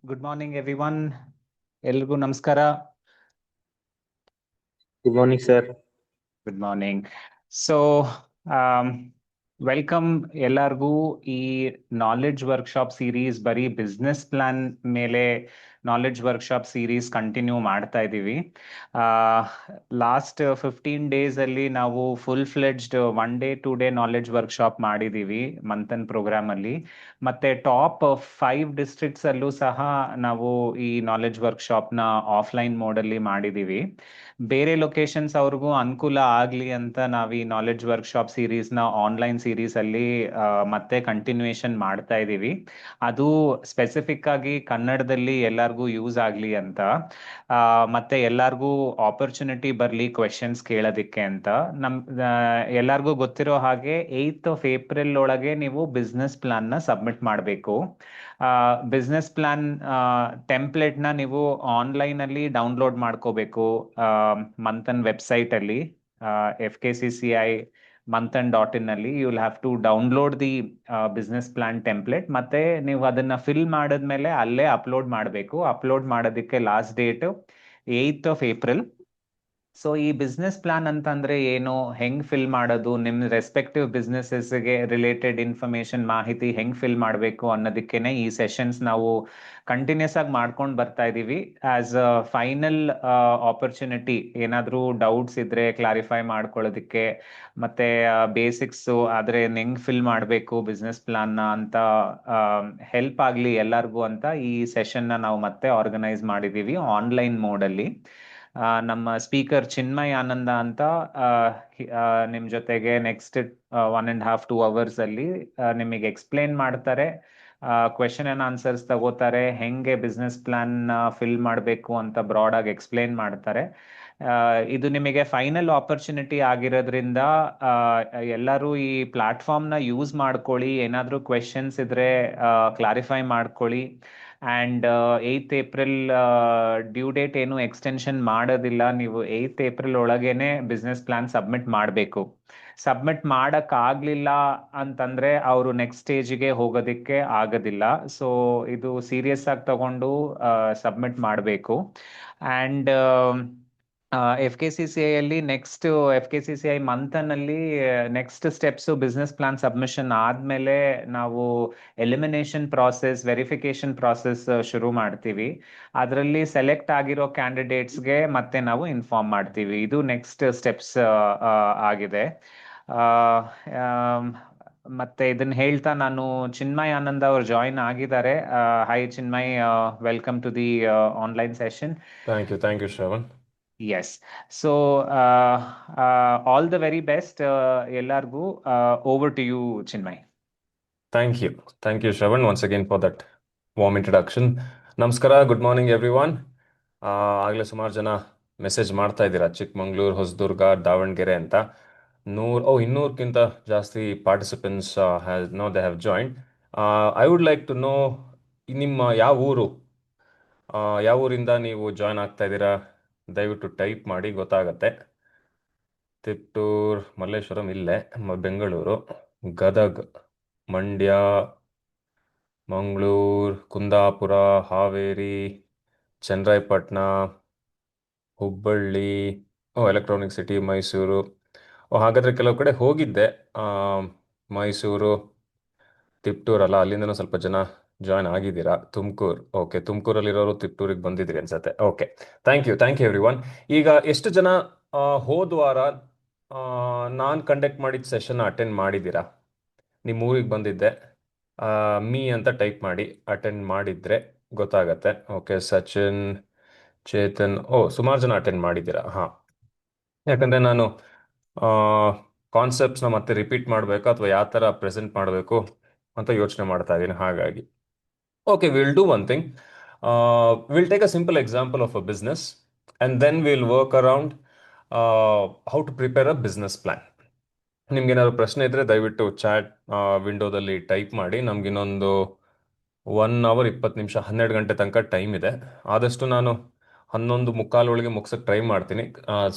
Good morning, everyone. ಎಲ್ರಿಗೂ ನಮಸ್ಕಾರ. Good morning, sir. Good morning. So welcome ಎಲ್ಲರಿಗೂ ಈ ನಾಲೆಡ್ಜ್ ವರ್ಕ್ಶಾಪ್ ಸೀರೀಸ್. ಬರೀ ಬಿಸ್ನೆಸ್ ಪ್ಲಾನ್ ಮೇಲೆ ನಾಲೆಡ್ಜ್ ವರ್ಕ್ಶಾಪ್ ಸೀರೀಸ್ ಕಂಟಿನ್ಯೂ ಮಾಡ್ತಾ ಇದ್ದೀವಿ. ಲಾಸ್ಟ್ 15 days ಅಲ್ಲಿ ನಾವು full fledged 1 day 2 day knowledge workshop ಮಾಡಿದ್ದೀವಿ ಮಂಥನ್ ಪ್ರೋಗ್ರಾಮ್ ಅಲ್ಲಿ. ಮತ್ತೆ ಟಾಪ್ 5 districts ಅಲ್ಲೂ ಸಹ ನಾವು ಈ ನಾಲೆಡ್ಜ್ ವರ್ಕ್ಶಾಪ್ ನ ಆಫ್ಲೈನ್ ಮೋಡ್ ಅಲ್ಲಿ ಮಾಡಿದ್ದೀವಿ. ಬೇರೆ ಲೊಕೇಶನ್ಸ್ ಅವ್ರಿಗೂ ಅನುಕೂಲ ಆಗ್ಲಿ ಅಂತ ನಾವು ಈ ನಾಲೆಡ್ಜ್ ವರ್ಕ್ಶಾಪ್ ಸೀರೀಸ್ ನ ಆನ್ಲೈನ್ ಸೀರೀಸ್ ಅಲ್ಲಿ ಮತ್ತೆ ಕಂಟಿನ್ಯೂಯೇಷನ್ ಮಾಡ್ತಾ ಇದ್ದೀವಿ. ಅದು ಸ್ಪೆಸಿಫಿಕ್ ಆಗಿ ಕನ್ನಡದಲ್ಲಿ ಎಲ್ಲರಿಗೂ ಯೂಸ್ ಆಗ್ಲಿ ಅಂತ, ಮತ್ತೆ ಎಲ್ಲರಿಗೂ ಆಪರ್ಚುನಿಟಿ ಬರ್ಲಿ ಕ್ವೆಶನ್ಸ್ ಕೇಳೋದಿಕ್ಕೆ ಅಂತ. ಎಲ್ಲರಿಗೂ ಗೊತ್ತಿರೋ ಹಾಗೆ 8th of April ಒಳಗೆ ನೀವು ಬಿಸ್ನೆಸ್ ಪ್ಲಾನ್ ನ ಸಬ್ಮಿಟ್ ಮಾಡಬೇಕು. ಬಿಸ್ನೆಸ್ ಪ್ಲಾನ್ ಟೆಂಪ್ಲೇಟ್ ನ ನೀವು ಆನ್ಲೈನ್ ಅಲ್ಲಿ ಡೌನ್ಲೋಡ್ ಮಾಡ್ಕೋಬೇಕು ಮಂಥನ್ ವೆಬ್ಸೈಟ್ ಅಲ್ಲಿ. FKCCI manthan.in ಅಲ್ಲಿ you will have to download the business plan template. ಮತ್ತೆ ನೀವು ಅದನ್ನ ಫಿಲ್ ಮಾಡಿದ್ಮೇಲೆ ಅಲ್ಲೇ ಅಪ್ಲೋಡ್ ಮಾಡಬೇಕು. ಅಪ್ಲೋಡ್ ಮಾಡೋದಕ್ಕೆ last date 8th of April. So ಈ ಬಿಸ್ನೆಸ್ ಪ್ಲಾನ್ ಅಂತಂದ್ರೆ ಏನು, ಹೆಂಗ್ ಫಿಲ್ ಮಾಡೋದು, ನಿಮ್ ರೆಸ್ಪೆಕ್ಟಿವ್ ಬಿಸ್ನೆಸಸ್ಗೆ ರಿಲೇಟೆಡ್ ಇನ್ಫಾರ್ಮೇಶನ್ ಮಾಹಿತಿ ಹೆಂಗ್ ಫಿಲ್ ಮಾಡಬೇಕು ಅನ್ನೋದಕ್ಕೇನೆ ಈ ಸೆಷನ್ಸ್ ನಾವು ಕಂಟಿನ್ಯೂಸ್ ಆಗಿ ಮಾಡ್ಕೊಂಡು ಬರ್ತಾ ಇದೀವಿ. ಆಸ್ ಅ ಫೈನಲ್ ಆಪರ್ಚುನಿಟಿ ಏನಾದ್ರೂ ಡೌಟ್ಸ್ ಇದ್ರೆ ಕ್ಲಾರಿಫೈ ಮಾಡ್ಕೊಳ್ಳೋದಕ್ಕೆ, ಮತ್ತೆ ಬೇಸಿಕ್ಸ್ ಆದ್ರೆ ಹೆಂಗ್ ಫಿಲ್ ಮಾಡಬೇಕು ಬಿಸ್ನೆಸ್ ಪ್ಲಾನ್ ನ ಅಂತ ಹೆಲ್ಪ್ ಆಗ್ಲಿ ಎಲ್ಲರಿಗೂ ಅಂತ ಈ ಸೆಷನ್ ನ ನಾವು ಮತ್ತೆ ಆರ್ಗನೈಸ್ ಮಾಡಿದೀವಿ ಆನ್ಲೈನ್ ಮೋಡ್ ಅಲ್ಲಿ. ನಮ್ಮ ಸ್ಪೀಕರ್ ಚಿನ್ಮಯ್ ಆನಂದ ಅಂತ ನಿಮ್ ಜೊತೆಗೆ ನೆಕ್ಸ್ಟ್ 1.5 2 hours ಅಲ್ಲಿ ನಿಮಗೆ ಎಕ್ಸ್ಪ್ಲೇನ್ ಮಾಡ್ತಾರೆ. ಕ್ವೆಶನ್ ಅಂಡ್ ಆನ್ಸರ್ಸ್ ತಗೋತಾರೆ, ಹೆಂಗೆ ಬಿಸ್ನೆಸ್ ಪ್ಲಾನ್ ಫಿಲ್ ಮಾಡಬೇಕು ಅಂತ ಬ್ರಾಡ್ ಆಗಿ ಎಕ್ಸ್ಪ್ಲೇನ್ ಮಾಡ್ತಾರೆ. ಇದು ನಿಮಗೆ ಫೈನಲ್ ಆಪರ್ಚುನಿಟಿ ಆಗಿರೋದ್ರಿಂದ ಎಲ್ಲರೂ ಈ ಪ್ಲಾಟ್ಫಾರ್ಮ್ ನ ಯೂಸ್ ಮಾಡ್ಕೊಳ್ಳಿ. ಏನಾದ್ರೂ ಕ್ವೆಶನ್ಸ್ ಇದ್ರೆ ಕ್ಲಾರಿಫೈ ಮಾಡ್ಕೊಳ್ಳಿ. And 8th April due date ಏನು ಎಕ್ಸ್ಟೆನ್ಷನ್ ಮಾಡೋದಿಲ್ಲ. ನೀವು 8th April ಒಳಗೇನೆ ಬಿಸ್ನೆಸ್ ಪ್ಲಾನ್ ಸಬ್ಮಿಟ್ ಮಾಡಬೇಕು. ಸಬ್ಮಿಟ್ ಮಾಡಕ್ ಆಗ್ಲಿಲ್ಲ ಅಂತಂದ್ರೆ ಅವರು ನೆಕ್ಸ್ಟ್ ಸ್ಟೇಜ್ಗೆ ಹೋಗೋದಿಕ್ಕೆ ಆಗೋದಿಲ್ಲ. ಸೊ ಇದು ಸೀರಿಯಸ್ ಆಗಿ ತಗೊಂಡು ಸಬ್ಮಿಟ್ ಮಾಡಬೇಕು. ಅಂಡ್ FKCCI ಅಲ್ಲಿ ನೆಕ್ಸ್ಟ್ FKCCI ಮಂಥನ್ ಅಲ್ಲಿ next steps business plan submission ಆದ್ಮೇಲೆ ನಾವು ಎಲಿಮಿನೇಷನ್ ಪ್ರಾಸೆಸ್, ವೆರಿಫಿಕೇಶನ್ ಪ್ರಾಸೆಸ್ ಶುರು ಮಾಡ್ತೀವಿ. ಅದರಲ್ಲಿ ಸೆಲೆಕ್ಟ್ ಆಗಿರೋ ಕ್ಯಾಂಡಿಡೇಟ್ಸ್ಗೆ ಮತ್ತೆ ನಾವು ಇನ್ಫಾರ್ಮ್ ಮಾಡ್ತೀವಿ. ಇದು ನೆಕ್ಸ್ಟ್ ಸ್ಟೆಪ್ಸ್ ಆಗಿದೆ. ಮತ್ತೆ ಇದನ್ನ ಹೇಳ್ತಾ ನಾನು ಚಿನ್ಮಯ್ ಆನಂದ್ ಅವರು ಜಾಯಿನ್ ಆಗಿದ್ದಾರೆ. Hi Chinmay, welcome to the online session. Thank you, Shravan. Yes. So, all the very best, ಎಲ್ಲರಿಗೂ. Over to you, Chinmay. Thank you, Shravan, once again for that warm introduction. Namaskara, good morning, everyone. ಆಗಲೇ ಸುಮಾರು ಜನ message ಮಾಡ್ತಾ ಇದ್ದೀರಾ, ಚಿಕ್ಕಮಂಗ್ಳೂರು, ಹೊಸದುರ್ಗ, ದಾವಣಗೆರೆ ಅಂತ. 200ಕ್ಕಿಂತ ಜಾಸ್ತಿ participants they have joined. I would like to know ನಿಮ್ಮ ಯಾವ ಊರಿಂದ ನೀವು ಜಾಯ್ನ್ ಆಗ್ತಾ ಇದ್ದೀರಾ. ದಯವಿಟ್ಟು ಟೈಪ್ ಮಾಡಿ, ಗೊತ್ತಾಗತ್ತೆ. ತಿಪ್ಟೂರ್, ಮಲ್ಲೇಶ್ವರಂ ಇಲ್ಲೇ, ಬೆಂಗಳೂರು, ಗದಗ್, ಮಂಡ್ಯ, ಮಂಗಳೂರು, ಕುಂದಾಪುರ, ಹಾವೇರಿ, ಚನ್ನರಾಯಪಟ್ಟಣ, ಹುಬ್ಬಳ್ಳಿ, ಎಲೆಕ್ಟ್ರಾನಿಕ್ ಸಿಟಿ, ಮೈಸೂರು. ಹಾಗಾದರೆ ಕೆಲವು ಕಡೆ ಹೋಗಿದ್ದೆ. ಮೈಸೂರು, ತಿಪ್ಟೂರಲ್ಲ, ಅಲ್ಲಿಂದನೂ ಸ್ವಲ್ಪ ಜನ ಜಾಯ್ನ್ ಆಗಿದ್ದೀರಾ. ತುಮಕೂರು, ಓಕೆ, ತುಮಕೂರಲ್ಲಿರೋರು ತಿಪ್ಟೂರಿಗೆ ಬಂದಿದ್ದೀರಿ ಅನ್ಸತ್ತೆ. Okay, thank you everyone. ಈಗ ಎಷ್ಟು ಜನ ಹೋದ ವಾರ ನಾನು ಕಂಡಕ್ಟ್ ಮಾಡಿದ ಸೆಷನ್ ಅಟೆಂಡ್ ಮಾಡಿದ್ದೀರಾ? ನಿಮ್ಮ ಊರಿಗೆ ಬಂದಿದ್ದೆ, ಮೀ ಅಂತ ಟೈಪ್ ಮಾಡಿ, ಅಟೆಂಡ್ ಮಾಡಿದ್ರೆ ಗೊತ್ತಾಗತ್ತೆ. ಓಕೆ, ಸಚಿನ್, ಚೇತನ್, ಸುಮಾರು ಜನ ಅಟೆಂಡ್ ಮಾಡಿದ್ದೀರಾ. ಹಾಂ, ಯಾಕಂದರೆ ನಾನು ಕಾನ್ಸೆಪ್ಟ್ಸ್ನ ಮತ್ತೆ ರಿಪೀಟ್ ಮಾಡಬೇಕು ಅಥವಾ ಯಾವ ಥರ ಪ್ರೆಸೆಂಟ್ ಮಾಡಬೇಕು ಅಂತ ಯೋಚನೆ ಮಾಡ್ತಾ ಇದ್ದೀನಿ. ಹಾಗಾಗಿ okay, will do one thing. Will take a simple example of a business and then will work around how to prepare a business plan. ನಿಮ್ಗೇನಾದ್ರು ಪ್ರಶ್ನೆ ಇದ್ದರೆ ದಯವಿಟ್ಟು ಚಾಟ್ ವಿಂಡೋದಲ್ಲಿ ಟೈಪ್ ಮಾಡಿ. ನಮಗಿನ್ನೊಂದು 1 hour 20 ನಿಮಿಷ, 12 ಗಂಟೆ ತನಕ ಟೈಮ್ ಇದೆ. ಆದಷ್ಟು ನಾನು 11:45 ಒಳಗೆ ಮುಗಿಸೋಕೆ ಟ್ರೈ ಮಾಡ್ತೀನಿ,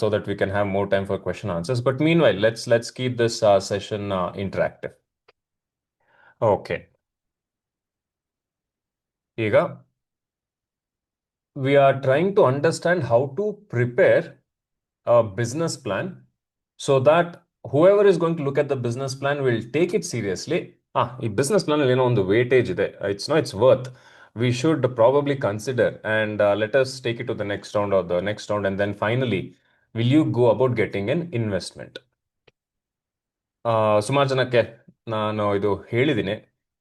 so that we can have more time for question answers. But mean while let's keep this session interactive. Okay, ಈಗ we are trying to understand how to prepare a business plan so that whoever is going to look at the business plan will take it seriously. ಈ business plan ಅಲ್ಲಿ ಏನೋ ಒಂದು weightage ಇದೆ. It's worth. We should probably consider and let us take it to the next round or the next round, and then finally, will you go about getting an investment? ಸುಮಾರು ಜನಕ್ಕೆ ನಾನು ಇದು ಹೇಳಿದ್ದೀನಿ.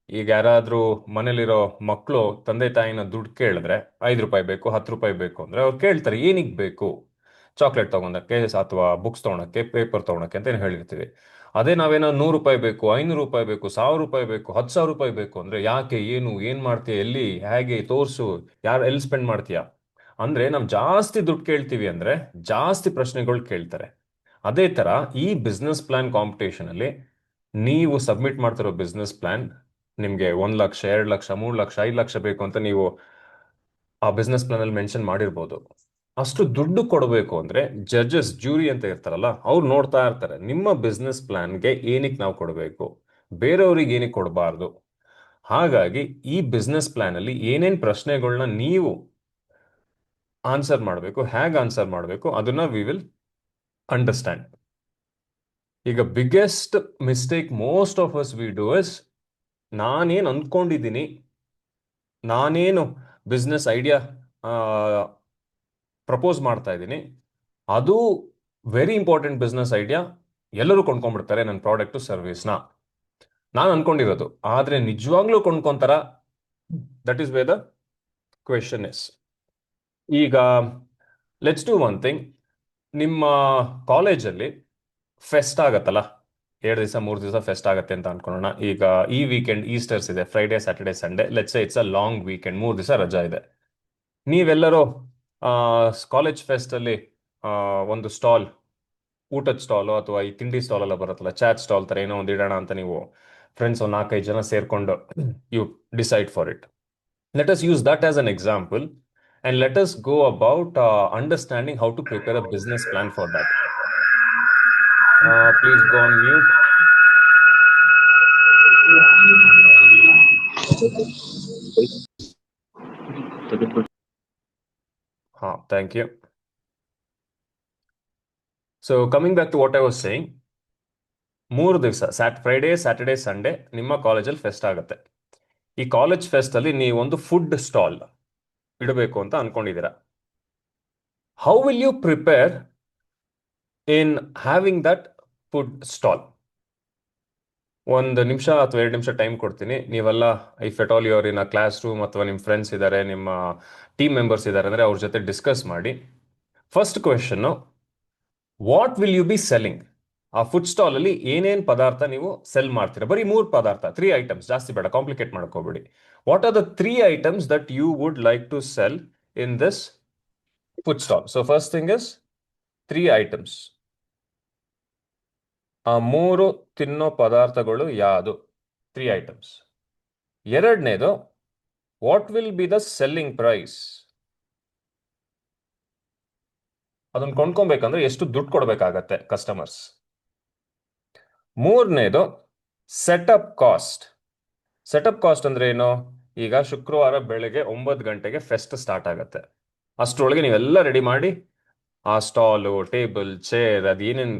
ಈಗ ಯಾರಾದರೂ ಮನೇಲಿರೋ ಮಕ್ಕಳು ತಂದೆ ತಾಯಿನ ದುಡ್ಡು ಕೇಳಿದ್ರೆ, 5 ರೂಪಾಯಿ ಬೇಕು, 10 ರೂಪಾಯಿ ಬೇಕು ಅಂದ್ರೆ ಅವ್ರು ಕೇಳ್ತಾರೆ, ಏನಿಗೆ ಬೇಕು? ಚಾಕ್ಲೇಟ್ ತೊಗೊಳಕ್ಕೆ ಅಥವಾ ಬುಕ್ಸ್ ತೊಗೊಳಕ್ಕೆ, ಪೇಪರ್ ತೊಗೊಳಕ್ಕೆ ಅಂತ ಏನು ಹೇಳಿರ್ತೀವಿ. ಅದೇ ನಾವೇನೋ 100 ರೂಪಾಯಿ ಬೇಕು, 500 ರೂಪಾಯಿ ಬೇಕು, 1000 ರೂಪಾಯಿ ಬೇಕು, 10,000 ರೂಪಾಯಿ ಬೇಕು ಅಂದ್ರೆ ಯಾಕೆ, ಏನು ಮಾಡ್ತೀಯ, ಎಲ್ಲಿ, ಹೇಗೆ, ತೋರಿಸು, ಯಾರು, ಎಲ್ಲಿ ಸ್ಪೆಂಡ್ ಮಾಡ್ತೀಯಾ ಅಂದ್ರೆ ನಾವು ಜಾಸ್ತಿ ದುಡ್ಡು ಕೇಳ್ತೀವಿ ಅಂದ್ರೆ ಜಾಸ್ತಿ ಪ್ರಶ್ನೆಗಳು ಕೇಳ್ತಾರೆ. ಅದೇ ತರ ಈ ಬಿಸ್ನೆಸ್ ಪ್ಲಾನ್ ಕಾಂಪಿಟೇಷನ್ ಅಲ್ಲಿ ನೀವು ಸಬ್ಮಿಟ್ ಮಾಡ್ತಿರೋ ಬಿಸ್ನೆಸ್ ಪ್ಲಾನ್ ನಿಮ್ಗೆ 1 ಲಕ್ಷ, 2 ಲಕ್ಷ, 3 ಲಕ್ಷ, 5 ಲಕ್ಷ ಬೇಕು ಅಂತ ನೀವು ಆ ಬಿಸ್ನೆಸ್ ಪ್ಲಾನ್ ಅಲ್ಲಿ ಮೆನ್ಷನ್ ಮಾಡಿರ್ಬೋದು. ಅಷ್ಟು ದುಡ್ಡು ಕೊಡಬೇಕು ಅಂದ್ರೆ ಜಡ್ಜಸ್, ಜ್ಯೂರಿ ಅಂತ ಇರ್ತಾರಲ್ಲ, ಅವ್ರು ನೋಡ್ತಾ ಇರ್ತಾರೆ ನಿಮ್ಮ ಬಿಸ್ನೆಸ್ ಪ್ಲಾನ್ಗೆ ಏನಕ್ಕೆ ನಾವು ಕೊಡಬೇಕು, ಬೇರೆಯವ್ರಿಗೆ ಏನಕ್ಕೆ ಕೊಡಬಾರ್ದು. ಹಾಗಾಗಿ ಈ ಬಿಸ್ನೆಸ್ ಪ್ಲಾನ್ ಅಲ್ಲಿ ಏನೇನ್ ಪ್ರಶ್ನೆಗಳನ್ನ ನೀವು ಆನ್ಸರ್ ಮಾಡಬೇಕು, ಹೇಗೆ ಆನ್ಸರ್ ಮಾಡಬೇಕು, ಅದನ್ನ ವಿ ವಿಲ್ ಅಂಡರ್ಸ್ಟ್ಯಾಂಡ್. ಈಗ biggest mistake most of us we do is, ನಾನೇನು ಅಂದ್ಕೊಂಡಿದ್ದೀನಿ, ನಾನೇನು ಬಿಸ್ನೆಸ್ ಐಡಿಯಾ ಪ್ರಪೋಸ್ ಮಾಡ್ತಾ ಇದ್ದೀನಿ, ಅದು ವೆರಿ ಇಂಪಾರ್ಟೆಂಟ್ ಬಿಸ್ನೆಸ್ ಐಡಿಯಾ, ಎಲ್ಲರೂ ಕೊಂಡ್ಕೊಂಡ್ಬಿಡ್ತಾರೆ ನನ್ನ ಪ್ರಾಡಕ್ಟು ಸರ್ವಿಸ್ನ, ನಾನು ಅನ್ಕೊಂಡಿರೋದು. ಆದ್ರೆ ನಿಜವಾಗ್ಲೂ ಕೊಂಡ್ಕೊಂತಾರ? That is way the question is. ಈಗ ಲೆಟ್ಸ್ ಡೂ ಒನ್ ಥಿಂಗ್. ನಿಮ್ಮ ಕಾಲೇಜಲ್ಲಿ ಫೆಸ್ಟ್ ಆಗತ್ತಲ್ಲ, 2 ದಿವಸ 3 ದಿವಸ ಫೆಸ್ಟ್ ಆಗತ್ತೆ ಅಂತ ಅನ್ಕೊಳ್ಳೋಣ. ಈಗ ಈ ವೀಕೆಂಡ್ ಈಸ್ಟರ್ಸ್ ಇದೆ, Friday, Saturday, Sunday. Let's say it's a long weekend, 3 ದಿವಸ ರಜಾ ಇದೆ. ನೀವೆಲ್ಲರೂ ಕಾಲೇಜ್ ಫೆಸ್ಟ್ ಅಲ್ಲಿ ಒಂದು ಸ್ಟಾಲ್, ಊಟದ ಸ್ಟಾಲು ಅಥವಾ ಈ ತಿಂಡಿ ಸ್ಟಾಲ್ ಎಲ್ಲ ಬರುತ್ತಲ್ಲ, ಚಾಟ್ ಸ್ಟಾಲ್ ತರ ಏನೋ ಒಂದು ಇಡೋಣ ಅಂತ ನೀವು ಫ್ರೆಂಡ್ಸ್ 4-5 ಜನ ಸೇರ್ಕೊಂಡು you decide for it. Let us use that as an example and let us go about understanding how to prepare a business plan for that. Please go on mute. Thank you. So coming back to what I was saying, 3 ದಿವಸ Friday, Saturday, Sunday ನಿಮ್ಮ ಕಾಲೇಜಲ್ಲಿ fest ಆಗುತ್ತೆ. ಈ college fest ಅಲ್ಲಿ ನೀವೊಂದು food stall ಇಡಬೇಕು ಅಂತ ಅನ್ಕೊಂಡಿದ್ದೀರಾ. How will you prepare in having that food stall? 1 ನಿಮಿಷ ಅಥವಾ 2 ನಿಮಿಷ ಟೈಮ್ ಕೊಡ್ತೀನಿ. ನೀವೆಲ್ಲ if at all you're in a classroom ಅಥವಾ ನಿಮ್ಮ ಫ್ರೆಂಡ್ಸ್ ಇದ್ದಾರೆ, ನಿಮ್ಮ ಟೀಮ್ ಮೆಂಬರ್ಸ್ ಇದ್ದಾರೆ ಅಂದ್ರೆ ಅವ್ರ ಜೊತೆ ಡಿಸ್ಕಸ್ ಮಾಡಿ. First question, what will you be selling? ಆ ಫುಡ್ ಸ್ಟಾಲ್ ಅಲ್ಲಿ ಏನೇನ್ ಪದಾರ್ಥ ನೀವು ಸೆಲ್ ಮಾಡ್ತೀರಾ? ಬರೀ 3 ಪದಾರ್ಥ, 3 ಐಟಮ್ಸ್, ಜಾಸ್ತಿ ಬೇಡ, ಕಾಂಪ್ಲಿಕೇಟ್ ಮಾಡ್ಕೋಬೇಡಿ. What are the 3 items that you would like to sell in this food stall? So first thing is 3 items. ಆ 3 ತಿನ್ನೋ ಪದಾರ್ಥಗಳು ಯಾವುದು? 3 ಐಟಮ್ಸ್. ಎರಡನೇದು, what will be the selling price? ಅದನ್ನ ಕೊಂಡ್ಕೊಬೇಕಂದ್ರೆ ಎಷ್ಟು ದುಡ್ಡು ಕೊಡ್ಬೇಕಾಗತ್ತೆ ಕಸ್ಟಮರ್ಸ್? ಮೂರನೇದು, ಸೆಟಪ್ ಕಾಸ್ಟ್. ಸೆಟಪ್ ಕಾಸ್ಟ್ ಅಂದ್ರೆ ಏನು? ಈಗ ಶುಕ್ರವಾರ ಬೆಳಗ್ಗೆ 9 ಗಂಟೆಗೆ ಫೆಸ್ಟ್ ಸ್ಟಾರ್ಟ್ ಆಗುತ್ತೆ. ಅಷ್ಟರೊಳಗೆ ನೀವೆಲ್ಲ ರೆಡಿ ಮಾಡಿ, ಆ ಸ್ಟಾಲು, ಟೇಬಲ್, ಚೇರ್, ಅದೇನೇನು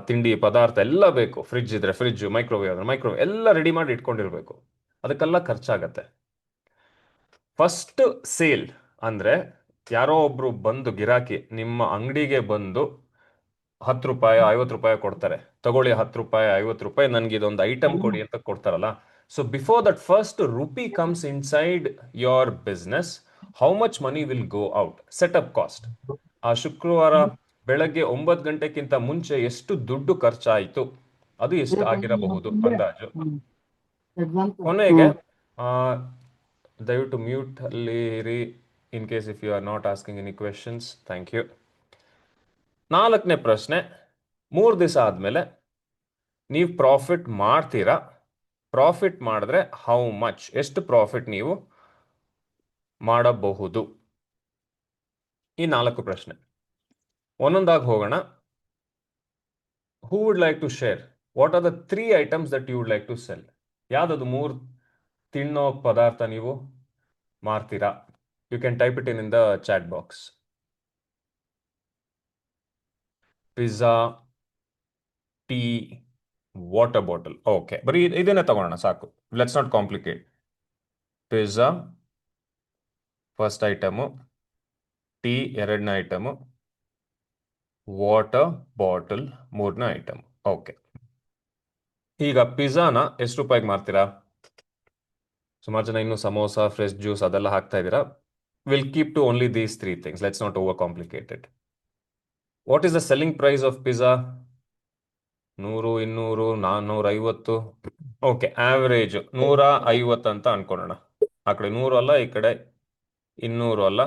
ತಿಂಡಿ ಪದಾರ್ಥ ಎಲ್ಲ ಬೇಕು, ಫ್ರಿಡ್ಜ್ ಇದ್ರೆ ಫ್ರಿಡ್ಜ್, ಮೈಕ್ರೋವೇವ್ ಅಂದ್ರೆ ಮೈಕ್ರೋವೇವ್, ಎಲ್ಲ ರೆಡಿ ಮಾಡಿ ಇಟ್ಕೊಂಡಿರ್ಬೇಕು. ಅದಕ್ಕೆಲ್ಲ ಖರ್ಚಾಗತ್ತೆ. ಫಸ್ಟ್ ಸೇಲ್ ಅಂದ್ರೆ ಯಾರೋ ಒಬ್ರು ಬಂದು, ಗಿರಾಕಿ ನಿಮ್ಮ ಅಂಗಡಿಗೆ ಬಂದು 10 ರೂಪಾಯಿ 50 ರೂಪಾಯಿ ಕೊಡ್ತಾರೆ, ತಗೊಳ್ಳಿ 10 ರೂಪಾಯಿ 50 ರೂಪಾಯಿ, ನನ್ಗೆ ಇದೊಂದು ಐಟಮ್ ಕೊಡಿ ಅಂತ ಕೊಡ್ತಾರಲ್ಲ. So before that first rupee comes inside your business, how much money will go out? Setup cost. ಆ ಶುಕ್ರವಾರ ಬೆಳಗ್ಗೆ 9 ಗಂಟೆಗಿಂತ ಮುಂಚೆ ಎಷ್ಟು ದುಡ್ಡು ಖರ್ಚಾಯಿತು, ಅದು ಎಷ್ಟು ಆಗಿರಬಹುದು ಅಂದಾಜು. ಕೊನೆಗೆ ದಯವಿಟ್ಟು ಮ್ಯೂಟ್ ಅಲ್ಲಿ ಇರಿ, in case if you are not asking any questions. Thank you. 4ನೇ ಪ್ರಶ್ನೆ, 3 ದಿವಸ ಆದ್ಮೇಲೆ ನೀವು ಪ್ರಾಫಿಟ್ ಮಾಡ್ತೀರಾ? ಪ್ರಾಫಿಟ್ ಮಾಡಿದ್ರೆ ಹೌ ಮಚ್, ಎಷ್ಟು ಪ್ರಾಫಿಟ್ ನೀವು ಮಾಡಬಹುದು? ಈ 4 ಪ್ರಶ್ನೆ. ಒಂದೊಂದಾಗಿ ಹೋಗೋಣ. Who would like to share? What are the 3 items that you would like to sell? ಯಾವ್ದದು 3 ತಿನ್ನೋ ಪದಾರ್ಥ ನೀವು ಮಾರ್ತೀರಾ? You can type it in the chat box. Pizza, tea, water bottle. Okay, ಬರೀ ಇದನ್ನೇ ತಗೊಳ್ಳೋಣ ಸಾಕು. Let's not complicate. Pizza first item, tea ಎರಡನೇ ಐಟಮು, ವಾಟರ್ ಬಾಟಲ್ ಮೂರನೇ ಐಟಮ್. ಓಕೆ, ಈಗ ಪಿಜ್ಜಾನ ಎಷ್ಟು ರೂಪಾಯಿಗೆ ಮಾರ್ತೀರಾ? ಸುಮಾರು ಜನ ಇನ್ನು ಸಮೋಸ, ಫ್ರೆಶ್ ಜ್ಯೂಸ್ ಅದೆಲ್ಲ ಹಾಕ್ತಾ ಇದ್ದೀರಾ. Will keep to only these three things. Let's not over complicated. What is the selling price of pizza? 100, 200, 450. Okay, average 150 ಅಂತ ಅನ್ಕೊಳ್ಳೋಣ. ಆ ಕಡೆ 100 ಅಲ್ಲ, ಈ ಕಡೆ 200 ಅಲ್ಲ,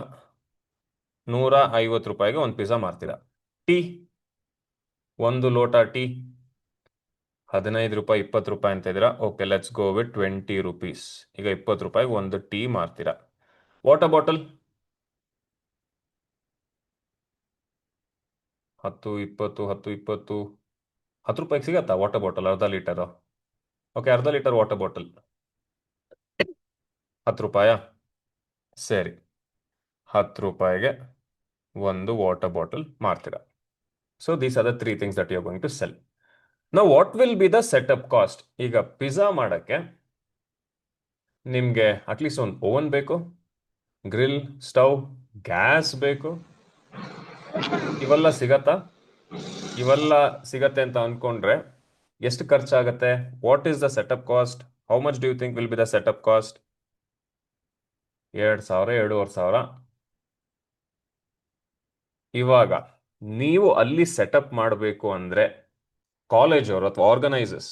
150 ರೂಪಾಯಿಗೆ ಒಂದು ಪಿಜ್ಜಾ ಮಾರ್ತೀರಾ. ಟೀ, ಒಂದು ಲೋಟ ಟೀ 15 ರೂಪಾಯಿ, 20 ರೂಪಾಯಿ ಅಂತ ಇದ್ದೀರಾ. Okay, let's go with 20 rupees. ಈಗ 20 ರೂಪಾಯಿಗೆ ಒಂದು ಟೀ ಮಾರ್ತೀರಾ. ವಾಟರ್ ಬಾಟಲ್ 10, 20, 10, 20, 10 ರೂಪಾಯಿಗೆ ಸಿಗತ್ತಾ ವಾಟರ್ ಬಾಟಲ್? ಅರ್ಧ ಲೀಟರು. ಓಕೆ, ಅರ್ಧ ಲೀಟರ್ ವಾಟರ್ ಬಾಟಲ್ 10 ರೂಪಾಯಾ? ಸರಿ, 10 ರೂಪಾಯಿಗೆ ಒಂದು ವಾಟರ್ ಬಾಟಲ್ ಮಾರ್ತೀರಾ. So these are the three things that you are going to sell. Now what will be the setup cost? ಈಗ ಪಿಜ್ಜಾ ಮಾಡೋಕ್ಕೆ ನಿಮಗೆ ಅಟ್ಲೀಸ್ಟ್ ಒಂದು ಓವನ್ ಬೇಕು, ಗ್ರಿಲ್, ಸ್ಟವ್, ಗ್ಯಾಸ್ ಬೇಕು. ಇವೆಲ್ಲ ಸಿಗತ್ತಾ? ಇವೆಲ್ಲ ಸಿಗತ್ತೆ ಅಂತ ಅನ್ಕೊಂಡ್ರೆ ಎಷ್ಟು ಖರ್ಚಾಗತ್ತೆ? What is the setup cost? How much do you think will be the setup cost? 2,000, 2,500. ಇವಾಗ ನೀವು ಅಲ್ಲಿ ಸೆಟಪ್ ಮಾಡಬೇಕು ಅಂದರೆ ಕಾಲೇಜ್ ಅವರು ಅಥವಾ ಆರ್ಗನೈಸರ್ಸ್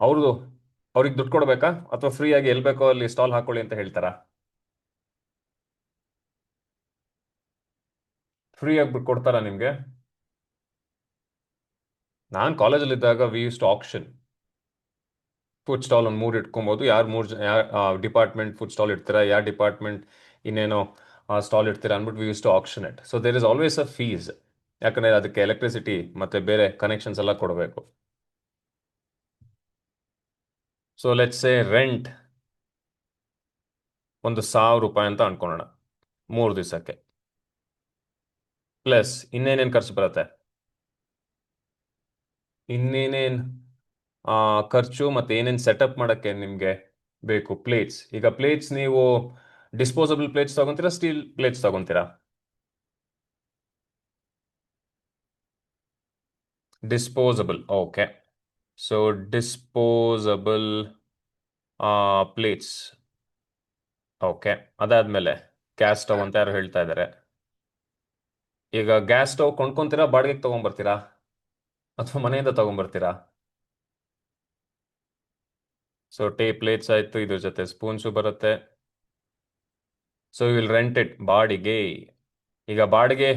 ಅವ್ರಿಗೆ ದುಡ್ಡು ಕೊಡ್ಬೇಕಾ, ಅಥವಾ ಫ್ರೀಯಾಗಿ ಎಲ್ಲಿ ಬೇಕೋ ಅಲ್ಲಿ ಸ್ಟಾಲ್ ಹಾಕೊಳ್ಳಿ ಅಂತ ಹೇಳ್ತಾರಾ? ಫ್ರೀಯಾಗಿ ಬಿಟ್ಟು ಕೊಡ್ತಾರಾ ನಿಮಗೆ? ನಾನು ಕಾಲೇಜಲ್ಲಿದ್ದಾಗ we use to auction food stall. ಒಂದು 3 ಇಟ್ಕೊಬೋದು. ಯಾರು ಡಿಪಾರ್ಟ್ಮೆಂಟ್ ಫುಡ್ ಸ್ಟಾಲ್ ಇಡ್ತೀರಾ, ಯಾವ ಡಿಪಾರ್ಟ್ಮೆಂಟ್ ಇನ್ನೇನೋ ಸ್ಟಾಲ್ ಇಡ್ತೀರಾ ಅಂದ್ಬಿಟ್ಟು we use to auction it. So there is always a fees, ಯಾಕಂದರೆ ಅದಕ್ಕೆ ಎಲೆಕ್ಟ್ರಿಸಿಟಿ ಮತ್ತು ಬೇರೆ ಕನೆಕ್ಷನ್ಸ್ ಎಲ್ಲ ಕೊಡಬೇಕು. ಸೊ ಲೆಟ್ಸ್ ಸೇ ರೆಂಟ್ ಒಂದು 1,000 ರೂಪಾಯಿ ಅಂತ ಅನ್ಕೊಳ್ಳೋಣ 3 ದಿವಸಕ್ಕೆ. ಪ್ಲಸ್ ಇನ್ನೇನೇನು ಖರ್ಚು ಬರುತ್ತೆ? ಇನ್ನೇನೇನು ಖರ್ಚು ಮತ್ತು ಏನೇನು ಸೆಟಪ್ ಮಾಡೋಕ್ಕೆ ನಿಮಗೆ ಬೇಕು? ಪ್ಲೇಟ್ಸ್. ಈಗ ಪ್ಲೇಟ್ಸ್ ನೀವು ಡಿಸ್ಪೋಸಬಲ್ ಪ್ಲೇಟ್ಸ್ ತಗೊತೀರಾ, ಸ್ಟೀಲ್ ಪ್ಲೇಟ್ಸ್ ತಗೊತೀರಾ? Disposable. Okay, so disposable plates. Okay, ಅದಾದ್ಮೇಲೆ ಗ್ಯಾಸ್ ಸ್ಟವ್ ಅಂತ ಯಾರು ಹೇಳ್ತಾ ಇದ್ದಾರೆ. ಈಗ ಗ್ಯಾಸ್ ಸ್ಟವ್ ಕೊಂಡ್ಕೊಂತೀರಾ, ಬಾಡಿಗೆಗೆ ತೊಗೊಂಬರ್ತೀರಾ, ಅಥವಾ ಮನೆಯಿಂದ ತೊಗೊಂಬರ್ತೀರಾ? ಸೊ ಪ್ಲೇಟ್ಸ್ ಆಯಿತು, ಇದ್ರ ಜೊತೆ ಸ್ಪೂನ್ಸು ಬರುತ್ತೆ. ಸೊ ವಿಲ್ ರೆಂಟ್ ಇಟ್, ಬಾಡಿಗೆ. ಈಗ ಬಾಡಿಗೆ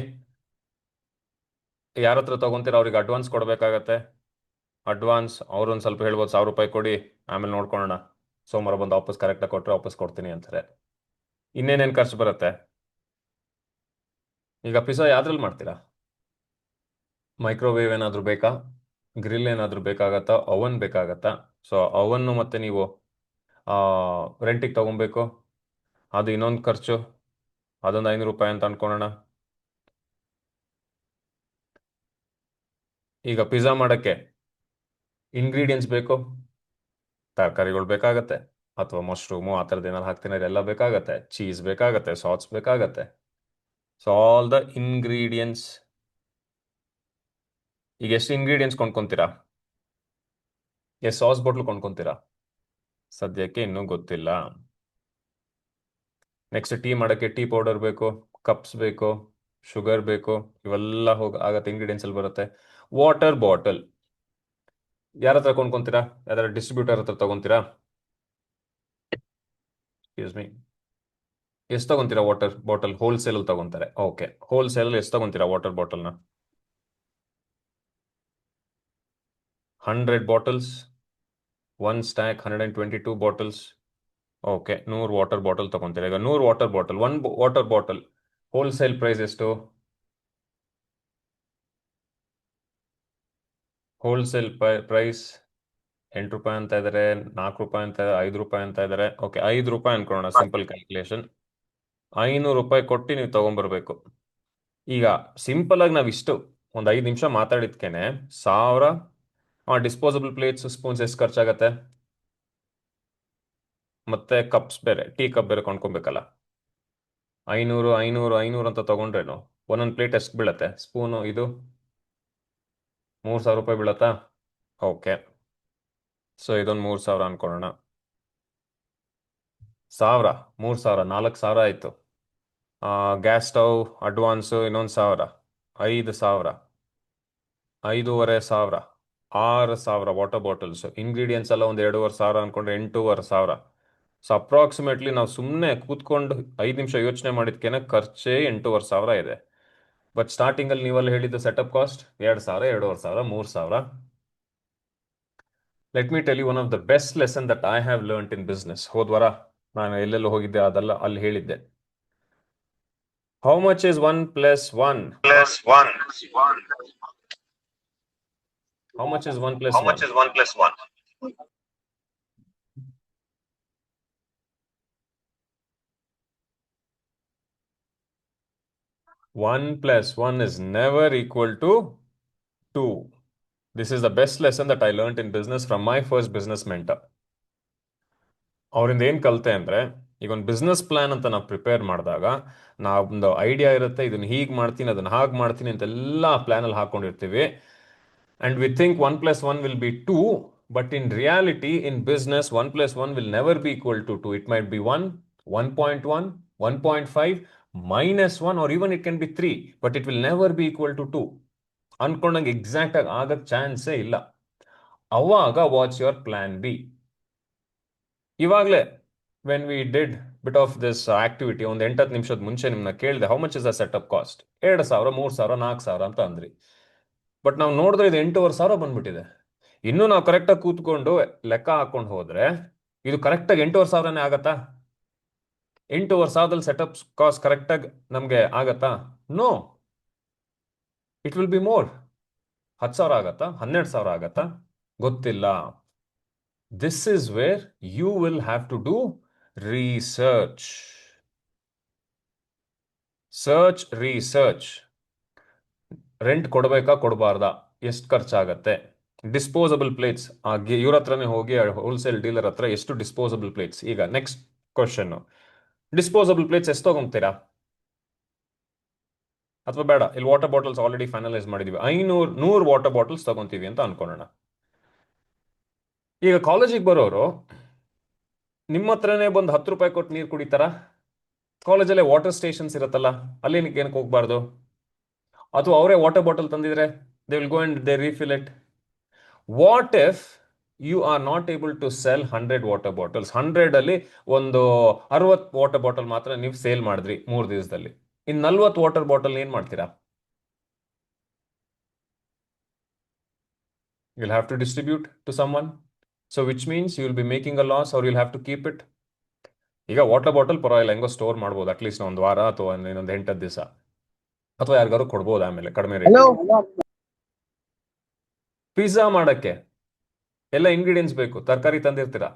ಯಾರ ಹತ್ರ ತೊಗೊತೀರಾ ಅವ್ರಿಗೆ ಅಡ್ವಾನ್ಸ್ ಕೊಡಬೇಕಾಗತ್ತೆ. ಅಡ್ವಾನ್ಸ್ ಅವ್ರೊಂದು ಸ್ವಲ್ಪ ಹೇಳ್ಬೋದು, 1,000 ರೂಪಾಯಿ ಕೊಡಿ, ಆಮೇಲೆ ನೋಡ್ಕೊಳ್ಳೋಣ, ಸೋಮವಾರ ಬಂದು ವಾಪಸ್ ಕರೆಕ್ಟಾಗಿ ಕೊಟ್ಟರೆ ವಾಪಸ್ ಕೊಡ್ತೀನಿ ಅಂತಾರೆ. ಇನ್ನೇನೇನು ಖರ್ಚು ಬರುತ್ತೆ? ಈಗ ಪಿಜ್ಜಾ ಯಾವ್ದ್ರಲ್ಲಿ ಮಾಡ್ತೀರಾ? ಮೈಕ್ರೋವೇವ್ ಏನಾದರೂ ಬೇಕಾ? ಗ್ರಿಲ್ ಏನಾದರೂ ಬೇಕಾಗತ್ತಾ? ಓವನ್ ಬೇಕಾಗತ್ತಾ? ಸೊ ಓವನ್ನು ಮತ್ತೆ ನೀವು ರೆಂಟಿಗೆ ತೊಗೊಬೇಕು, ಅದು ಇನ್ನೊಂದು ಖರ್ಚು, ಅದೊಂದು 500 ರೂಪಾಯಿ ಅಂತ ಅನ್ಕೊಳ್ಳೋಣ. ಈಗ ಪಿಜ್ಜಾ ಮಾಡೋಕ್ಕೆ ಇಂಗ್ರೀಡಿಯೆಂಟ್ಸ್ ಬೇಕು, ತರಕಾರಿಗಳು ಬೇಕಾಗತ್ತೆ, ಅಥವಾ ಮಶ್ರೂಮು ಆ ಥರದ್ದು ಏನಾರು ಹಾಕ್ತೀನಿ ಎಲ್ಲ ಬೇಕಾಗತ್ತೆ, ಚೀಸ್ ಬೇಕಾಗತ್ತೆ, ಸಾಸ್ ಬೇಕಾಗತ್ತೆ. So all the ingredients. ಈಗ ಎಷ್ಟು ಇಂಗ್ರೀಡಿಯೆಂಟ್ಸ್ ಕೊಂಡ್ಕೊತೀರಾ? ಎಷ್ಟು ಸಾಸ್ ಬಾಟ್ಲು ಕೊಂಡ್ಕೊತೀರಾ? ಸದ್ಯಕ್ಕೆ ಇನ್ನೂ ಗೊತ್ತಿಲ್ಲ. ನೆಕ್ಸ್ಟ್ ಟೀ ಮಾಡೋಕ್ಕೆ ಟೀ ಪೌಡರ್ ಬೇಕು, ಕಪ್ಸ್ ಬೇಕು, ಶುಗರ್ ಬೇಕು, ಇವೆಲ್ಲ ಆಗತ್ತೆ, ಇಂಗ್ರೀಡಿಯೆಂಟ್ಸ್ ಅಲ್ಲಿ ಬರುತ್ತೆ. ವಾಟರ್ ಬಾಟಲ್ ಯಾರ ಹತ್ರ ಕೊಂಡ್ಕೊತೀರಾ? ಯಾವ್ದಾರ ಡಿಸ್ಟ್ರಿಬ್ಯೂಟರ್ ಹತ್ರ ತಗೊಂತೀರಾ? ಎಕ್ಸ್ಕ್ಯೂಸ್ ಮೀ, ಎಷ್ಟು ತಗೊಂತೀರಾ ವಾಟರ್ ಬಾಟಲ್? ಹೋಲ್ಸೇಲ್ ತಗೊಂತಾರೆ. ಓಕೆ, ಹೋಲ್ಸೇಲ್ ಎಷ್ಟು ತಗೊಂತೀರಾ ವಾಟರ್ ಬಾಟಲ್ನ? 100 bottles, one stack 122 bottles. Okay, 100 water bottle ತಗೊಂತೀರಾ. ಈಗ 100 water bottle, water bottle wholesale price ಎಷ್ಟು? ಹೋಲ್ಸೇಲ್ ಪ್ರೈಸ್ 8 ರೂಪಾಯಿ ಅಂತ ಇದ್ದಾರೆ, 4 ರೂಪಾಯಿ ಅಂತ ಇದೆ, 5 ರೂಪಾಯಿ ಅಂತ ಇದ್ದಾರೆ. ಓಕೆ, 5 ರೂಪಾಯಿ ಅನ್ಕೊಳ್ಳೋಣ, ಸಿಂಪಲ್ ಕ್ಯಾಲ್ಕುಲೇಷನ್. 500 ರೂಪಾಯಿ ಕೊಟ್ಟು ನೀವು ತಗೊಂಬರ್ಬೇಕು. ಈಗ ಸಿಂಪಲ್ ಆಗಿ ನಾವು ಇಷ್ಟು ಒಂದು 5 ನಿಮಿಷ ಮಾತಾಡಿದ್ಕೇನೆ 1000 ಡಿಸ್ಪೋಸಬಲ್ ಪ್ಲೇಟ್ಸ್ ಸ್ಪೂನ್ಸ್ ಎಷ್ಟು ಖರ್ಚಾಗತ್ತೆ? ಮತ್ತೆ ಕಪ್ಸ್ ಬೇರೆ, ಟೀ ಕಪ್ ಬೇರೆ ಕೊಂಡ್ಕೊಬೇಕಲ್ಲ. 500 ಅಂತ ತಗೊಂಡ್ರೇನು ಒಂದೊಂದು ಪ್ಲೇಟ್ ಎಷ್ಟು ಬೀಳತ್ತೆ? ಸ್ಪೂನು ಇದು 3000 ರೂಪಾಯಿ ಬೀಳತ್ತಾ? ಓಕೆ, ಸೊ ಇದೊಂದು 3000 ಅನ್ಕೊಳ್ಳೋಣ. 1000, 3000, 4000 ಆಯಿತು. ಗ್ಯಾಸ್ ಸ್ಟವ್ ಅಡ್ವಾನ್ಸು ಇನ್ನೊಂದು 1000, 5000, 5500, 6000 ವಾಟರ್ ಬಾಟಲ್ಸ್, ಇಂಗ್ರೀಡಿಯೆಂಟ್ಸ್ ಎಲ್ಲ ಒಂದು 2500 ಅನ್ಕೊಂಡ್ರೆ 8500. ಸೊ ಅಪ್ರಾಕ್ಸಿಮೇಟ್ಲಿ ನಾವು ಸುಮ್ಮನೆ ಕೂತ್ಕೊಂಡು 5 ನಿಮಿಷ ಯೋಚನೆ ಮಾಡಿದ್ಕೇನೆ ಖರ್ಚೇ 8500 ಇದೆ. ಬಟ್ ಸ್ಟಾರ್ಟಿಂಗಲ್ಲಿ ನೀವೆಲ್ಲ ಹೇಳಿದ್ದು setup cost 2000, 2500, 3000. Let me tell you one of the best lesson that I have learned in business. ಹೋದ್ವಾರ ನಾನು ಎಲ್ಲೆಲ್ಲೋ ಹೋಗಿದ್ದೆ ಅದೆಲ್ಲ ಅಲ್ಲಿ ಹೇಳಿದ್ದೆ. How much is 1+1? How much is 1 plus 1? 1+1 is never equal to 2. This is the best lesson that I learned in business from my first business mentor. ಅವರಿಂದ ಏನು ಕಲಿತೆ ಅಂದರೆ, ಈಗ ಒಂದು ಬಿಸ್ನೆಸ್ ಪ್ಲಾನ್ ಅಂತ ನಾವು ಪ್ರಿಪೇರ್ ಮಾಡಿದಾಗ ನಾವೊಂದು ಐಡಿಯಾ ಇರುತ್ತೆ, ಇದನ್ನು ಹೀಗೆ ಮಾಡ್ತೀನಿ ಅದನ್ನು ಹಾಗೆ ಮಾಡ್ತೀನಿ ಅಂತೆಲ್ಲ ಪ್ಲ್ಯಾನಲ್ಲಿ ಹಾಕ್ಕೊಂಡಿರ್ತೀವಿ. And we think 1+1 will be 2, but in reality, in business, 1+1 will never be equal to 2. It might be 1, 1.1, 1.5, -1, or even it can be 3, but it will never be equal to 2. ಅನ್ಕೊಂಡಂಗೆ exact ಆಗಿ ಆಗಕ್ಕೆ ಚಾನ್ಸೇ ಇಲ್ಲ. ಅವಾಗ what's your plan B? ಇವಾಗಲೇ when we did bit of this activity ಒಂದು 8-10 ನಿಮಿಷದ ಮುಂಚೆ ನಿಮ್ಮನ್ನ ಕೇಳಿದೆ, how much is the setup cost? 2000, 3000, 4000 ಅಂತ ಅಂದ್ರಿ. ಬಟ್ ನಾವು ನೋಡಿದ್ರೆ ಇದು 8500 ಬಂದ್ಬಿಟ್ಟಿದೆ. ಇನ್ನೂ ನಾವು ಕರೆಕ್ಟಾಗಿ ಕೂತ್ಕೊಂಡು ಲೆಕ್ಕ ಹಾಕೊಂಡು ಹೋದ್ರೆ ಇದು ಕರೆಕ್ಟಾಗಿ 8500ನೇ ಆಗತ್ತಾ? 8500ದಲ್ಲಿ ಸೆಟಪ್ ಕಾಸ್ಟ್ ಕರೆಕ್ಟಾಗಿ ನಮಗೆ ಆಗತ್ತಾ? No, it will be more. 10,000 ಆಗತ್ತಾ? 12,000 ಆಗತ್ತಾ? ಗೊತ್ತಿಲ್ಲ. This is where you will have to do research. Research. Rent ಕೊಡಬೇಕಾ ಕೊಡಬಾರ್ದಾ? ಎಷ್ಟು ಖರ್ಚಾಗತ್ತೆ? ಡಿಸ್ಪೋಸಬಲ್ ಪ್ಲೇಟ್ಸ್ ಇವ್ರ ಹತ್ರನೇ ಹೋಗಿ ಹೋಲ್ಸೇಲ್ ಡೀಲರ್ ಹತ್ರ ಎಷ್ಟು ಡಿಸ್ಪೋಸಬಲ್ ಪ್ಲೇಟ್ಸ್. ಈಗ ನೆಕ್ಸ್ಟ್ ಕ್ವಶನ್, ಡಿಸ್ಪೋಸಬಲ್ ಪ್ಲೇಟ್ಸ್ ಎಷ್ಟು ತಗೊಂತೀರಾ? ಅಥವಾ ಬೇಡ, ಇಲ್ಲಿ ವಾಟರ್ ಬಾಟಲ್ಸ್ ಆಲ್ರೆಡಿ ಫೈನಲೈಸ್ ಮಾಡಿದೀವಿ, 100 ವಾಟರ್ ಬಾಟಲ್ಸ್ ತಗೊಂತೀವಿ ಅಂತ ಅನ್ಕೊಳ್ಳೋಣ. ಈಗ ಕಾಲೇಜಿಗೆ ಬರೋರು ನಿಮ್ಮ ಹತ್ರನೇ ಬಂದು 10 ರೂಪಾಯಿ ಕೊಟ್ಟು ನೀರು ಕುಡಿತಾರ? ಕಾಲೇಜಲ್ಲೇ ವಾಟರ್ ಸ್ಟೇಷನ್ಸ್ ಇರುತ್ತಲ್ಲ, ಅಲ್ಲಿ ಏನಕ್ಕೆ ಹೋಗ್ಬಾರ್ದು? ಅಥವಾ ಅವರೇ ವಾಟರ್ ಬಾಟಲ್ ತಂದಿದ್ರೆ they will go and they refill it. What if you are not able to sell 100 water bottles? 100 ಅಲ್ಲಿ ಒಂದು 60 ವಾಟರ್ ಬಾಟಲ್ ಮಾತ್ರ ನೀವು ಸೇಲ್ ಮಾಡಿದ್ರಿ 3 ದಿವಸದಲ್ಲಿ. ಇನ್ನು 40 ವಾಟರ್ ಬಾಟಲ್ ಏನ್ ಮಾಡ್ತೀರಾ? You'll have to distribute to someone. So which means you will be making a loss or you'll have to keep it. ಈಗ ವಾಟರ್ ಬಾಟಲ್ ಪರವಾಗಿಲ್ಲ, ಹೆಂಗೋ ಸ್ಟೋರ್ ಮಾಡ್ಬೋದು, ಅಟ್ಲೀಸ್ಟ್ ಒಂದು ವಾರ ಅಥವಾ ಇನ್ನೊಂದು 8-10 ದಿವಸ, ಅಥವಾ ಯಾರಿಗಾರು ಕೊಡ್ಬೋದು ಆಮೇಲೆ ಕಡಿಮೆ ರೇಟ್. ಪಿಜ್ಜಾ ಮಾಡಕ್ಕೆ ಎಲ್ಲ ಇಂಗ್ರೀಡಿಯೆಂಟ್ಸ್ ಬೇಕು, ತರಕಾರಿ ತಂದಿರ್ತೀರಾ,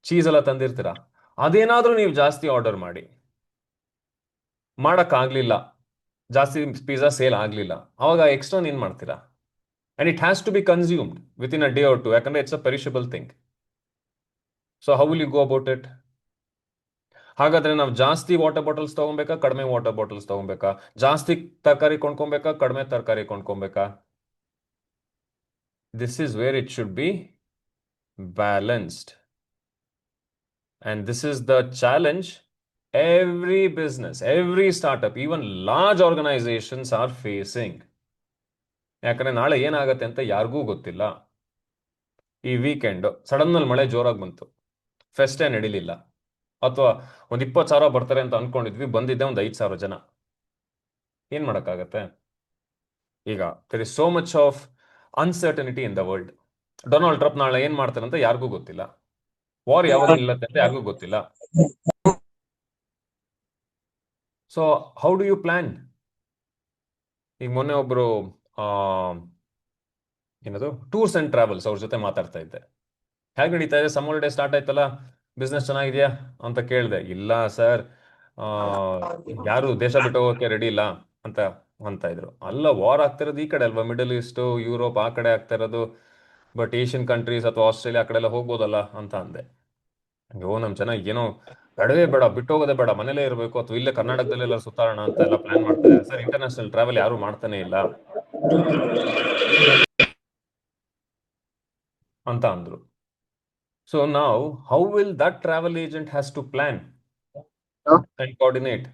ಚೀಸ್ ಎಲ್ಲ ತಂದಿರ್ತೀರಾ. ಅದೇನಾದ್ರೂ ನೀವು ಜಾಸ್ತಿ ಆರ್ಡರ್ ಮಾಡಿ ಮಾಡಕ್ಕಾಗ್ಲಿಲ್ಲ, ಜಾಸ್ತಿ ಪಿಜ್ಜಾ ಸೇಲ್ ಆಗ್ಲಿಲ್ಲ, ಅವಾಗ ಎಕ್ಸ್ಟ್ರಾ ಏನ್ ಮಾಡ್ತೀರಾ? And it has to be consumed with in a day or two, ಯಾಕಂದ್ರೆ it's a perishable thing. So how will you go about it? ಹಾಗಾದ್ರೆ ನಾವು ಜಾಸ್ತಿ ವಾಟರ್ ಬಾಟಲ್ಸ್ ತಗೊಬೇಕಾ, ಕಡಿಮೆ ವಾಟರ್ ಬಾಟಲ್ಸ್ ತಗೊಬೇಕಾ? ಜಾಸ್ತಿ ತರಕಾರಿ ಕೊಂಡ್ಕೊಬೇಕಾ, ಕಡಿಮೆ ತರಕಾರಿ ಕೊಂಡ್ಕೊಬೇಕಾ? This is where it should be balanced. And this is the challenge every business, every startup, even large organizations are facing. ಯಾಕಂದ್ರೆ ನಾಳೆ ಏನಾಗತ್ತೆ ಅಂತ ಯಾರಿಗೂ ಗೊತ್ತಿಲ್ಲ. ಈ ವೀಕೆಂಡ್ ಸಡನ್ ಅಲ್ಲಿ ಮಳೆ ಜೋರಾಗಿ ಬಂತು, ಫೆಸ್ಟೇ ನಡೀಲಿಲ್ಲ, ಅಥವಾ ಒಂದು 20,000 ಬರ್ತಾರೆ ಅಂತ ಅನ್ಕೊಂಡಿದ್ವಿ, ಬಂದಿದ್ದೆ ಒಂದು 5,000 ಜನ. ಏನ್ ಮಾಡಕ್ಕಾಗತ್ತೆ? ಈಗ there is so much of uncertainty in the world. Donald Trump ನಾಳೆ ಏನ್ ಮಾಡ್ತಾನೆ ಅಂತ ಯಾರಿಗೂ ಗೊತ್ತಿಲ್ಲ. ವಾರ್ ಯಾವಾಗ ನಿಲ್ಲತ್ತೆ ಅಂತ ಯಾರಿಗೂ ಗೊತ್ತಿಲ್ಲ. So how do you plan? ಈಗ ಮೊನ್ನೆ ಒಬ್ರು ಏನದು ಟೂರ್ಸ್ ಅಂಡ್ ಟ್ರಾವೆಲ್ಸ್ ಅವ್ರ ಜೊತೆ ಮಾತಾಡ್ತಾ ಇದ್ದೆ. ಹೇಗೆ ನಡೀತಾ ಇದೆ, ಸಮ್ಮರ್ ಡೇ ಸ್ಟಾರ್ಟ್ ಆಯ್ತಲ್ಲ, ಬಿಸ್ನೆಸ್ ಚೆನ್ನಾಗಿದೆಯಾ ಅಂತ ಕೇಳಿದೆ. ಇಲ್ಲ ಸರ್, ಯಾರು ದೇಶ ಬಿಟ್ಟು ಹೋಗೋಕೆ ರೆಡಿ ಇಲ್ಲ ಅಂತ ಅಂತ ಇದ್ರು. ಅಲ್ಲ, ವಾರ್ ಆಗ್ತಿರೋದು ಈ ಕಡೆ ಅಲ್ವಾ, ಮಿಡಲ್ ಈಸ್ಟ್, ಯುರೋಪ್ ಆ ಕಡೆ ಆಗ್ತಾ ಇರೋದು. ಬಟ್ ಏಷ್ಯನ್ ಕಂಟ್ರೀಸ್ ಅಥವಾ ಆಸ್ಟ್ರೇಲಿಯಾ ಆ ಕಡೆ ಎಲ್ಲ ಹೋಗ್ಬೋದಲ್ಲ ಅಂತ ಅಂದೆ. ಅಯ್ಯೋ ನಮ್ಮ ಜನ ಏನೋ ಬೇಡವೇ ಬೇಡ, ಬಿಟ್ಟು ಹೋಗೋದೇ ಬೇಡ, ಮನೇಲೇ ಇರಬೇಕು ಅಥವಾ ಇಲ್ಲೇ ಕರ್ನಾಟಕದಲ್ಲೆಲ್ಲ ಸುತ್ತಾರೋಣ ಅಂತ ಎಲ್ಲ ಪ್ಲಾನ್ ಮಾಡ್ತಾ ಇದ್ದಾರೆ ಸರ್. ಇಂಟರ್ನ್ಯಾಷನಲ್ ಟ್ರಾವೆಲ್ ಯಾರು ಮಾಡ್ತಾನೆ ಇಲ್ಲ ಅಂತ ಅಂದ್ರು. ಸೊ ನಾವು how will that travel agent has to plan and coordinate?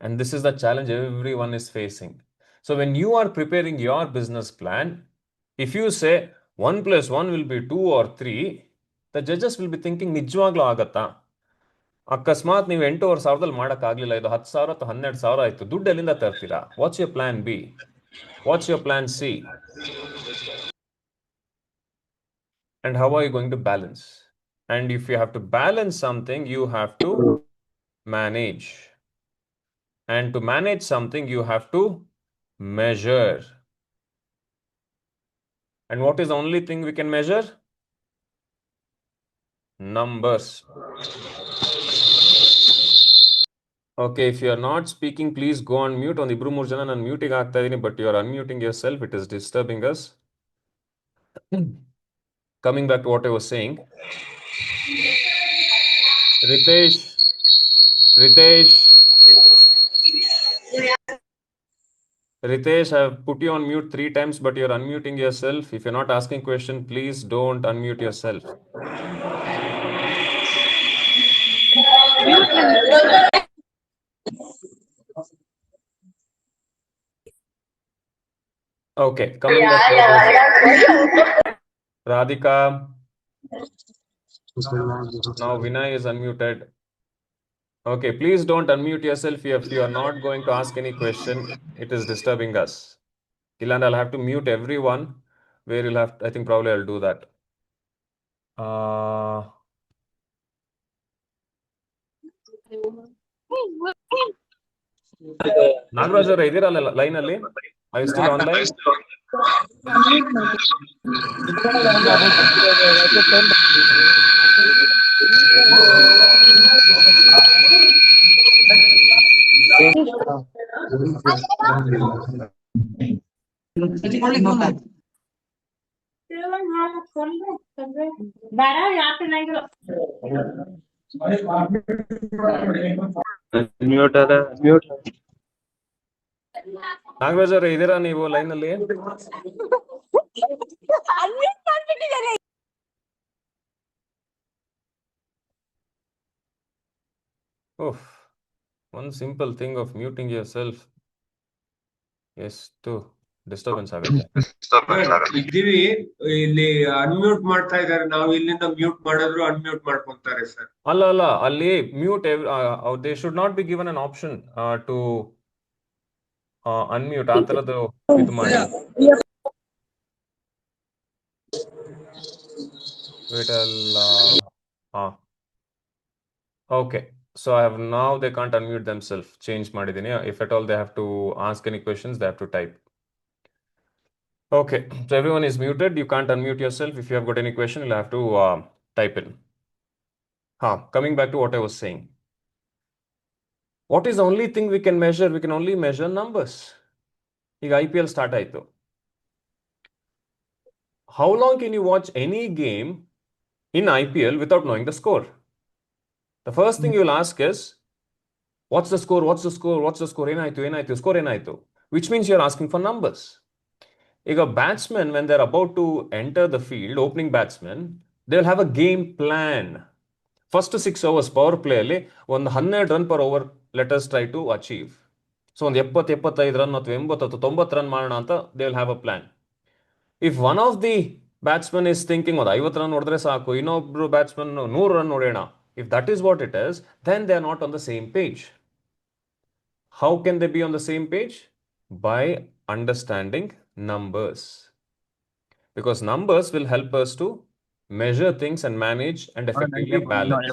And this is the challenge everyone is facing. So when you are preparing your business plan, if you say 1 plus 1 will be 2 or 3, the judges will be thinking ನಿಜವಾಗ್ಲೂ ಆಗತ್ತಾ? ಅಕಸ್ಮಾತ್ ನೀವು 8,500 ಮಾಡೋಕ್ಕಾಗಲಿಲ್ಲ, ಇದು 10,000 ಅಥವಾ 12,000 ಆಯಿತು, ದುಡ್ಡು ಎಲ್ಲಿಂದ ತರ್ತೀರಾ? What's your plan B? What's your plan C? And how are you going to balance? And if you have to balance something, you have to manage. And to manage something, you have to measure. And what is the only thing we can measure? Numbers. Okay, if you are not speaking, please go on mute. On Ibru Murjana, ನಾನು ಮ್ಯೂಟಿಗೆ ಆಗ್ತಾ ಇದೀನಿ, but you are unmuting yourself. It is disturbing us. Coming back to what I was saying. Ritesh, Ritesh, Ritesh, I have put you on mute 3 times, but you're unmuting yourself. If you're not asking question, please don't unmute yourself. Okay, coming back to what I was Radhika, now Vinay is unmuted. Okay, please don't unmute yourself if you are not going to ask any question. It is disturbing us. Ilan, I'll have to mute everyone. Where you'll have, I think probably I'll do that. Nagaraj ಅವರ ಇದ್ದೀರಲ್ಲ line ಅಲ್ಲಿ? I still online? Nagaraj ಅವರ ಇದ್ದೀರಾ ನೀವು line ಅಲ್ಲಿ? ಓಹ್, one simple thing of muting yourself ಎಷ್ಟು disturbance ಆಗುತ್ತೆ. ಇದ್ದೀವಿ, ಇಲ್ಲಿ ಅನ್ಮ್ಯೂಟ್ ಮಾಡ್ತಾ ಇದ್ದಾರೆ, ನಾವು ಇಲ್ಲಿಂದ ಮ್ಯೂಟ್ ಮಾಡಿದ್ರು ಅನ್ಮ್ಯೂಟ್ ಮಾಡ್ಕೊಂತಾರೆ ಸರ್. ಅಲ್ಲ, ಅಲ್ಲಿ mute they should not be given an option two unmute, ಆ ತರದ್ದು ಇದು ಮಾಡಿ. Wait, okay. So I have now they can't unmute themselves. Change ಮಾಡಿದ್ದೀನಿ. If at all they have to ask any questions, they have to type. Okay, so everyone is muted. You can't unmute yourself. If you have got any question, you'll have to type in. Coming back to what I was saying. What is the only thing we can measure? We can only measure numbers. ಈಗ IPL start ಆಯಿತು. How long can you watch any game in IPL without knowing the score? The first thing you'll ask is, what's the score? What's the score? What's the score? ಏನಾಯ್ತು? Score ಏನಾಯ್ತು? Which means you're asking for numbers. ಈಗ batsmen, when they're about to enter the field, opening batsmen, they'll have a game plan. First 6 overs power play ಅಲ್ಲಿ ಒಂದು 12 run per over let us try to achieve. So ಒಂದು 70-75 run ಅಥವಾ 80 ಅಥವಾ 90 run ಮಾಡೋಣ ಅಂತ they will have a plan. If one of the batsmen is thinking ಒಂದು 50 run ಹೊಡೆದ್ರೆ ಸಾಕು, ಇನ್ನೊಬ್ರು ಬ್ಯಾಟ್ಸ್ಮನ್ 100 ರನ್ ಹೊಡೆಯೋಣ, if that is what it is, then they are not on the same page. How can they be on the same page? By understanding numbers. Because numbers will help us to measure things and manage and effectively balance.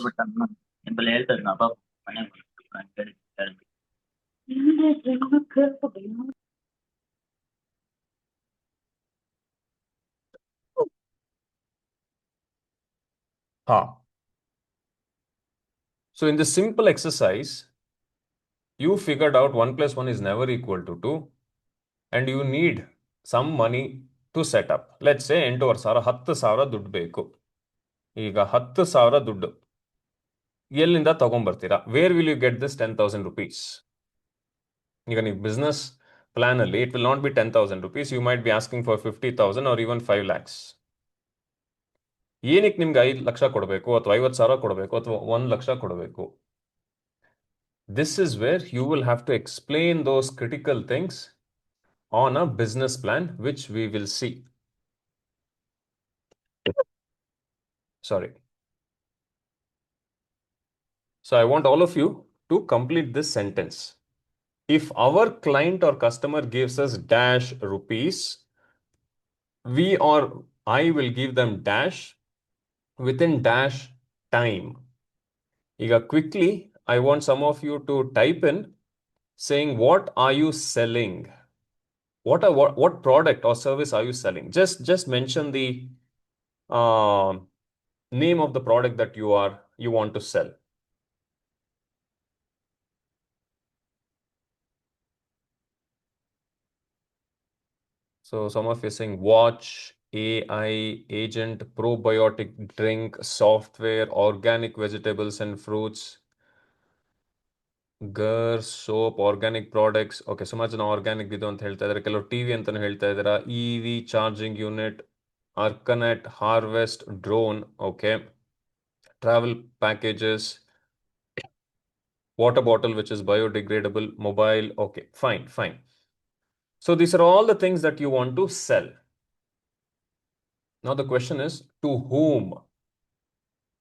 So in this simple exercise, you figured out 1 plus 1 is never equal to 2, and you need some money to set up. Let's say 8,000 10,000 ದುಡ್ಡು ಬೇಕು. ಈಗ 10,000 ದುಡ್ಡು ಎಲ್ಲಿಂದ ತಗೊಂಡ್ಬರ್ತೀರಾ? Where will you get this 10,000 rupees? ಈಗ ನೀವು business plan ಅಲ್ಲಿ it will not be 10,000 rupees, you might be asking for 50,000 or even 5 lakhs. ಏನಕ್ಕೆ ನಿಮ್ಗೆ 5 ಲಕ್ಷ ಕೊಡಬೇಕು ಅಥವಾ 50,000 ಕೊಡಬೇಕು ಅಥವಾ 1 ಲಕ್ಷ ಕೊಡಬೇಕು? This is where you will have to explain those critical things on a business plan, which we will see. Sorry. So I want all of you to complete this sentence. If our client or customer gives us dash rupees, we or I will give them dash within dash time. Iga quickly, I want some of you to type in saying, what are you selling? What product or service are you selling? Just mention the name of the product that you want to sell. So some of you are saying watch, AI, agent, probiotic drink, software, organic vegetables and fruits, ಗರ್ soap, organic products. Okay, ಸುಮಾರು ಜನ organic ಇದು ಅಂತ ಹೇಳ್ತಾ ಇದ್ದಾರೆ, ಕೆಲವರು TV ಅಂತಾನು ಹೇಳ್ತಾ ಇದ್ದಾರೆ, EV charging unit, areca nut, harvest, drone, okay, travel packages, water bottle which is biodegradable, mobile, okay, fine. So these are all the things that you want to sell. Now the question is, to whom?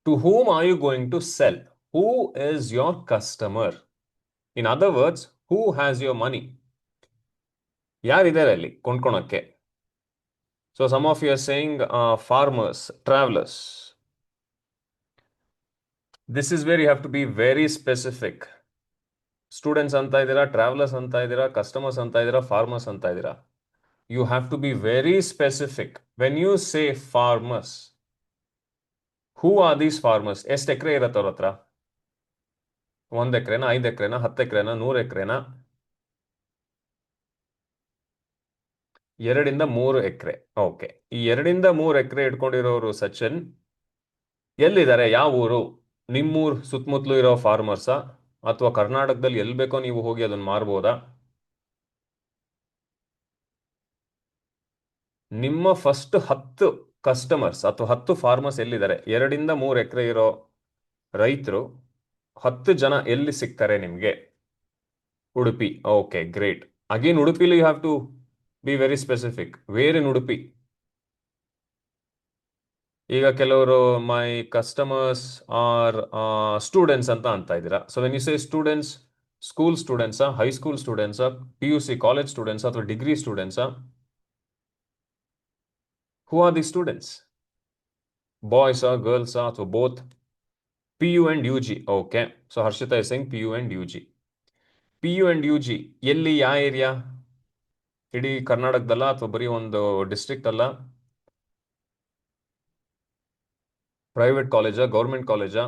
To whom are you going to sell? Who is your customer? In other words, who has your money? ಯಾರಿದ್ದಾರೆ ಅಲ್ಲಿ ಕೊಂಡ್ಕೊಳಕ್ಕೆ? So some of you are saying farmers, travelers. This is where you have to be very specific. Students anta idira, travelers anta idira, customers anta idira, farmers anta idira. You have to be very specific. When you say farmers, who are these farmers? ಎಷ್ಟು ಎಕರೆ ಇರತ್ತೆ ಅವ್ರ ಹತ್ರ? 1 ಎಕರೆನಾ, 5 ಎಕರೆನಾ, 10 ಎಕರೆನಾ, 100 ಎಕರೆನಾ? 2 ಇಂದ 3 ಎಕರೆ. Okay, ಈ 2 ಇಂದ 3 ಎಕರೆ ಇಟ್ಕೊಂಡಿರೋರು ಸಚಿನ್ ಎಲ್ಲಿದ್ದಾರೆ? ಯಾವ ಊರು? ನಿಮ್ಮೂರ್ ಸುತ್ತಮುತ್ತಲು ಇರೋ ಫಾರ್ಮರ್ಸಾ ಅಥವಾ ಕರ್ನಾಟಕದಲ್ಲಿ ಎಲ್ಲಿ ಬೇಕೋ ನೀವು ಹೋಗಿ ಅದನ್ನ ಮಾರ್ಬೋದಾ? ನಿಮ್ಮ ಫಸ್ಟ್ 10 ಕಸ್ಟಮರ್ಸ್ ಅಥವಾ 10 ಫಾರ್ಮರ್ಸ್ ಎಲ್ಲಿದ್ದಾರೆ? 2 ಇಂದ 3 ಎಕರೆ ಇರೋ ರೈತರು 10 ಜನ ಎಲ್ಲಿ ಸಿಗ್ತಾರೆ ನಿಮ್ಗೆ? ಉಡುಪಿ. Okay, great. ಅಗೇನ್ ಉಡುಪಿಲಿ you have to be very specific. Where in Udupi? ಈಗ ಕೆಲವರು ಮೈ ಕಸ್ಟಮರ್ಸ್ ಆರ್ ಸ್ಟೂಡೆಂಟ್ಸ್ ಅಂತ ಇದ್ದೀರಾ. So when you say students, school ಸ್ಟೂಡೆಂಟ್ಸಾ, ಹೈಸ್ಕೂಲ್ ಸ್ಟೂಡೆಂಟ್ಸಾ, PUC ಕಾಲೇಜ್ ಸ್ಟೂಡೆಂಟ್ಸಾ ಅಥವಾ ಡಿಗ್ರಿ ಸ್ಟೂಡೆಂಟ್ಸಾ? Who are the students? ಬಾಯ್ಸಾ, ಗರ್ಲ್ಸಾ ಅಥವಾ both? PU and UG. Okay, so Harshita is saying PU and UG. PU and UG ಎಲ್ಲಿ, ಯಾವ ಏರಿಯಾ? ಇಡೀ ಕರ್ನಾಟಕದಲ್ಲ ಅಥವಾ ಬರೀ ಒಂದು ಡಿಸ್ಟ್ರಿಕ್ಟ್ ಅಲ್ಲ? ಪ್ರೈವೇಟ್ ಕಾಲೇಜಾ, ಗೌರ್ಮೆಂಟ್ ಕಾಲೇಜಾ,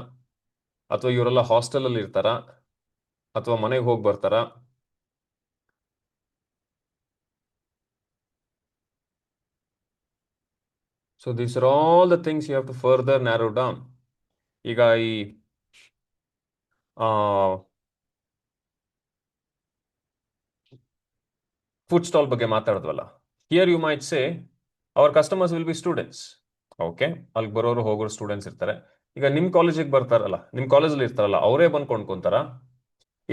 ಅಥವಾ ಇವರೆಲ್ಲ ಹಾಸ್ಟೆಲ್ ಅಲ್ಲಿ ಇರ್ತಾರಾ ಅಥವಾ ಮನೆಗೆ ಹೋಗಿ ಬರ್ತಾರಾ? So these are all the things you have to further narrow down. ಈಗ ಈ ಫುಡ್ ಸ್ಟಾಲ್ ಬಗ್ಗೆ ಮಾತಾಡಿದ್ವಲ್ಲ, here you might say our customers will be students. Okay, ಅಲ್ಲಿ ಬರೋರು ಹೋಗೋರು ಸ್ಟೂಡೆಂಟ್ಸ್ ಇರ್ತಾರೆ. ಈಗ ನಿಮ್ಮ ಕಾಲೇಜಿಗೆ ಬರ್ತಾರಲ್ಲ, ನಿಮ್ಮ ಕಾಲೇಜಲ್ಲಿ ಇರ್ತಾರಲ್ಲ, ಅವರೇ ಬಂದು ಕೊಂಡ್ಕೊಂತಾರ?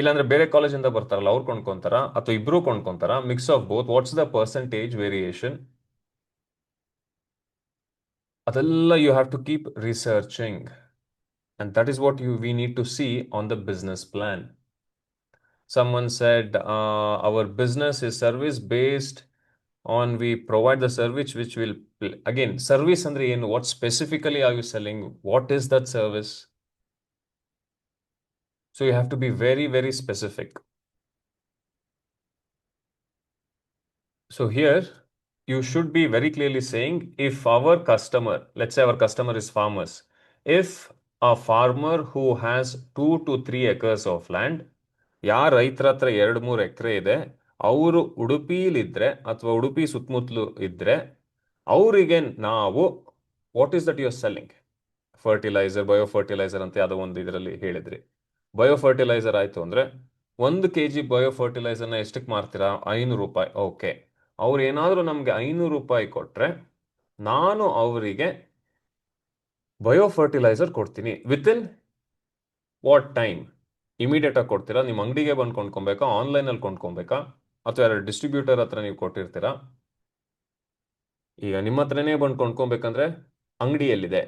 ಇಲ್ಲಾಂದ್ರೆ ಬೇರೆ ಕಾಲೇಜಿಂದ ಬರ್ತಾರಲ್ಲ ಅವ್ರು ಕೊಂಡ್ಕೊಂತಾರ ಅಥವಾ ಇಬ್ರು ಕೊಂಡ್ಕೊಂತಾರ? Mix of both. What's the percentage variation? ಅದೆಲ್ಲ you have to keep researching, and that is what we need to see on the business plan. Someone said our business is service based on we provide the service which will again service andre ಏನು? What specifically are you selling? What is that service? So you have to be very, very specific. So here you should be very clearly saying, if our customer, let's say our customer is farmers, if a farmer who has 2 to 3 acres of land. ಯಾರ ರೈತರ ಹತ್ರ 2-3 ಎಕರೆ ಇದೆ, ಅವರು ಉಡುಪಿಲಿದ್ರೆ ಅಥವಾ ಉಡುಪಿ ಸುತ್ತಮುತ್ತಲು ಇದ್ರೆ ಅವರಿಗೆ ನಾವು what is that you are selling? Fertiliser, bio fertiliser ಅಂತ ಯಾವುದೋ ಒಂದು ಇದರಲ್ಲಿ ಹೇಳಿದ್ರಿ. ಬಯೋ ಫರ್ಟಿಲೈಸರ್ ಆಯಿತು ಅಂದರೆ 1 kg ಬಯೋ ಫರ್ಟಿಲೈಸರ್ನ ಎಷ್ಟಕ್ಕೆ ಮಾರ್ತೀರಾ? 500 ರೂಪಾಯಿ. ಓಕೆ, ಅವ್ರು ಏನಾದರೂ ನಮಗೆ 500 ರೂಪಾಯಿ ಕೊಟ್ಟರೆ ನಾನು ಅವರಿಗೆ ಬಯೋ ಫರ್ಟಿಲೈಸರ್ ಕೊಡ್ತೀನಿ. Within what time? ಇಮಿಡಿಯೇಟ್ ಆಗಿ ಕೊಡ್ತೀರಾ? ನಿಮ್ಮ ಅಂಗಡಿಗೆ ಬಂದು ಕೊಂಡ್ಕೊಬೇಕಾ, ಆನ್ಲೈನಲ್ಲಿ ಕೊಂಡ್ಕೊಬೇಕಾ, ಅಥವಾ ಯಾರು ಡಿಸ್ಟ್ರಿಬ್ಯೂಟರ್ ಹತ್ರ ನೀವು ಕೊಟ್ಟಿರ್ತೀರಾ? ಈಗ ನಿಮ್ಮ ಹತ್ರನೇ ಬಂದು ಕೊಂಡ್ಕೊಬೇಕಂದ್ರೆ ಅಂಗಡಿ ಎಲ್ಲಿದೆ?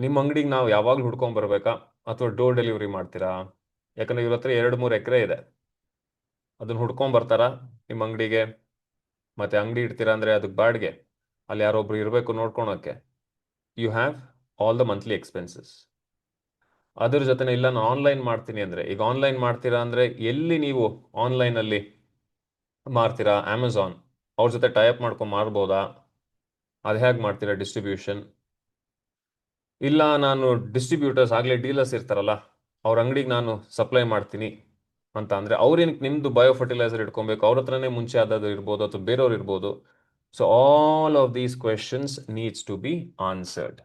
ನಿಮ್ಮ ಅಂಗಡಿಗೆ ನಾವು ಯಾವಾಗಲೂ ಹುಡ್ಕೊಂಡ್ಬರ್ಬೇಕಾ ಅಥವಾ ಡೋರ್ ಡೆಲಿವರಿ ಮಾಡ್ತೀರಾ? ಯಾಕಂದ್ರೆ ಇವ್ರ ಹತ್ರ 2-3 ಎಕರೆ ಇದೆ, ಅದನ್ನ ಹುಡ್ಕೊಂಬರ್ತಾರಾ ನಿಮ್ಮ ಅಂಗಡಿಗೆ? ಮತ್ತೆ ಅಂಗಡಿ ಇಡ್ತೀರಾ ಅಂದರೆ ಅದಕ್ಕೆ ಬಾಡಿಗೆ, ಅಲ್ಲಿ ಯಾರೊಬ್ರು ಇರಬೇಕು ನೋಡ್ಕೊಳಕ್ಕೆ. You have all the monthly expenses. ಅದ್ರ ಜೊತೆ ಇಲ್ಲ ನಾನು ಆನ್ಲೈನ್ ಮಾಡ್ತೀನಿ ಅಂದರೆ, ಈಗ ಆನ್ಲೈನ್ ಮಾಡ್ತೀರಾ ಅಂದರೆ ಎಲ್ಲಿ ನೀವು ಆನ್ಲೈನಲ್ಲಿ ಮಾರ್ತೀರಾ? ಅಮೆಝಾನ್ ಅವ್ರ ಜೊತೆ ಟೈಅಪ್ ಮಾಡ್ಕೊಂಡು ಮಾರ್ಬೋದಾ? ಅದು ಹೇಗೆ ಮಾಡ್ತೀರಾ ಡಿಸ್ಟ್ರಿಬ್ಯೂಷನ್? ಇಲ್ಲ ನಾನು ಡಿಸ್ಟ್ರಿಬ್ಯೂಟರ್ಸ್ ಆಗಲೇ ಡೀಲರ್ಸ್ ಇರ್ತಾರಲ್ಲ ಅವ್ರ ಅಂಗಡಿಗೆ ನಾನು ಸಪ್ಲೈ ಮಾಡ್ತೀನಿ ಅಂತ ಅಂದರೆ ಅವ್ರೇನಕ್ಕೆ ನಿಮ್ಮದು ಬಯೋ ಫರ್ಟಿಲೈಸರ್ ಇಟ್ಕೊಬೇಕು? ಅವ್ರ ಹತ್ರನೇ ಮುಂಚೆ ಆದದ್ದು ಇರ್ಬೋದು ಅಥವಾ ಬೇರೆಯವ್ರು ಇರ್ಬೋದು. So all of these questions needs to be answered.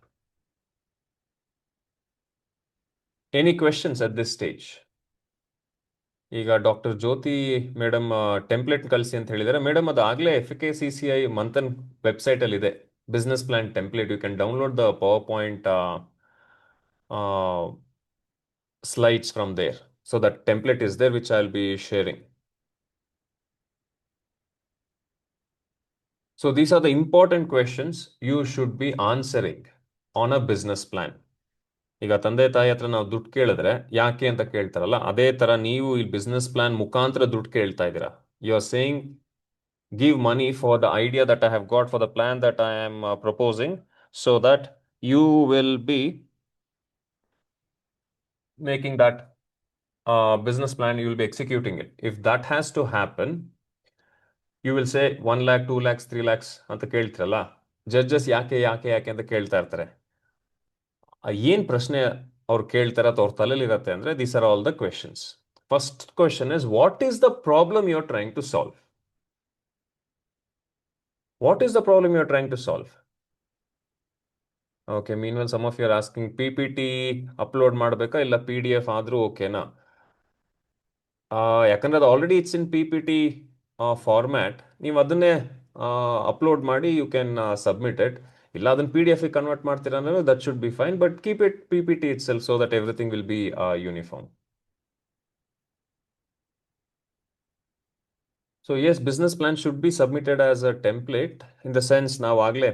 Any questions at this stage? ಈಗ ಡಾಕ್ಟರ್ ಜ್ಯೋತಿ ಮೇಡಮ್ ಟೆಂಪ್ಲೇಟ್ ಕಳಿಸಿ ಅಂತ ಹೇಳಿದ್ದಾರೆ. ಮೇಡಮ್ ಅದು ಆಗಲೇ FKCCI ಮಂಥನ್ ವೆಬ್ಸೈಟಲ್ಲಿ ಇದೆ, business plan template. You can download the PowerPoint slides from there. So that template is there, which I'll be sharing. So these are the important questions you should be answering on a business plan. ಈಗ ತಂದೆ ತಾಯಿ ಹತ್ರ ನಾವು ದುಡ್ಡು ಕೇಳಿದ್ರೆ ಯಾಕೆ ಅಂತ ಕೇಳ್ತಾರಲ್ಲ, ಅದೇ ತರ ನೀವು ಈ ಬಿಸ್ನೆಸ್ ಪ್ಲಾನ್ ಮುಖಾಂತರ ದುಡ್ಡು ಕೇಳ್ತಾ ಇದ್ದೀರಾ. You are saying give money for the idea that I have got, for the plan that I am proposing, so that you will be making that business plan, you will be executing it. If that has to happen, you will say 1 lakh, 2 lakhs, 3 lakhs ಅಂತ ಕೇಳ್ತಿರಲ್ಲ. Judges ಯಾಕೆ ಯಾಕೆ ಯಾಕೆ ಅಂತ ಕೇಳ್ತಾ ಇರ್ತಾರೆ. ಏನು ಪ್ರಶ್ನೆ ಅವ್ರು ಕೇಳ್ತಾರೆ ಅಥವಾ ಅವ್ರ ತಲೆಯಲ್ಲಿ ಇರುತ್ತೆ ಅಂದರೆ, these are all the questions. First question is, what is the problem you are trying to solve? What is the problem you are trying to solve? Okay, meanwhile some of you are asking PPT upload ಮಾಡಬೇಕಾ ಇಲ್ಲ PDF ಆದರೂ ಓಕೆನಾ? ಯಾಕಂದ್ರೆ ಅದು already it's in PPT format. ನೀವು ಅದನ್ನೇ upload ಮಾಡಿ you can submit it. ಇಲ್ಲ ಅದನ್ನು PDF ಕನ್ವರ್ಟ್ ಮಾಡ್ತೀರಾ ಅಂದ್ರೆ that should be fine, but keep it PPT it self so that everything will be uniform. So yes, business plan should be submitted as a template, in the sense ನಾವು ಆಗಲೇ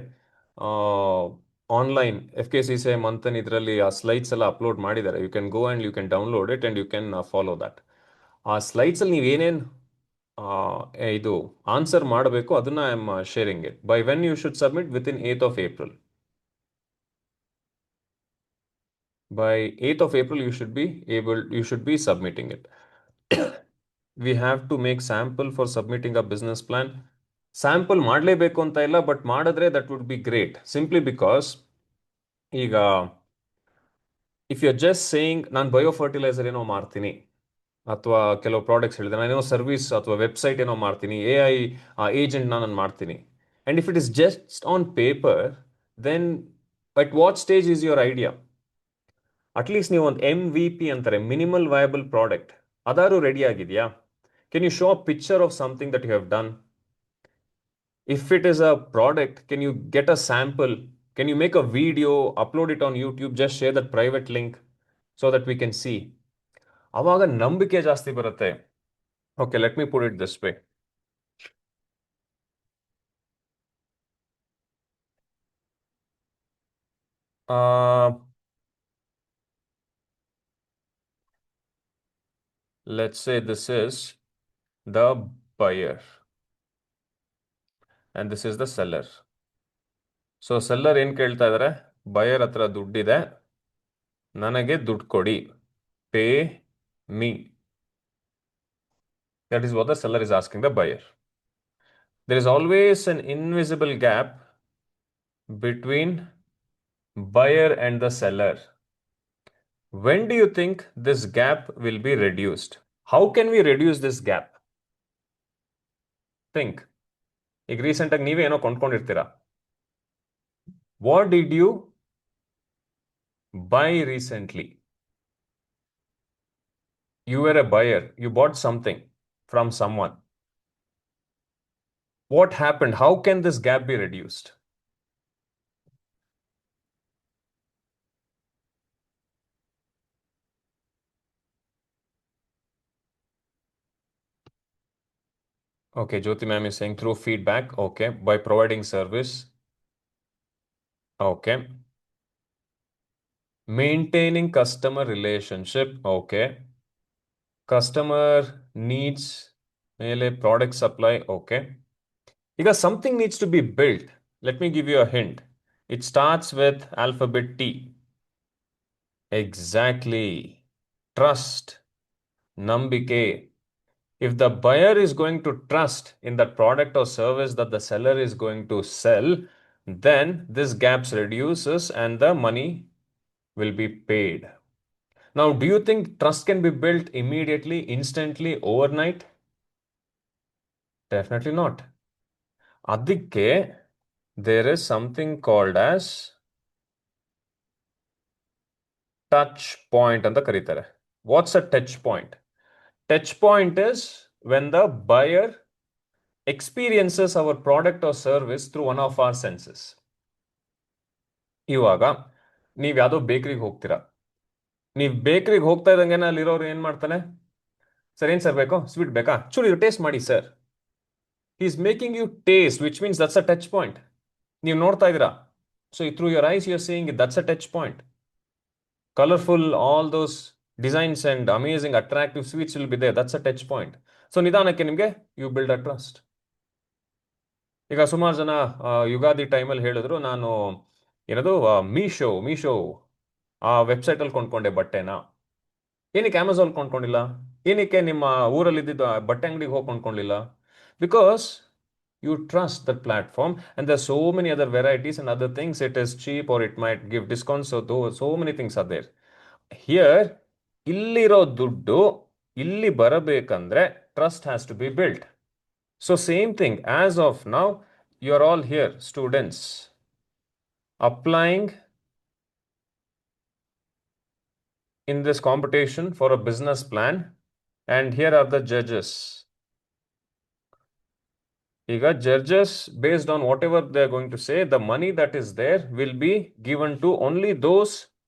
online FKCCI Manthan ಇದರಲ್ಲಿ ಆ slides ಎಲ್ಲ upload ಮಾಡಿದ್ದಾರೆ. You can go and you can download it and you can follow that. ಆ ಸ್ಲೈಡ್ಸಲ್ಲಿ ನೀವು ಏನೇನು ಇದು ಆನ್ಸರ್ ಮಾಡಬೇಕು ಅದನ್ನ I am sharing it. By when you should submit? Within 8th of April. By 8th of April you should be submitting it. We have to make sample for submitting a business plan. Sample ಮಾಡಲೇಬೇಕು ಅಂತ ಇಲ್ಲ, but ಮಾಡಿದ್ರೆ that would be great. Simply because ಈಗ if you are just saying ನಾನು bio fertiliser ಏನೋ ಮಾರ್ತೀನಿ ಅಥವಾ ಕೆಲವು ಪ್ರಾಡಕ್ಟ್ಸ್ ಹೇಳಿದ್ರೆ ನಾನೇನೋ ಸರ್ವಿಸ್ ಅಥವಾ ವೆಬ್ಸೈಟ್ ಏನೋ ಮಾಡ್ತೀನಿ, AI ಏಜೆಂಟ್ ನಾನು ಮಾಡ್ತೀನಿ, and if it is just on paper, then at what stage is your idea? At least ನೀವು ಒಂದು MVP ಅಂತಾರೆ, ಮಿನಿಮಲ್ ವಯಬಲ್ ಪ್ರಾಡಕ್ಟ್, ಅದಾದ್ರೂ ರೆಡಿ ಆಗಿದೆಯಾ? Can you show a picture of something that you have done? If it is a product, can you get a sample? Can you make a video, upload it on YouTube, just share that private link so that we can see? ಅವಾಗ ನಂಬಿಕೆ ಜಾಸ್ತಿ ಬರುತ್ತೆ. Okay, let me put it this way. Let's say this is the buyer and this is the seller. ಸೊ seller ಏನು ಕೇಳ್ತಾ ಇದ್ದಾರೆ? Buyer ಹತ್ರ ದುಡ್ಡಿದೆ, ನನಗೆ ದುಡ್ಡು ಕೊಡಿ, pay me. That is what the seller is asking the buyer. There is always an invisible gap between buyer and the seller. When do you think this gap will be reduced? How can we reduce this gap? Think. ಈಗ recent ಆಗಿ ನೀವೇ ಏನೋ ಕೊಂಡ್ಕೊಂಡಿರ್ತೀರಾ. What did you buy recently? You were a buyer. You bought something from someone. What happened? How can this gap be reduced? Okay, Jyoti ma'am is saying through feedback. Okay, by providing service. Okay. Maintaining customer relationship. Okay. Customer needs ಮೇಲೆ product supply. Okay. Because something needs to be built. Let me give you a hint. It starts with alphabet T. Exactly. Trust. Nambike. If the buyer is going to trust in that product or service that the seller is going to sell, then this gaps reduces and the money will be paid. Now, do you think trust can be built immediately, instantly, overnight? Definitely not. Adikke, there is something called as touch point anta karitare. What's a touch point? Touch point is when the buyer experiences our product or service through one of our senses. ಇವಾಗ ನೀವು ಯಾವುದೋ ಬೇಕ್ರಿಗೆ ಹೋಗ್ತೀರಾ. ನೀವು ಬೇಕ್ರಿಗೆ ಹೋಗ್ತಾ ಇದ್ದಂಗೆ ಅಲ್ಲಿರೋರು ಏನು ಮಾಡ್ತಾನೆ? Sir ಏನು ಸರ್ ಬೇಕು? ಸ್ವೀಟ್ ಬೇಕಾ? ಚೂರು ಇದು ಟೇಸ್ಟ್ ಮಾಡಿ sir. He is making you taste, which means that's a touch point. ನೀವು ನೋಡ್ತಾ ಇದ್ದೀರಾ. So through your eyes you're seeing it. That's a touch point. Colorful, all those designs and amazing, attractive sweets will be there. That's a touch point. So ನಿಧಾನಕ್ಕೆ ನಿಮಗೆ you build a trust. ಈಗ ಸುಮಾರು ಜನ ಯುಗಾದಿ ಟೈಮಲ್ಲಿ ಹೇಳಿದ್ರು ನಾನು ಏನದು ಮೀಶೋ ಆ ವೆಬ್ಸೈಟಲ್ಲಿ ಕೊಂಡ್ಕೊಂಡೆ ಬಟ್ಟೆನ. ಏನಕ್ಕೆ ಅಮೆಝಾನ್ ಕೊಂಡ್ಕೊಂಡಿಲ್ಲ? ಏನಕ್ಕೆ ನಿಮ್ಮ ಊರಲ್ಲಿ ಇದ್ದಿದ್ದು ಬಟ್ಟೆ ಅಂಗಡಿಗೆ ಹೋಗಿ ಕೊಂಡ್ಕೊಂಡಿಲ್ಲ? Because you trust the platform and there are so many other varieties and other things. It is cheap or it might give discounts. So many things are there. Here, illiro duddu illi barabekandre trust has to be built. So same thing as of now, you are all here, students, applying in this competition for a business plan, and here are the judges. ಈಗ judges, based on whatever they're going to say, the money that is there will be given to only those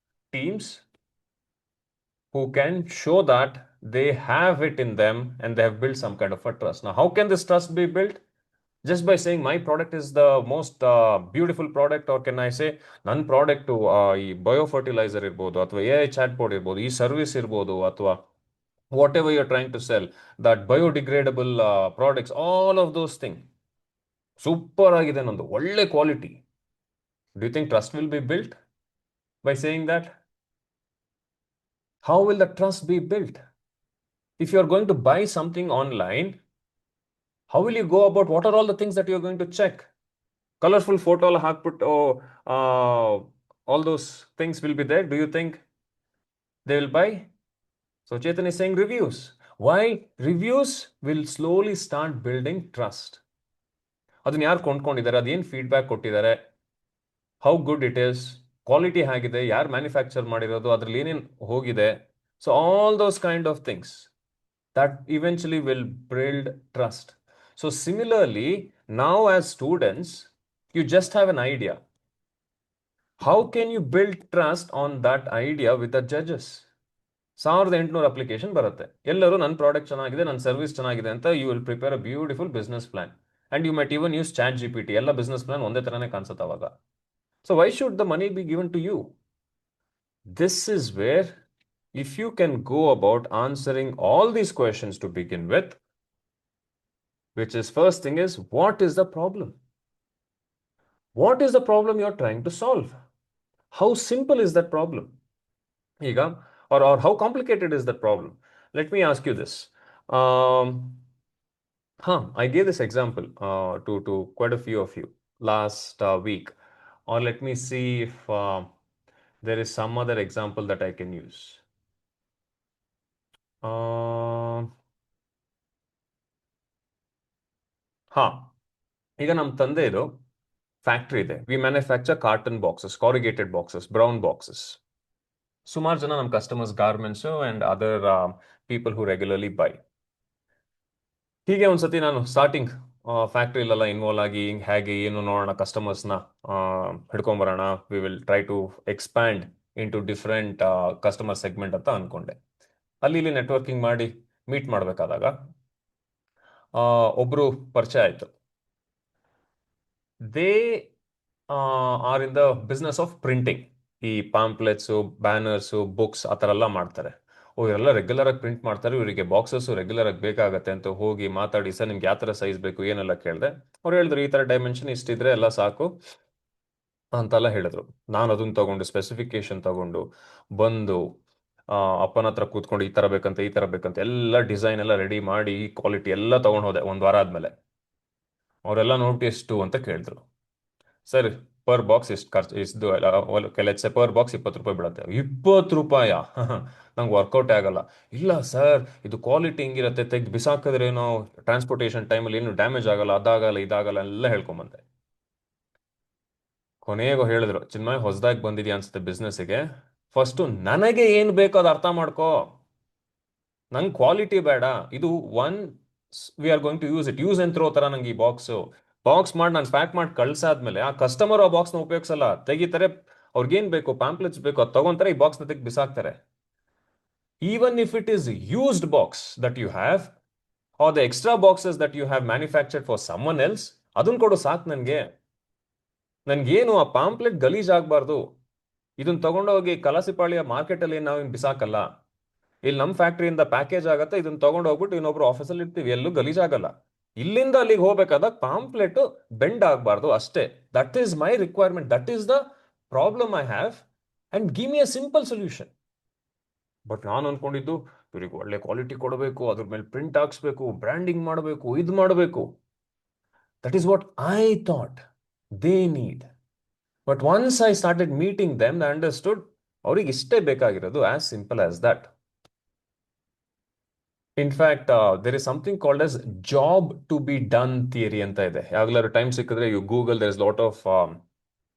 teams who can show that they have it in them and they have built some kind of a trust. Now, how can this trust be built? Just by saying my product is the most beautiful product, or can I say ನನ್ನ product ಈ biofertiliser ಇರ್ಬೋದು, ಅಥವಾ AI ಚಾಟ್ಬೋರ್ಡ್ ಇರ್ಬೋದು, ಈ service ಇರ್ಬೋದು, ಅಥವಾ whatever you're trying to sell, that biodegradable products, all of those things. Super ಆಗಿದೆ ನಂದು, ಒಳ್ಳೆ quality. Do you think trust will be built by saying that? How will the trust be built? If you're going to buy something online, how will you go about? What are all the things that you're going to check? Colorful photo haakputtu, all those things will be there. Do you think they will buy? So Chetan is saying reviews. Why? Reviews will slowly start building trust. ಅದನ್ನ ಯಾರು ಕೊಂಡ್ಕೊಂಡಿದ್ದಾರೆ, ಅದೇನು feedback ಕೊಟ್ಟಿದ್ದಾರೆ, how good it is, quality ಹೇಗಿದೆ, ಯಾರು manufacture ಮಾಡಿರೋದು, ಅದ್ರಲ್ಲಿ ಏನೇನು ಹೋಗಿದೆ. So all those kind of things that eventually will build trust. So similarly, now as students, you just have an idea. How can you build trust on that idea with the judges? 1800 application ಬರುತ್ತೆ, ಎಲ್ಲರೂ ನನ್ನ product ಚೆನ್ನಾಗಿದೆ, ನನ್ನ service ಚೆನ್ನಾಗಿದೆ ಅಂತ you will prepare a beautiful business plan, and you might even use chat GPT. ಎಲ್ಲ business plan ಒಂದೇ ತರನೇ ಕಾಣಿಸುತ್ತೆ ಅವಾಗ. So why should the money be given to you? This is where, if you can go about answering all these questions to begin with, which is first thing is, what is the problem? What is the problem you're trying to solve? How simple is that problem? Or how complicated is that problem? Let me ask you this. I gave this example to quite a few of you last week. Or let me see if there is some other example that I can use. ಹಾ, ಈಗ ನಮ್ಮ ತಂದೆದು factory ಇದೆ. We manufacture carton boxes, corrugated boxes, brown boxes. ಸುಮಾರು ಜನ ನಮ್ಮ customers garments and other people who regularly buy. ಹೀಗೆ ಒಂದ್ಸತಿ ನಾನು ಸ್ಟಾರ್ಟಿಂಗ್ ಫ್ಯಾಕ್ಟ್ರಿಲೆಲ್ಲ ಇನ್ವಾಲ್ವ್ ಆಗಿ ಹೇಗೆ ಏನು ನೋಡೋಣ, ಕಸ್ಟಮರ್ಸ್ನ ಹಿಡ್ಕೊಂಬರೋಣ, we will try to expand into different customer segment ಅಂತ ಅನ್ಕೊಂಡೆ. ಅಲ್ಲಿ ಇಲ್ಲಿ ನೆಟ್ವರ್ಕಿಂಗ್ ಮಾಡಿ ಮೀಟ್ ಮಾಡಬೇಕಾದಾಗ ಒಬ್ರು ಪರಿಚಯ ಆಯಿತು. They are in the business of printing. ಈ ಪಾಂಪ್ಲೆಟ್ಸು, ಬ್ಯಾನರ್ಸು, ಬುಕ್ಸ್ ಆ ಥರ ಎಲ್ಲ ಮಾಡ್ತಾರೆ. ಇವರೆಲ್ಲ ರೆಗ್ಯುಲರ್ ಆಗಿ ಪ್ರಿಂಟ್ ಮಾಡ್ತಾರೆ, ಇವರಿಗೆ ಬಾಕ್ಸಸ್ಸು ರೆಗ್ಯುಲರ್ ಆಗಿ ಬೇಕಾಗತ್ತೆ ಅಂತ ಹೋಗಿ ಮಾತಾಡಿ, ಸರ್ ನಿಮ್ಗೆ ಯಾವ ಥರ ಸೈಜ್ ಬೇಕು ಏನೆಲ್ಲ ಕೇಳಿದೆ. ಅವ್ರು ಹೇಳಿದ್ರು ಈ ಥರ ಡೈಮೆನ್ಷನ್ ಇಷ್ಟಿದ್ರೆ ಎಲ್ಲ ಸಾಕು ಅಂತೆಲ್ಲ ಹೇಳಿದ್ರು. ನಾನು ಅದನ್ನ ತಗೊಂಡು ಸ್ಪೆಸಿಫಿಕೇಶನ್ ತಗೊಂಡು ಬಂದು ಅಪ್ಪನ ಹತ್ರ ಕೂತ್ಕೊಂಡು ಈ ಥರ ಬೇಕಂತ ಈ ಥರ ಬೇಕಂತ ಎಲ್ಲ ಡಿಸೈನ್ ಎಲ್ಲ ರೆಡಿ ಮಾಡಿ ಕ್ವಾಲಿಟಿ ಎಲ್ಲ ತೊಗೊಂಡು ಹೋದೆ. ಒಂದು ವಾರ ಆದಮೇಲೆ ಅವರೆಲ್ಲ ನೋಡ್ಬಿಟ್ಟು ಎಷ್ಟು ಅಂತ ಕೇಳಿದ್ರು. ಸರ್ ಪರ್ ಬಾಕ್ಸ್ ಎಷ್ಟು ಖರ್ಚು, ಎಷ್ಟು ಕೆಲಸ, ಪರ್ ಬಾಕ್ಸ್ 20 ರೂಪಾಯಿ ಬೀಳುತ್ತೆ. 20 ರೂಪಾಯ? ನಂಗೆ ವರ್ಕೌಟ್ ಆಗಲ್ಲ. ಇಲ್ಲ ಸರ್, ಇದು ಕ್ವಾಲಿಟಿ ಹಿಂಗಿರುತ್ತೆ, ತೆಗ್ದು ಬಿಸಾಕಿದ್ರೆ ಏನೋ ಟ್ರಾನ್ಸ್ಪೋರ್ಟೇಷನ್ ಟೈಮಲ್ಲಿ ಏನು ಡ್ಯಾಮೇಜ್ ಆಗಲ್ಲ, ಅದಾಗಲ್ಲ ಇದಾಗಲ್ಲ ಎಲ್ಲ ಹೇಳ್ಕೊಂಬಂದೆ. ಕೊನೆಗೂ ಹೇಳಿದ್ರು, ಚಿನ್ಮಯ್ ಹೊಸದಾಗಿ ಬಂದಿದ್ಯಾ ಅನ್ಸುತ್ತೆ ಬಿಸ್ನೆಸ್ಸಿಗೆ, ಫಸ್ಟು ನನಗೆ ಏನು ಬೇಕೋ ಅದು ಅರ್ಥ ಮಾಡ್ಕೋ. ನಂಗೆ ಕ್ವಾಲಿಟಿ ಬೇಡ, ಇದು we are going to use it, use and throw ಥರ ನಂಗೆ ಈ ಬಾಕ್ಸ್ ಮಾಡಿ ನಾನು ಪ್ಯಾಕ್ ಮಾಡಿ ಕಳ್ಸಾದ್ಮೇಲೆ ಆ ಕಸ್ಟಮರ್ ಆ ಬಾಕ್ಸ್ನ ಉಪಯೋಗಿಸಲ್ಲ, ತೆಗಿತಾರೆ. ಅವ್ರಿಗೇನು ಬೇಕು, ಪ್ಯಾಂಪ್ಲೆಟ್ಸ್ ಬೇಕು, ಅದು ತಗೊಂತಾರೆ, ಈ ಬಾಕ್ಸ್ನ ತೆಗೆದು ಬಿಸಾಕ್ತಾರೆ. Even if it is used box that you have or the extra boxes that you have manufactured for someone else, ಅದನ್ನ ಕೊಡು ಸಾಕು ನನಗೆ. ನನ್ಗೇನು ಆ ಪಾಂಪ್ಲೆಟ್ ಗಲೀಜ್ ಆಗಬಾರ್ದು. ಇದನ್ನ ತಗೊಂಡೋಗಿ ಕಲಾಸಿಪಾಳ್ಯ ಮಾರ್ಕೆಟಲ್ಲಿ ನಾವು ಬಿಸಾಕಲ್ಲ, ಇಲ್ಲಿ ನಮ್ಮ ಫ್ಯಾಕ್ಟ್ರಿಯಿಂದ ಪ್ಯಾಕೇಜ್ ಆಗುತ್ತೆ, ಇದನ್ನ ತಗೊಂಡು ಹೋಗ್ಬಿಟ್ಟು ಇನ್ನೊಬ್ರು ಆಫೀಸಲ್ಲಿ ಇರ್ತೀವಿ, ಎಲ್ಲೂ ಗಲೀಜ್ ಆಗಲ್ಲ. ಇಲ್ಲಿಂದ ಅಲ್ಲಿಗೆ ಹೋಗ್ಬೇಕಾದಾಗ ಪಾಂಪ್ಲೆಟ್ ಬೆಂಡ್ ಆಗಬಾರ್ದು ಅಷ್ಟೇ. That is my requirement, that is the problem I have, and give me a simple solution. But ನಾನು ಅನ್ಕೊಂಡಿದ್ದು ಇವ್ರಿಗೆ ಒಳ್ಳೆ ಕ್ವಾಲಿಟಿ ಕೊಡಬೇಕು, ಅದ್ರ ಮೇಲೆ ಪ್ರಿಂಟ್ ಹಾಕ್ಸ್ಬೇಕು, ಬ್ರ್ಯಾಂಡಿಂಗ್ ಮಾಡಬೇಕು, ಇದು ಮಾಡಬೇಕು. That is what I thought they need. But once I started meeting them, I understood ಅವ್ರಿಗೆ ಇಷ್ಟೇ ಬೇಕಾಗಿರೋದು, as simple as that. In fact there is something called as job to be done theory ಅಂತ ಇದೆ. ಯಾವಾಗಲಾದ್ರು time ಸಿಕ್ಕಿದ್ರೆ you google, there is lot of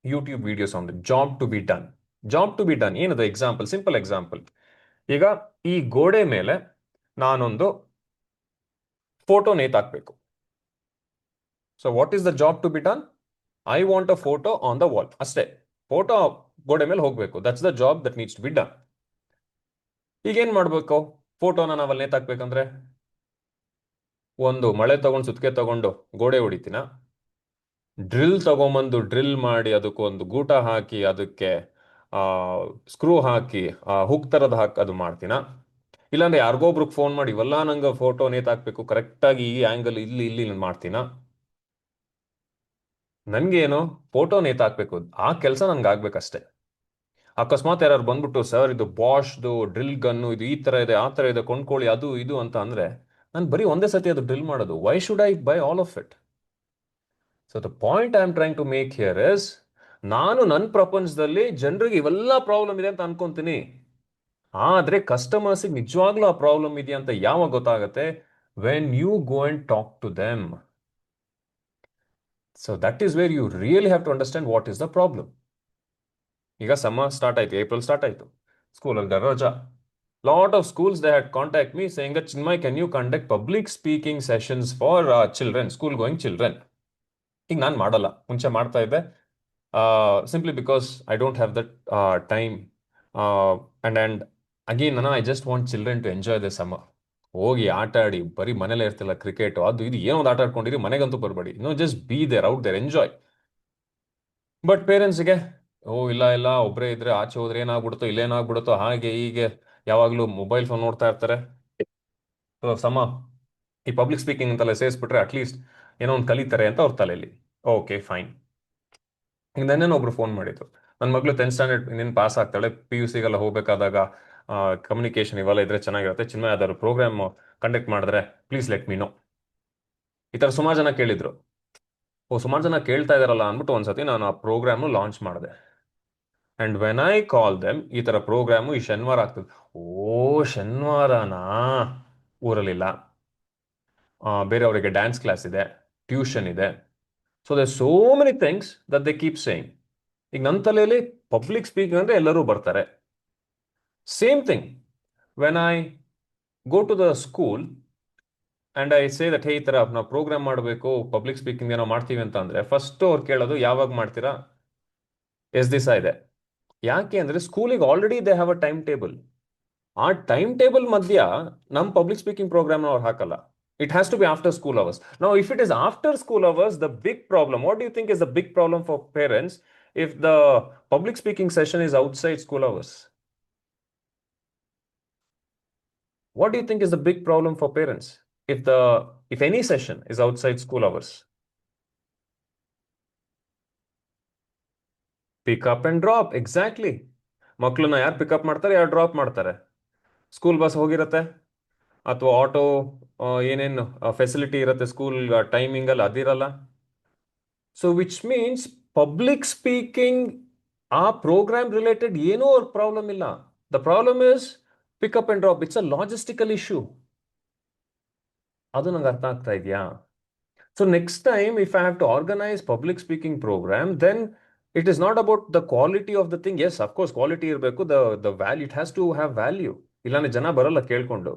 YouTube videos on the job to be done. Job to be done ಏನದು? Example, simple example. ಈಗ ಈ ಗೋಡೆ ಮೇಲೆ ನಾನೊಂದು photo ನೇತಾಕ್ಬೇಕು. So what is the job to be done? I want a photo on the wall, ಅಷ್ಟೇ. Photo ಗೋಡೆ ಮೇಲೆ ಹೋಗ್ಬೇಕು, that's the job that needs to be done. ಈಗೇನ್ ಮಾಡ್ಬೇಕು? ಫೋಟೋನ ನಾವಲ್ಲಿ ನೇತಾಕ್ಬೇಕಂದ್ರೆ ಒಂದು ಮಳೆ ತಗೊಂಡು ಸುತ್ತಿಗೆ ತಗೊಂಡು ಗೋಡೆ ಹೊಡಿತೀನ, ಡ್ರಿಲ್ ತಗೊಂಬಂದು ಡ್ರಿಲ್ ಮಾಡಿ ಅದಕ್ಕೊಂದು ಗೂಟ ಹಾಕಿ ಅದಕ್ಕೆ ಸ್ಕ್ರೂ ಹಾಕಿ ಹುಕ್ ತರದ್ ಹಾಕಿ ಅದು ಮಾಡ್ತೀನ, ಇಲ್ಲಾಂದ್ರೆ ಯಾರಿಗೊಬ್ರಿಗೆ ಫೋನ್ ಮಾಡಿ ಇವೆಲ್ಲ ನಂಗೆ ಫೋಟೋ ನೇತಾಕ್ಬೇಕು ಕರೆಕ್ಟಾಗಿ ಈ ಆಂಗಲ್ ಇಲ್ಲಿ ಇಲ್ಲಿ ಮಾಡ್ತೀನ. ನನ್ಗೇನು ಫೋಟೋ ನೇತಾಕ್ಬೇಕು, ಆ ಕೆಲಸ ನನ್ಗೆ ಆಗ್ಬೇಕಷ್ಟೇ. ಅಕಸ್ಮಾತ್ ಯಾರು ಬಂದ್ಬಿಟ್ಟು ಸರ್ ಇದು ಬಾಷ್ದು ಡ್ರಿಲ್ ಗನ್ನು, ಇದು ಈ ತರ ಇದೆ ಆ ತರ ಇದೆ ಕೊಂಡ್ಕೊಳ್ಳಿ ಅದು ಇದು ಅಂತ ಅಂದ್ರೆ ನಾನು ಬರೀ ಒಂದೇ ಸತಿ ಅದು ಡ್ರಿಲ್ ಮಾಡೋದು. Why should I buy all of it? So the point I am trying to make here is, ನಾನು ನನ್ನ ಪ್ರಪಂಚದಲ್ಲಿ ಜನರಿಗೆ ಇವೆಲ್ಲ ಪ್ರಾಬ್ಲಮ್ ಇದೆ ಅಂತ ಅನ್ಕೊಂತೀನಿ, ಆದ್ರೆ ಕಸ್ಟಮರ್ಸಿಗೆ ನಿಜವಾಗ್ಲೂ ಆ ಪ್ರಾಬ್ಲಮ್ ಇದೆಯಾ ಅಂತ ಯಾವಾಗ ಗೊತ್ತಾಗುತ್ತೆ? When you go and talk to them. So that is where you really have to understand what is the problem. ಈಗ ಸಮ್ಮರ್ ಸ್ಟಾರ್ಟ್ ಆಯ್ತು, ಏಪ್ರಿಲ್ ಸ್ಟಾರ್ಟ್ ಆಯ್ತು, ಸ್ಕೂಲಲ್ಲಿ ರಜಾ. Lot of schools they had contact me saying that Chinmay can you conduct public speaking sessions for children, school going children. ಈಗ ನಾನು ಮಾಡಲ್ಲ, ಮುಂಚೆ ಮಾಡ್ತಾ ಇದ್ದೆ, simply because I don't have that time and again I just want children to enjoy the summer. ಹೋಗಿ ಆಟ ಆಡಿ, ಬರೀ ಮನೇಲೇ ಇರ್ತಿಲ್ಲ, ಕ್ರಿಕೆಟ್ ಅದು ಇದು ಏನೋ ಒಂದು ಆಟ ಆಡ್ಕೊಂಡಿರಿ, ಮನೆಗಂತೂ ಬರಬೇಡಿ, no just be there, out there, enjoy. But ಪೇರೆಂಟ್ಸ್ಗೆ ಇಲ್ಲ ಇಲ್ಲ ಒಬ್ಬರೇ ಇದ್ರೆ ಆಚೆ ಹೋದ್ರೆ ಏನಾಗ್ಬಿಡುತ್ತೋ ಇಲ್ಲೇನಾಗ್ಬಿಡುತ್ತೋ ಹಾಗೆ ಹೀಗೆ ಯಾವಾಗಲೂ ಮೊಬೈಲ್ ಫೋನ್ ನೋಡ್ತಾ ಇರ್ತಾರೆ. ಸಮ ಈ ಪಬ್ಲಿಕ್ ಸ್ಪೀಕಿಂಗ್ ಅಂತೆಲ್ಲ ಸೇರಿಸ್ಬಿಟ್ರೆ ಅಟ್ಲೀಸ್ಟ್ ಏನೋ ಒಂದು ಕಲಿತಾರೆ ಅಂತ ಅವ್ರ ತಲೆಯಲ್ಲಿ. Okay fine. ಈಗ ನನ್ನೇನೋ ಒಬ್ರು ಫೋನ್ ಮಾಡಿದ್ರು, ನನ್ನ ಮಗಳು 10th ಸ್ಟ್ಯಾಂಡರ್ಡ್ ಇನ್ನೇನು ಪಾಸ್ ಆಗ್ತಾಳೆ, PUCಗೆಲ್ಲ ಹೋಗ್ಬೇಕಾದಾಗ ಕಮ್ಯುನಿಕೇಶನ್ ಇವೆಲ್ಲ ಇದ್ರೆ ಚೆನ್ನಾಗಿರುತ್ತೆ, ಚಿನ್ಮಯ್ ಯಾವ್ದಾದ್ರು ಪ್ರೋಗ್ರಾಮ್ ಕಂಡಕ್ಟ್ ಮಾಡಿದ್ರೆ ಪ್ಲೀಸ್ ಲೆಟ್ ಮೀ ನೋ. ಈ ಥರ ಸುಮಾರು ಜನ ಕೇಳಿದ್ರು. ಸುಮಾರು ಜನ ಕೇಳ್ತಾ ಇದಾರಲ್ಲ ಅಂದ್ಬಿಟ್ಟು ಒಂದ್ಸತಿ ನಾನು ಆ ಪ್ರೋಗ್ರಾಮ್ ಲಾಂಚ್ ಮಾಡಿದೆ. And when I call them, ಈ ಥರ ಪ್ರೋಗ್ರಾಮು ಈ ಶನಿವಾರ ಆಗ್ತದೆ. ಓ ಶನಿವಾರನಾ, ಊರಲ್ಲಿಲ್ಲ, ಬೇರೆಯವರಿಗೆ ಡ್ಯಾನ್ಸ್ ಕ್ಲಾಸ್ ಇದೆ, ಟ್ಯೂಷನ್ ಇದೆ. So they so many things that they keep saying. ಈಗ ನನ್ನ ತಲೆಯಲ್ಲಿ ಪಬ್ಲಿಕ್ ಸ್ಪೀಕಿಂಗ್ ಅಂದರೆ ಎಲ್ಲರೂ ಬರ್ತಾರೆ. Same thing when I go to the school and I say that hey ಈ ಥರ ನಾವು ಪ್ರೋಗ್ರಾಮ್ ಮಾಡಬೇಕು, ಪಬ್ಲಿಕ್ ಸ್ಪೀಕಿಂಗ್ ಏನೋ ಮಾಡ್ತೀವಿ ಅಂತ ಅಂದರೆ ಫಸ್ಟು ಅವ್ರು ಕೇಳೋದು ಯಾವಾಗ ಮಾಡ್ತೀರಾ, ಎಷ್ಟು ದಿವಸ ಇದೆ. ಯಾಕೆ ಅಂದರೆ ಸ್ಕೂಲಿಗೆ already they have a time table. ಆ ಟೈಮ್ ಟೇಬಲ್ ಮಧ್ಯ ನಮ್ಮ ಪಬ್ಲಿಕ್ ಸ್ಪೀಕಿಂಗ್ ಪ್ರೋಗ್ರಾಮ್ನ ಅವ್ರು ಹಾಕಲ್ಲ. It has to be after school hours. Now, if it is after school hours, the big problem, what do you think is the big problem for parents if the public speaking session is outside school hours? What do you think is the big problem for parents if any session is outside school hours? Pick up and drop, exactly. ಮಕ್ಕಳನ್ನ ಯಾರು pickup ಮಾಡ್ತಾರೆ, ಯಾರು drop ಮಾಡ್ತಾರೆ? School bus ಹೋಗಿರತ್ತೆ, ಅಥವಾ auto ಏನೇನು facility ಇರುತ್ತೆ school ಟೈಮಿಂಗಲ್ಲಿ ಅದಿರಲ್ಲ. So which means public speaking ಆ ಪ್ರೋಗ್ರಾಮ್ ರಿಲೇಟೆಡ್ ಏನೂ ಅವ್ರ ಪ್ರಾಬ್ಲಮ್ ಇಲ್ಲ. The problem is pickup and drop. It's a logistical issue. ಅದು ನಂಗೆ ಅರ್ಥ ಆಗ್ತಾ ಇದೆಯಾ? So next time if I have to organise public speaking programme, then it is not about the quality of the thing. Yes of course quality ಇರಬೇಕು, the value, it has to have value, ಇಲ್ಲಾಂದ್ರೆ ಜನ ಬರಲ್ಲ ಕೇಳ್ಕೊಂಡು.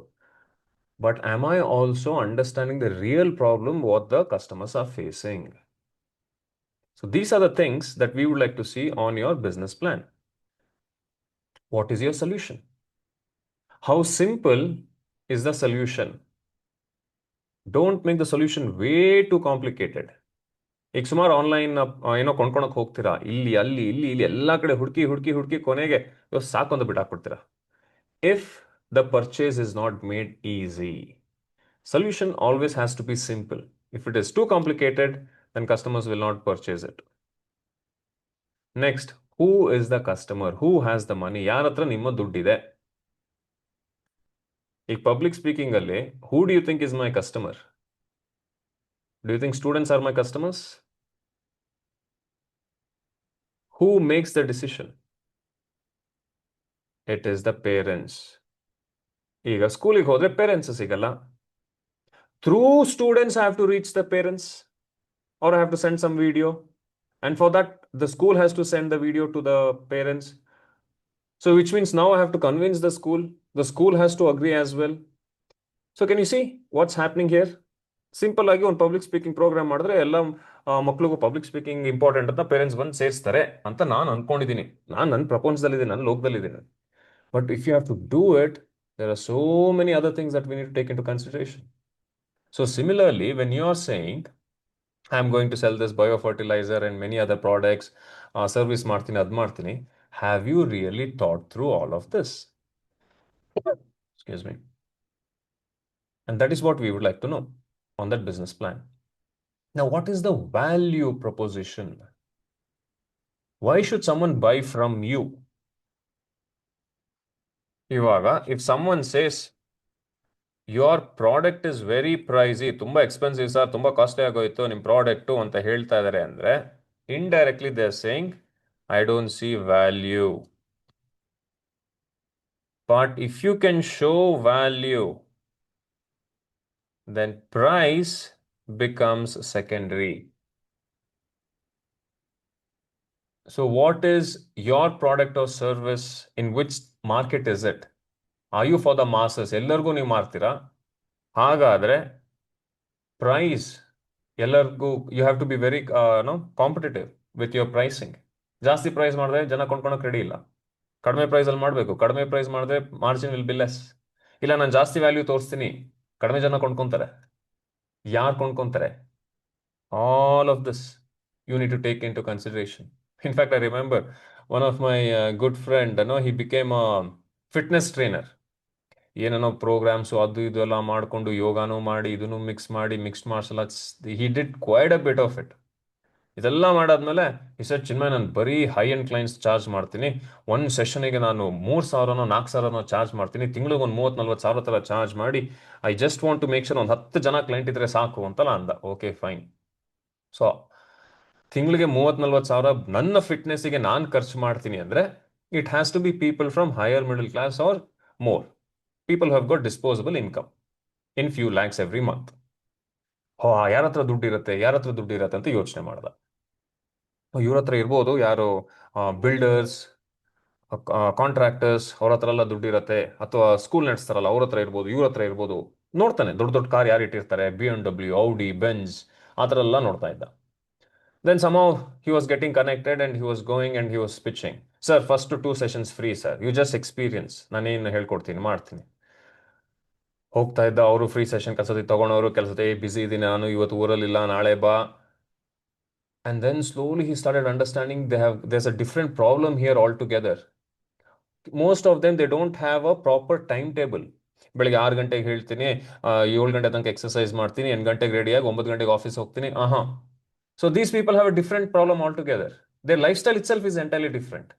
But am I also understanding the real problem what the customers are facing? So these are the things that we would like to see on your business plan. What is your solution? How simple is the solution? Don't make the solution way too complicated. ಈಗ ಸುಮಾರು online ಏನೋ ಕೊಂಡ್ಕೊಳಕ್ ಹೋಗ್ತೀರಾ, ಇಲ್ಲಿ ಅಲ್ಲಿ ಇಲ್ಲಿ ಇಲ್ಲಿ ಎಲ್ಲ ಕಡೆ ಹುಡುಕಿ ಹುಡುಕಿ ಹುಡುಕಿ ಕೊನೆಗೆ ಸಾಕೊಂದು ಬಿಟ್ಟು ಹಾಕ್ಬಿಡ್ತೀರಾ. If the purchase is not made easy, solution always has to be simple. If it is too complicated, then customers will not purchase it. Next, who is the customer? Who has the money? ಯಾರ ಹತ್ರ ನಿಮ್ಮ ದುಡ್ಡಿದೆ? ಈಗ public speaking ಅಲ್ಲಿ who do you think is my customer? Do you think students are my customers? Who makes the decision? It is the parents. ಈಗ ಸ್ಕೂಲಿಗೆ ಹೋದ್ರೆ parents ಸಿಗಲ್ಲ. Through students I have to reach the parents, or I have to send some video, and for that the school has to send the video to the parents. So which means now I have to convince the school has to agree as well. So can you see what's happening here? Simple ಆಗಿ ಒಂದು public speaking programme ಮಾಡಿದ್ರೆ ಎಲ್ಲ ಮಕ್ಳಿಗೂ public speaking important ಅಂತ parents ಬಂದು ಸೇರಿಸ್ತಾರೆ ಅಂತ ನಾನು ಅನ್ಕೊಂಡಿದ್ದೀನಿ. ನಾನು ನನ್ನ ಪ್ರಪಂಚದಲ್ಲಿದ್ದೀನಿ, ನನ್ನ ಲೋಕದಲ್ಲಿದ್ದೀನಿ. But if you have to do it, there are so many other things that we need to take into consideration. So similarly when you are saying I am going to sell this biofertiliser and many other products, service ಮಾಡ್ತೀನಿ, ಅದು ಮಾಡ್ತೀನಿ, have you really thought through all of this? Excuse me. And that is what we would like to know on that business plan. Now, what is the value proposition? Why should someone buy from you? Ivaga, if someone says, your product is very pricey, ತುಂಬಾ expensive sir, ತುಂಬಾ costly ಆಗೋಯ್ತು ನಿಮ್ಮ product ಅಂತ ಹೇಳ್ತಾ ಇದ್ದಾರೆ ಅಂದರೆ, indirectly they are saying, I don't see value. But if you can show value, then price becomes secondary. So what is your product or service? In which market is it? Are you for the masses? ಎಲ್ಲರಿಗೂ ನೀವು ಮಾರ್ತೀರಾ? ಹಾಗಾದ್ರೆ price ಎಲ್ಲರಿಗೂ, you have to be very competitive with your pricing. ಜಾಸ್ತಿ price ಮಾಡಿದ್ರೆ ಜನ ಕೊಂಡ್ಕೊಳಕ್ಕೆ ready ಇಲ್ಲ. ಕಡಿಮೆ ಪ್ರೈಸಲ್ಲಿ ಮಾಡಬೇಕು. ಕಡಿಮೆ ಪ್ರೈಸ್ ಮಾಡಿದ್ರೆ ಮಾರ್ಜಿನ್ ವಿಲ್ ಬಿ ಲೆಸ್. ಇಲ್ಲ ನಾನು ಜಾಸ್ತಿ ವ್ಯಾಲ್ಯೂ ತೋರಿಸ್ತೀನಿ, ಕಡಿಮೆ ಜನ ಕೊಂಡ್ಕೊಂತಾರೆ. ಯಾರು ಕೊಂಡ್ಕೊಂತಾರೆ? All of this you need to take into consideration. In fact, I remember one of my good friend, he became a fitness trainer. ಏನೇನೋ ಪ್ರೋಗ್ರಾಮ್ಸು ಅದು ಇದು ಎಲ್ಲ ಮಾಡಿಕೊಂಡು ಯೋಗಾನೂ ಮಾಡಿ ಇದನ್ನು ಮಿಕ್ಸ್ ಮಾಡಿ mixed martial arts, he did quite a bit of it. ಇದೆಲ್ಲ ಮಾಡಾದ್ಮೇಲೆ ಈ ಸರ್ ಚಿನ್ಮಯ್, ನಾನು ಬರೀ ಹೈ ಎಂಡ್ ಕ್ಲೈಂಟ್ಸ್ ಚಾರ್ಜ್ ಮಾಡ್ತೀನಿ, ಒಂದು ಸೆಷನಿಗೆ ನಾನು 3,000ನೋ 4,000ನೋ ಚಾರ್ಜ್ ಮಾಡ್ತೀನಿ, ತಿಂಗಳಿಗೆ ಒಂದು 30,000-40,000 ಥರ ಚಾರ್ಜ್ ಮಾಡಿ, I just want to make sure ಒಂದು 10 ಜನ ಕ್ಲೈಂಟ್ ಇದ್ರೆ ಸಾಕು ಅಂತಲ್ಲ ಅಂದ. Okay fine. ಸೊ ತಿಂಗಳಿಗೆ 30-40 ಸಾವಿರ ನನ್ನ ಫಿಟ್ನೆಸ್ಸಿಗೆ ನಾನು ಖರ್ಚು ಮಾಡ್ತೀನಿ ಅಂದರೆ it has to be people from higher middle class or more people have got disposable income in few lakhs every month. ಯಾರ ಹತ್ರ ದುಡ್ಡಿರುತ್ತೆ ಅಂತ ಯೋಚನೆ ಮಾಡ್ದ. ಇವ್ರ ಹತ್ರ ಇರ್ಬೋದು, ಯಾರು ಬಿಲ್ಡರ್ಸ್, ಕಾಂಟ್ರಾಕ್ಟರ್ಸ್, ಅವ್ರ ಹತ್ರ ಎಲ್ಲ ದುಡ್ಡಿರುತ್ತೆ, ಅಥವಾ ಸ್ಕೂಲ್ ನಡೆಸ್ತಾರಲ್ಲ ಅವ್ರ ಹತ್ರ ಇರ್ಬೋದು, ಇವ್ರ ಹತ್ರ ಇರ್ಬೋದು. ನೋಡ್ತಾನೆ ದೊಡ್ಡ ದೊಡ್ಡ ಕಾರ್ ಯಾರು ಇಟ್ಟಿರ್ತಾರೆ, BMW, ಔಡಿ, ಬೆಂಜ್, ಆ ಥರ ಎಲ್ಲ ನೋಡ್ತಾ ಇದ್ದ. Then somehow he was getting connected and he was going and he was pitching. Sir, first 2 sessions free, sir. You just experience. ನಾನೇನು ಹೇಳ್ಕೊಡ್ತೀನಿ, ಮಾಡ್ತೀನಿ. ಹೋಗ್ತಾ ಇದ್ದ, ಅವರು ಫ್ರೀ ಸೆಷನ್ ಕಸದಿ ತಗೊಂಡವರು, ಕೆಲಸದ ಬಿಸಿ ಇದ್ದೀನಿ ನಾನು, ಇವತ್ತು ಊರಲ್ಲಿಲ್ಲ, ನಾಳೆ ಬಾ. And then slowly he started understanding there's a different problem here altogether. Most of them, they don't have a proper timetable. ಬೆಳಿಗ್ಗೆ 6 ಗಂಟೆಗೆ ಹೇಳ್ತೀನಿ, 7 ಗಂಟೆ ತನಕ ಎಕ್ಸರ್ಸೈಸ್ ಮಾಡ್ತೀನಿ, 8 ಗಂಟೆಗೆ ರೆಡಿಯಾಗಿ 9 ಗಂಟೆಗೆ ಆಫೀಸ್ ಹೋಗ್ತೀನಿ. So these people have a different problem altogether. Their lifestyle itself is entirely different.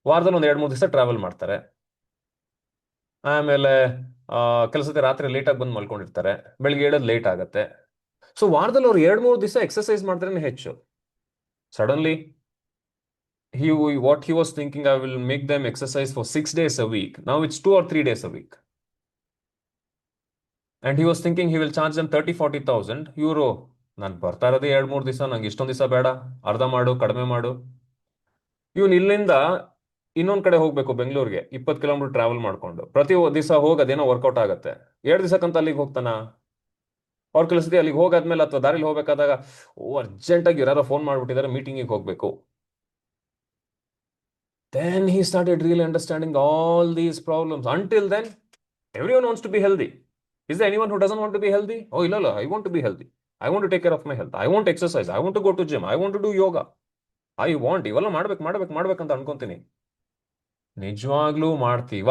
ವಾರದಲ್ಲಿ ಒಂದು 2-3 ದಿವಸ ಟ್ರಾವೆಲ್ ಮಾಡ್ತಾರೆ, ಆಮೇಲೆ ಕೆಲಸದ ರಾತ್ರಿ ಲೇಟಾಗಿ ಬಂದು ಮಲ್ಕೊಂಡಿರ್ತಾರೆ, ಬೆಳಿಗ್ಗೆ ಹೇಳೋದು ಲೇಟ್ ಆಗುತ್ತೆ. ಸೊ ವಾರದಲ್ಲಿ ಅವ್ರು 2-3 ದಿವಸ ಎಕ್ಸರ್ಸೈಸ್ ಮಾಡಿದ್ರೇನೆ ಹೆಚ್ಚು. Suddenly what he was thinking, I will make them exercise for 6 days a week. Now it's 2 or 3 days a week. And he was thinking he will charge them 30,000-40,000 euro. ನಾನು ಬರ್ತಾ ಇರೋದೇ 2-3 ದಿವಸ, ನಂಗೆ ಇಷ್ಟೊಂದು ದಿವಸ ಬೇಡ, ಅರ್ಧ ಮಾಡು, ಕಡಿಮೆ ಮಾಡು. ಇವನು ಇಲ್ಲಿಂದ ಇನ್ನೊಂದು ಕಡೆ ಹೋಗ್ಬೇಕು, ಬೆಂಗಳೂರಿಗೆ 20 ಕಿಲೋಮೀಟರ್ ಟ್ರಾವೆಲ್ ಮಾಡ್ಕೊಂಡು, ಪ್ರತಿ ದಿವಸ ಹೋಗಿ ಅದೇನೋ ವರ್ಕೌಟ್ ಆಗುತ್ತೆ. 2 ದಿವಸಕ್ಕಂತ ಅಲ್ಲಿಗೆ ಹೋಗ್ತಾನ. ಅವ್ರ ಕೆಲಸದ ಅಲ್ಲಿಗೆ ಹೋಗಾದ್ಮೇಲೆ ಅಥವಾ ದಾರಿಲಿ ಹೋಗ್ಬೇಕಾದಾಗ ಅರ್ಜೆಂಟಾಗಿ ಯಾರೋ ಫೋನ್ ಮಾಡ್ಬಿಟ್ಟಿದ್ದಾರೆ, ಮೀಟಿಂಗಿಗೆ ಹೋಗ್ಬೇಕು. Then he started really understanding all these problems. Until then, everyone wants to be healthy. Is there anyone who doesn't want to be healthy? ಇಲ್ಲ, I want to be healthy. I want to take care of my health. I want to exercise. I want to go to gym. I want to do yoga. ಇವೆಲ್ಲ ಮಾಡ್ಬೇಕಂತ ಅನ್ಕೊಂತೀನಿ. ನಿಜವಾಗ್ಲೂ ಮಾಡ್ತೀವ?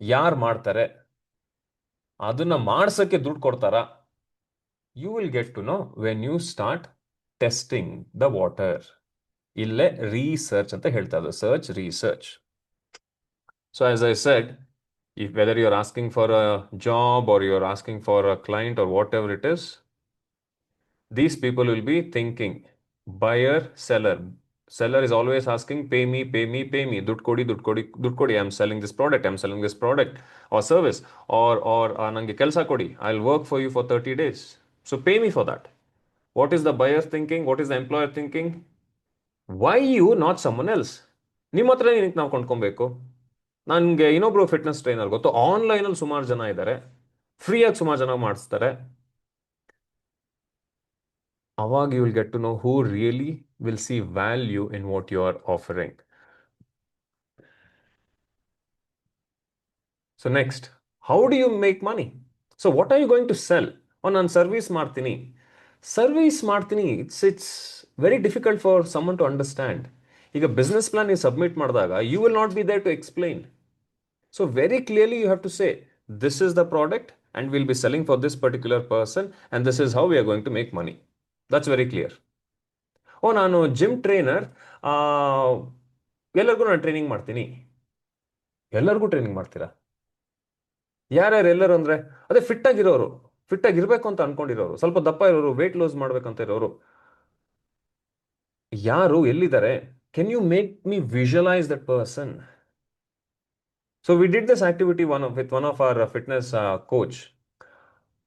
ಯಾರು ಮಾಡ್ತಾರೆ? ಅದನ್ನ ಮಾಡ್ಸಕ್ಕೆ ದುಡ್ಡು ಕೊಡ್ತಾರ? You will get to know when you start testing the water. ಇಲ್ಲೇ research ಅಂತ ಹೇಳ್ತಾ ಇದ್ದು, search, research. So as I said, whether you're asking for a job or you're asking for a client or whatever it is, these people will be thinking buyer, seller. Seller is always asking, pay me. ದುಡ್ಡು ಕೊಡಿ. I'm selling this product or service, or ನಂಗೆ ಕೆಲಸ ಕೊಡಿ. I'll work for you for 30 days. So pay me for that. What is the buyer thinking? What is the employer thinking? Why you, not someone else? ನಿಮ್ಮ ಹತ್ರ ಏನಕ್ಕೆ ನಾವು ಕೊಂಡ್ಕೊಬೇಕು? ನನಗೆ ಇನ್ನೊಬ್ರು fitness trainer ಗೊತ್ತು, ಆನ್ಲೈನಲ್ಲಿ ಸುಮಾರು ಜನ ಇದ್ದಾರೆ, ಫ್ರೀಯಾಗಿ ಸುಮಾರು ಜನ ಮಾಡಿಸ್ತಾರೆ. ಅವಾಗ you will get to know who really will see value in what you are offering. So next, how do you make money? So what are you going to sell? ನಾನು ಸರ್ವಿಸ್ ಮಾಡ್ತೀನಿ. It's very difficult for someone to understand. ಈಗ business plan ನೀವು submit ಮಾಡಿದಾಗ you will not be there to explain. So very clearly you have to say, this is the product and we'll be selling for this particular person and this is how we are going to make money. That's very clear. ನಾನು gym trainer, ಎಲ್ಲರಿಗೂ ನಾನು training ಮಾಡ್ತೀನಿ. ಎಲ್ಲರಿಗೂ training ಮಾಡ್ತೀರಾ? ಯಾರ್ಯಾರು ಎಲ್ಲರೂ ಅಂದರೆ ಅದೇ ಫಿಟ್ ಆಗಿರ್ಬೇಕು ಅಂತ ಅನ್ಕೊಂಡಿರೋರು, ಸ್ವಲ್ಪ ದಪ್ಪ ಇರೋರು, ವೇಟ್ ಲಾಸ್ ಮಾಡ್ಬೇಕಂತ ಇರೋರು. ಯಾರು ಎಲ್ಲಿದ್ದಾರೆ? Can you make me visualize that person? So we did this activity with one of our fitness coach.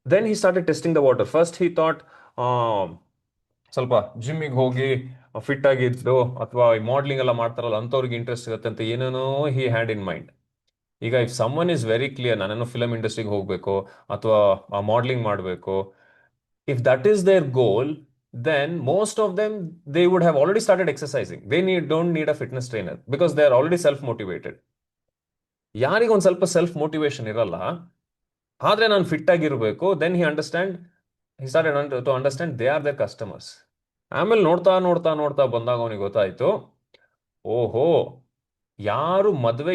Then he started testing the water. First he thought ಸ್ವಲ್ಪ ಜಿಮ್ಮಿಗೆ ಹೋಗಿ ಫಿಟ್ ಆಗಿದ್ದು ಅಥವಾ ಮಾಡ್ಲಿಂಗ್ ಎಲ್ಲ ಮಾಡ್ತಾರಲ್ಲ ಅಂಥವ್ರಿಗೆ ಇಂಟ್ರೆಸ್ಟ್ ಇರುತ್ತೆ ಅಂತ ಏನೇನೋ he had in mind. ಈಗ if summon is very clear, ನಾನೇನೋ ಫಿಲಮ್ ಇಂಡಸ್ಟ್ರಿಗೆ ಹೋಗಬೇಕು ಅಥವಾ ಮಾಡ್ಲಿಂಗ್ ಮಾಡಬೇಕು, if that is their goal, then most of them, they would have already started exercising. They don't need a fitness trainer because they are already self-motivated. ಯಾರಿಗೆ ಒಂದು ಸ್ವಲ್ಪ self motivation ಇರಲ್ಲ, ಆದ್ರೆ ನಾನು ಫಿಟ್ ಆಗಿರಬೇಕು, then he started to understand they are their customers. ಆಮೇಲೆ ನೋಡ್ತಾ ಬಂದಾಗ ಅವನಿಗೆ ಗೊತ್ತಾಯ್ತು, ಓಹೋ, ಯಾರು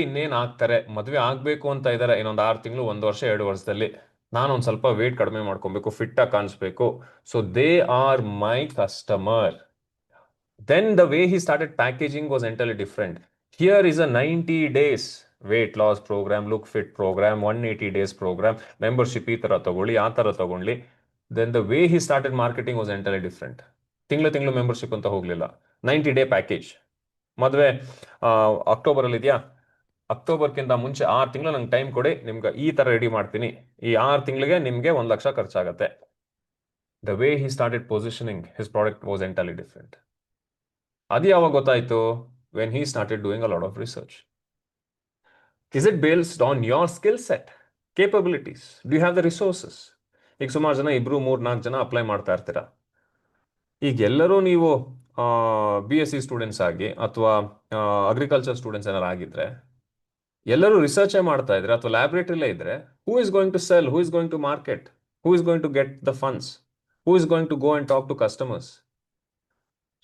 ಇನ್ನೇನು ಆಗ್ತಾರೆ, ಮದುವೆ ಆಗ್ಬೇಕು ಅಂತ ಇದ್ದಾರೆ ಇನ್ನೊಂದು 6 ತಿಂಗಳು, 1 ವರ್ಷ, 2 ವರ್ಷದಲ್ಲಿ, ನಾನೊಂದು ಸ್ವಲ್ಪ ವೇಟ್ ಕಡಿಮೆ ಮಾಡ್ಕೊಬೇಕು, ಫಿಟ್ ಆಗಿ ಕಾಣಿಸ್ಬೇಕು. So they are my customer. Then the way he started packaging was entirely different. Here is a 90 days weight loss program, look fit program, 180 days program, membership ಈ ತರ ತಗೊಳ್ಳಿ, ಆ ತರ ತಗೊಳ್ಳಿ. Then the way he started marketing was entirely different. ತಿಂಗಳು membership ಅಂತ ಹೋಗಲಿಲ್ಲ. 90-day package. ಮದುವೆ ಅಕ್ಟೋಬರಲ್ಲಿ ಇದೆಯಾ, ಅಕ್ಟೋಬರ್ಗಿಂತ ಮುಂಚೆ 6 ತಿಂಗಳು ನಂಗೆ ಟೈಮ್ ಕೊಡಿ, ನಿಮ್ಗೆ ಈ ಥರ ರೆಡಿ ಮಾಡ್ತೀನಿ, ಈ 6 ತಿಂಗಳಿಗೆ ನಿಮಗೆ 1 lakh ಖರ್ಚಾಗತ್ತೆ. The way he started positioning his product was entirely different. ಅದು ಯಾವಾಗ ಗೊತ್ತಾಯ್ತು? When he started doing a lot of research. Is it based on your skill set, capabilities? Do you have the resources? ಈಗ ಸುಮಾರು ಜನ 2, 3, 4 ಜನ apply ಮಾಡ್ತಾ ಇರ್ತೀರ. ಈಗ ಎಲ್ಲರೂ ನೀವು BSc ಸ್ಟೂಡೆಂಟ್ಸ್ ಆಗಿ ಅಥವಾ ಅಗ್ರಿಕಲ್ಚರ್ ಸ್ಟೂಡೆಂಟ್ಸ್ ಏನಾರು ಆಗಿದ್ರೆ, ಎಲ್ಲರೂ ರಿಸರ್ಚೇ ಮಾಡ್ತಾ ಇದ್ರೆ ಅಥವಾ ಲ್ಯಾಬ್ರೇಟರಿಲೇ ಇದ್ರೆ, who is going to sell, who is going to market, who is going to get the funds, who is going to go and talk to customers?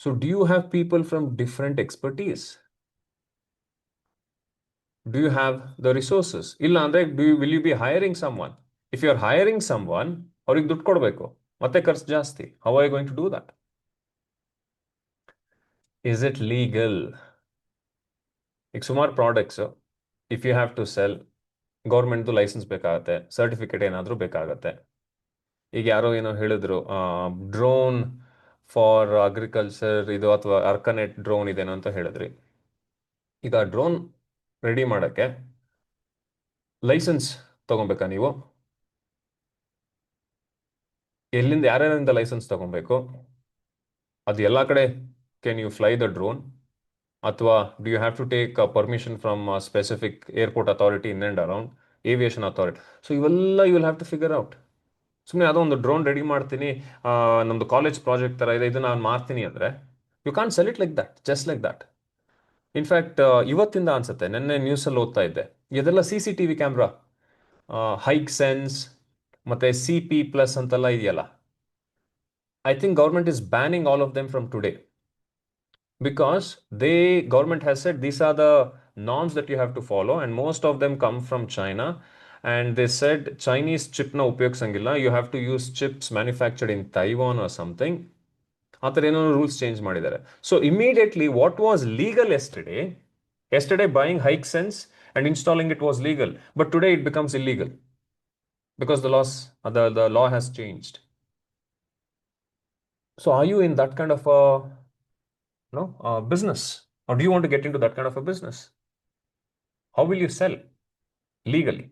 So do you have people from different expertise? Do you have the resources? Illa andre will you be hiring someone? If you are hiring someone, ಅವ್ರಿಗೆ ದುಡ್ಡು ಕೊಡಬೇಕು, ಮತ್ತೆ ಖರ್ಚು ಜಾಸ್ತಿ. How are you going to do that? Is it legal? ಈಗ ಸುಮಾರು products if you have to sell, ಗೌರ್ಮೆಂಟ್ದು licence ಬೇಕಾಗತ್ತೆ, ಸರ್ಟಿಫಿಕೇಟ್ ಏನಾದರೂ ಬೇಕಾಗತ್ತೆ. ಈಗ ಯಾರೋ ಏನೋ ಹೇಳಿದ್ರು, ಡ್ರೋನ್ ಫಾರ್ ಅಗ್ರಿಕಲ್ಚರ್ ಇದು ಅಥವಾ ಅರ್ಕನೆಟ್ ಡ್ರೋನ್ ಇದೇನೋ ಅಂತ ಹೇಳಿದ್ರಿ. ಈಗ ಡ್ರೋನ್ ರೆಡಿ ಮಾಡೋಕ್ಕೆ ಲೈಸೆನ್ಸ್ ತಗೊಬೇಕಾ ನೀವು? ಎಲ್ಲಿಂದ ಯಾರ್ಯಾರಿಂದ ಲೈಸೆನ್ಸ್ ತಗೊಬೇಕು? ಅದು ಎಲ್ಲ ಕಡೆ can you fly the drone, ಅಥವಾ do you have to take permission from specific airport authority in and around, aviation authority? So ಇವೆಲ್ಲ you will have to figure out. ಸುಮ್ಮನೆ ಅದೋ ಒಂದು ಡ್ರೋನ್ ರೆಡಿ ಮಾಡ್ತೀನಿ, ನಮ್ಮದು ಕಾಲೇಜ್ ಪ್ರಾಜೆಕ್ಟ್ ಥರ ಇದೆ, ಇದು ನಾನು ಮಾಡ್ತೀನಿ ಅಂದರೆ you can't sell it like that, just like that. In fact ಇವತ್ತಿಂದ ಅನ್ಸುತ್ತೆ, ನೆನ್ನೆ ನ್ಯೂಸಲ್ಲಿ ಓದ್ತಾ ಇದ್ದೆ, ಇದೆಲ್ಲ CCTV ಕ್ಯಾಮ್ರಾ, ಹೈಕ್ ಸೆನ್ಸ್ ಮತ್ತು CP+ ಅಂತೆಲ್ಲ ಇದೆಯಲ್ಲ, I think government is banning all of them from today, because government has said these are the norms that you have to follow, and most of them come from China, and they said Chinese chip na ಉಪಯೋಗಿಸಂಗಿಲ್ಲ, you have to use chips manufactured in Taiwan or something. ಆ ಥರ ಏನೋ rules change ಮಾಡಿದ್ದಾರೆ. So immediately what was legal yesterday buying hike sense and installing it was legal, but today it becomes illegal because the law has changed. So are you in that kind of a business, or do you want to get into that kind of a business? How will you sell legally?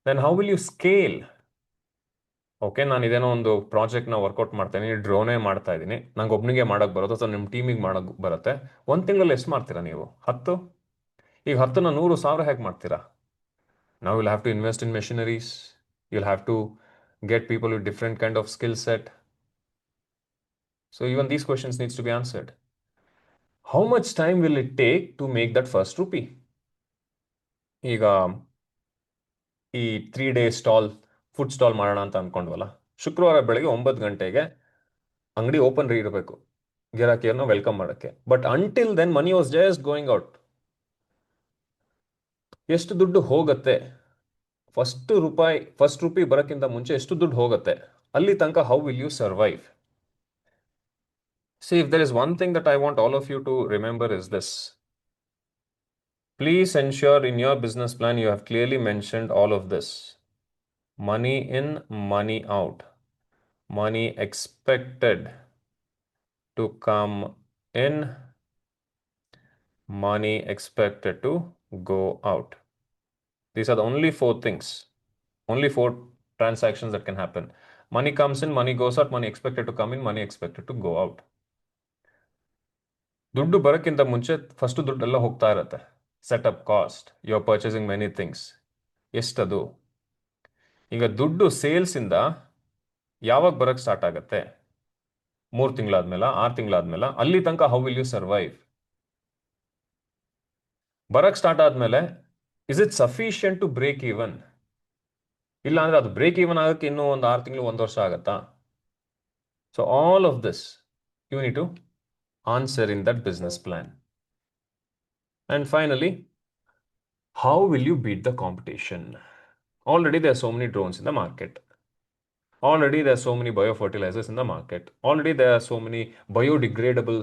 Then how will you scale? Okay, ನಾನು ಇದೇನೋ ಒಂದು ಪ್ರಾಜೆಕ್ಟ್ನ workout ಮಾಡ್ತೀನಿ, ಡ್ರೋನೇ ಮಾಡ್ತಾ ಇದ್ದೀನಿ, ನಂಗೆ ಒಬ್ಬನಿಗೆ ಮಾಡೋಕ್ಕೆ ಬರುತ್ತೆ ಅಥವಾ ನಿಮ್ಮ ಟೀಮಿಗೆ ಮಾಡೋಕ್ಕೆ ಬರುತ್ತೆ. 1 ತಿಂಗಳಲ್ಲಿ ಎಷ್ಟು ಮಾಡ್ತೀರಾ ನೀವು? 10? ಈಗ 10ನ 100,000 ಹೇಗೆ ಮಾಡ್ತೀರಾ? Now you'll have to invest in machineries, you'll have to get people with different kind of skill set. So even these questions needs to be answered. How much time will it take to make that first rupee? ಈಗ ಈ 3-day food stall ಮಾಡೋಣ ಅಂತ ಅಂದ್ಕೊಂಡ್ವಲ್ಲ, ಶುಕ್ರವಾರ ಬೆಳಗ್ಗೆ 9 ಗಂಟೆಗೆ ಅಂಗಡಿ open ಇರಬೇಕು ಗಿರಾಕಿಯನ್ನು ವೆಲ್ಕಮ್ ಮಾಡೋಕ್ಕೆ. But until then money was just going out. ಎಷ್ಟು ದುಡ್ಡು ಹೋಗುತ್ತೆ ಫಸ್ಟ್ ರೂಪಿ ಬರೋಕ್ಕಿಂತ ಮುಂಚೆ ಎಷ್ಟು ದುಡ್ಡು ಹೋಗುತ್ತೆ, ಅಲ್ಲಿ ತನಕ how will you survive? See, if there is one thing that I want all of you to remember is this. Please ensure in your business plan you have clearly mentioned all of this. Money in, money out. Money expected to come in, money expected to go out. These are the only 4 things, only 4 transactions that can happen. Money comes in, money goes out, money expected to come in, money expected to go out. ದುಡ್ಡು ಬರೋಕ್ಕಿಂತ ಮುಂಚೆ first ದುಡ್ಡೆಲ್ಲ ಹೋಗ್ತಾ ಇರುತ್ತೆ. Setup cost, you are purchasing many things, ಎಷ್ಟದು? ಈಗ ದುಡ್ಡು ಸೇಲ್ಸಿಂದ ಯಾವಾಗ ಬರೋಕ್ಕೆ ಸ್ಟಾರ್ಟ್ ಆಗುತ್ತೆ? 3 ತಿಂಗಳಾದ್ಮೇಲೆ, 6 ತಿಂಗಳಾದ್ಮೇಲೆ, ಅಲ್ಲಿ ತನಕ ಹೌ ವಿಲ್ ಯು ಸರ್ವೈವ್? ಬರಕ್ಕೆ ಸ್ಟಾರ್ಟ್ ಆದ್ಮೇಲೆ is it sufficient to break even? ಇಲ್ಲ ಅಂದ್ರೆ ಅದು ಬ್ರೇಕ್ ಈವನ್ ಆಗೋಕ್ಕೆ ಇನ್ನೂ ಒಂದು 6 ತಿಂಗಳು, 1 ವರ್ಷ ಆಗತ್ತಾ? So all of this you need to answer in that business plan. And finally, how will you beat the competition? Already there are so many drones in the market. Already there are so many biofertilizers in the market. Already there are so many biodegradable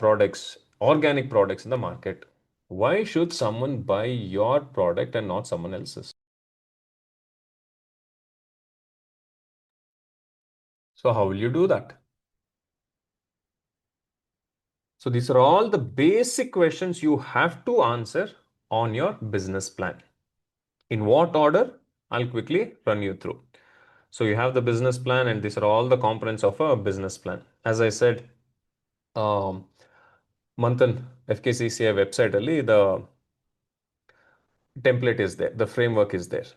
products, organic products in the market. Why should someone buy your product and not someone else's? So how will you do that? So these are all the basic questions you have to answer on your business plan. In what order? I'll quickly run you through. So you have the business plan, and these are all the components of a business plan. As I said, Manthan FKCCI website ali the template is there, the framework is there.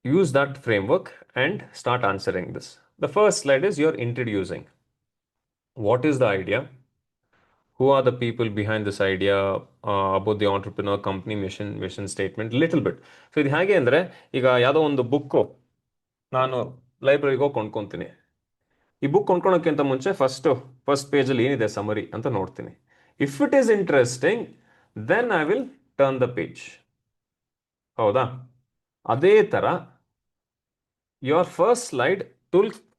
Use that framework and start answering this. The first slide is you're introducing. What is the idea? Who are the people behind this idea, about the entrepreneur, company mission statement, little bit. So ಇದು ಹೇಗೆ ಅಂದರೆ ಈಗ ಯಾವುದೋ ಒಂದು book ನಾನು ಲೈಬ್ರರಿಗೆ ಹೋಗಿ ಕೊಂಡ್ಕೊತೀನಿ. ಈ ಬುಕ್ ಕೊಂಡ್ಕೊಳೋಕ್ಕಿಂತ ಮುಂಚೆ ಫಸ್ಟ್ ಪೇಜಲ್ಲಿ ಏನಿದೆ ಸಮರಿ ಅಂತ ನೋಡ್ತೀನಿ. If it is interesting then I will turn the page. ಹೌದಾ? ಅದೇ ಥರ your first slide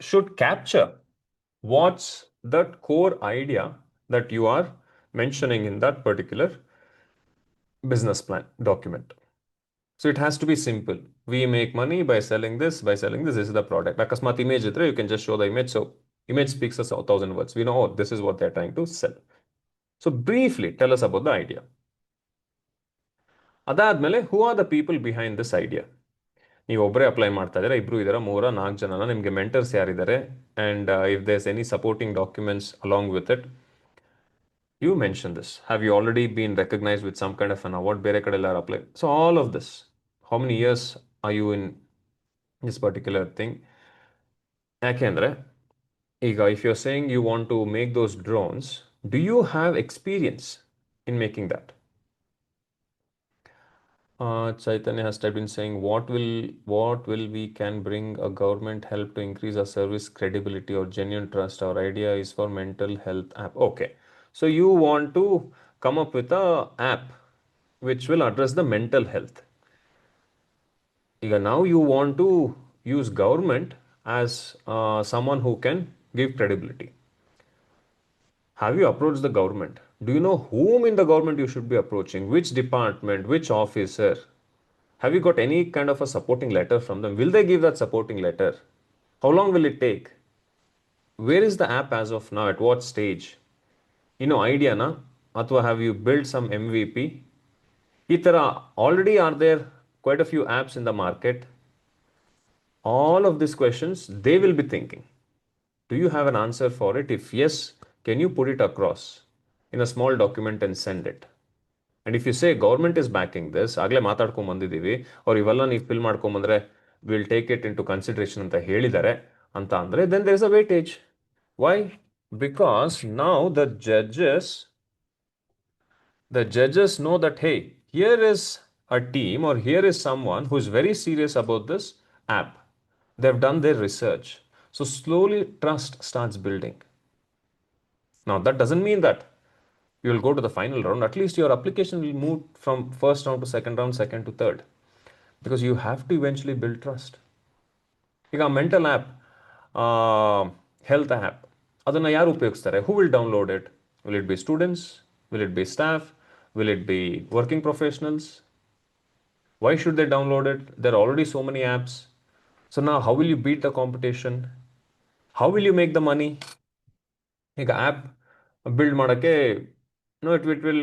should capture what's that core idea that you are mentioning in that particular business plan document. So it has to be simple. We make money by selling this, this is the product. Akasmat image idre, you can just show the image. So image speaks us 1,000 words. We know, oh, this is what they're trying to sell. So briefly tell us about the idea. ಅದಾದ್ಮೇಲೆ who are the people behind this idea? ನೀವು ಒಬ್ಬರೇ apply ಮಾಡ್ತಾ ಇದ್ದೀರಾ, ಇಬ್ರು ಇದ್ದೀರಾ, 3-4 ಜನನ, ನಿಮಗೆ mentors ಯಾರಿದ್ದಾರೆ, and if there's any supporting documents along with it, you mention this. Have you already been recognise with some kind of an award, ಬೇರೆ ಕಡೆ ಎಲ್ಲಾರು apply? So all of this, how many years are you in this particular thing? ಯಾಕೆಂದರೆ ಈಗ if you are saying you want to make those drones, do you have experience in making that? Chaitanya has typed in saying, what will we can bring a government help to increase our service credibility or genuine trust? Our idea is for mental health app. Okay, so you want to come up with a app which will address the mental health. Now you want to use government as someone who can give credibility. Have you approached the government? Do you know whom in the government you should be approaching? Which department? Which officer? Have you got any kind of a supporting letter from them? Will they give that supporting letter? How long will it take? Where is the app as of now? At what stage? Idea na? Athwa have you built some MVP? Itara, already are there quite a few apps in the market? All of these questions, they will be thinking. Do you have an answer for it? If yes, can you put it across in a small document and send it? And if you say government is backing this, ಆಗಲೇ ಮಾತಾಡ್ಕೊಂಡು ಬಂದಿದ್ದೀವಿ, ಅವ್ರು ಇವೆಲ್ಲ ನೀವು fill ಮಾಡ್ಕೊಂಬಂದ್ರೆ will take it into consideration ಅಂತ ಹೇಳಿದ್ದಾರೆ ಅಂತ ಅಂದರೆ, then there is a weightage. Why? Because now the judges know that, hey, here is a team or here is someone who is very serious about this app. They've done their research. So slowly trust starts building. Now that doesn't mean that you will go to the final round. At least your application will move from first round to second round, second to third, because you have to eventually build trust. ಈಗ mental app, health app, ಅದನ್ನು ಯಾರು ಉಪಯೋಗಿಸ್ತಾರೆ? Who will download it? Will it be students? Will it be staff? Will it be working professionals? Why should they download it? There are already so many apps. So now how will you beat the competition? How will you make the money? ಈಗ app build ಮಾಡೋಕ್ಕೆ, no, it will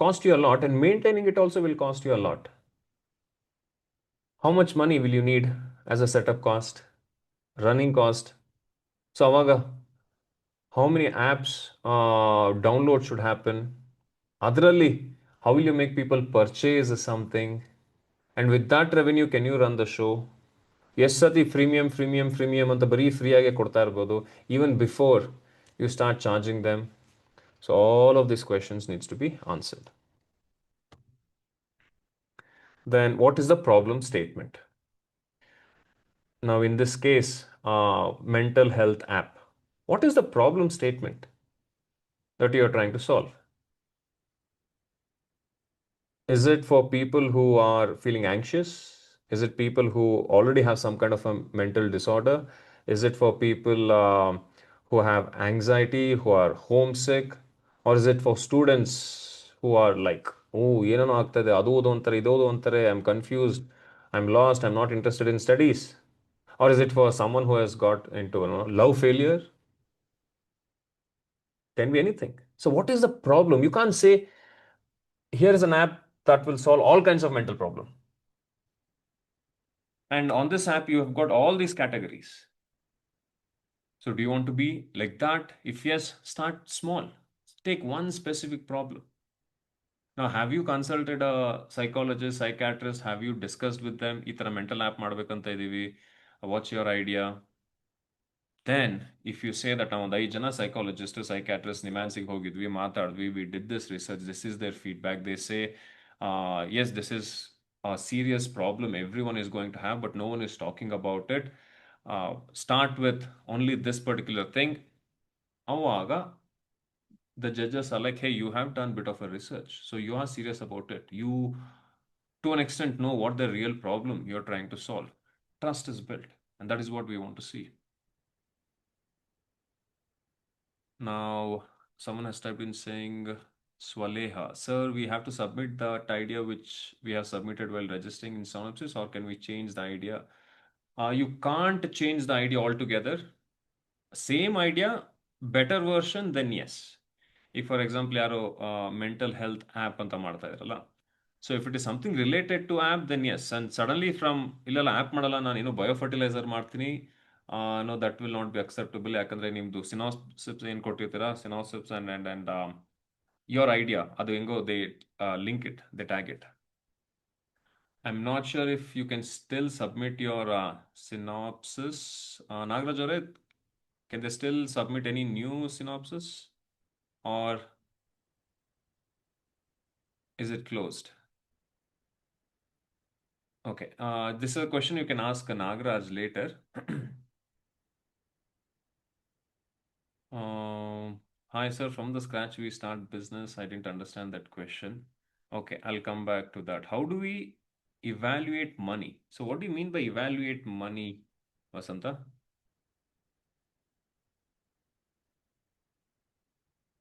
cost you a lot, and maintaining it also will cost you a lot. How much money will you need as a setup cost, running cost? So avaga, how many apps download should happen? Adralli, how will you make people purchase something? And with that revenue, can you run the show? Yes, sati freemium anta bari free age kodta irbodu, even before you start charging them. So all of these questions needs to be answered. Then what is the problem statement? Now in this case, mental health app, what is the problem statement that you are trying to solve? Is it for people who are feeling anxious? Is it people who already have some kind of a mental disorder? Is it for people who have anxiety, who are homesick? Or is it for students who are like, oh, ಏನೋ ಆಗ್ತದೆ, ಅದು ಓದು ಅಂತಾರೆ, ಇದು ಓದು ಅಂತಾರೆ, I'm confused, I'm lost, I'm not interested in studies? Or is it for someone who has got into love failure? Can be anything. So what is the problem? You can't say, here is an app that will solve all kinds of mental problem. And on this app, you have got all these categories. So do you want to be like that? If yes, start small. Take one specific problem. Now, have you consulted a psychologist, psychiatrist? Have you discussed with them, ಈ ಥರ mental app ಮಾಡ್ಬೇಕಂತ ಇದೀವಿ, what's your idea? Then, if you say that ನಾವು ಒಂದು 5 ಜನ psychologist, psychiatrist, ನಿಮ್ಯಾನ್ಸಿಗೆ ಹೋಗಿದ್ವಿ, ಮಾತಾಡಿದ್ವಿ, we did this research, this is their feedback, they say, yes, this is a serious problem everyone is going to have, but no one is talking about it. Start with only this particular thing. ಅವಾಗ the judges are like, hey, you have done a bit of a research, so you are serious about it. You, to an extent, know what the real problem you're trying to solve. Trust is built, and that is what we want to see. Now, someone has typed in saying, Swaleha, sir, we have to submit that idea which we have submitted while registering in synopsis, or can we change the idea? You can't change the idea altogether. Same idea, better version, then yes. If, for example, ಯಾರೋ mental health app ಅಂತ ಮಾಡ್ತಾ ಇದ್ರಲ್ಲ, so if it is something related to app, then yes. And suddenly from ಇಲ್ಲೆಲ್ಲ app ಮಾಡಲ್ಲ, ನಾನು ಏನೋ biofertiliser ಮಾಡ್ತೀನಿ, no, that will not be acceptable. ಯಾಕಂದ್ರೆ ನಿಮ್ದು ಸಿನಾಪ್ಸಿಸ್ ಏನು ಕೊಟ್ಟಿರ್ತೀರಾ, ಸಿನಾಪ್ಸಿಸ್ and your idea, ಅದು ಹೆಂಗೋ they link it, they tag it. I'm not sure if you can still submit your synopsis. Nagaraj ಅವರೇ, can they still submit any new synopsis, or is it closed? Okay, this is a question you can ask Nagaraj later. Hi sir, from the scratch we start business. I didn't understand that question. Okay, I'll come back to that. How do we evaluate money? So what do you mean by evaluate money, Vasanta?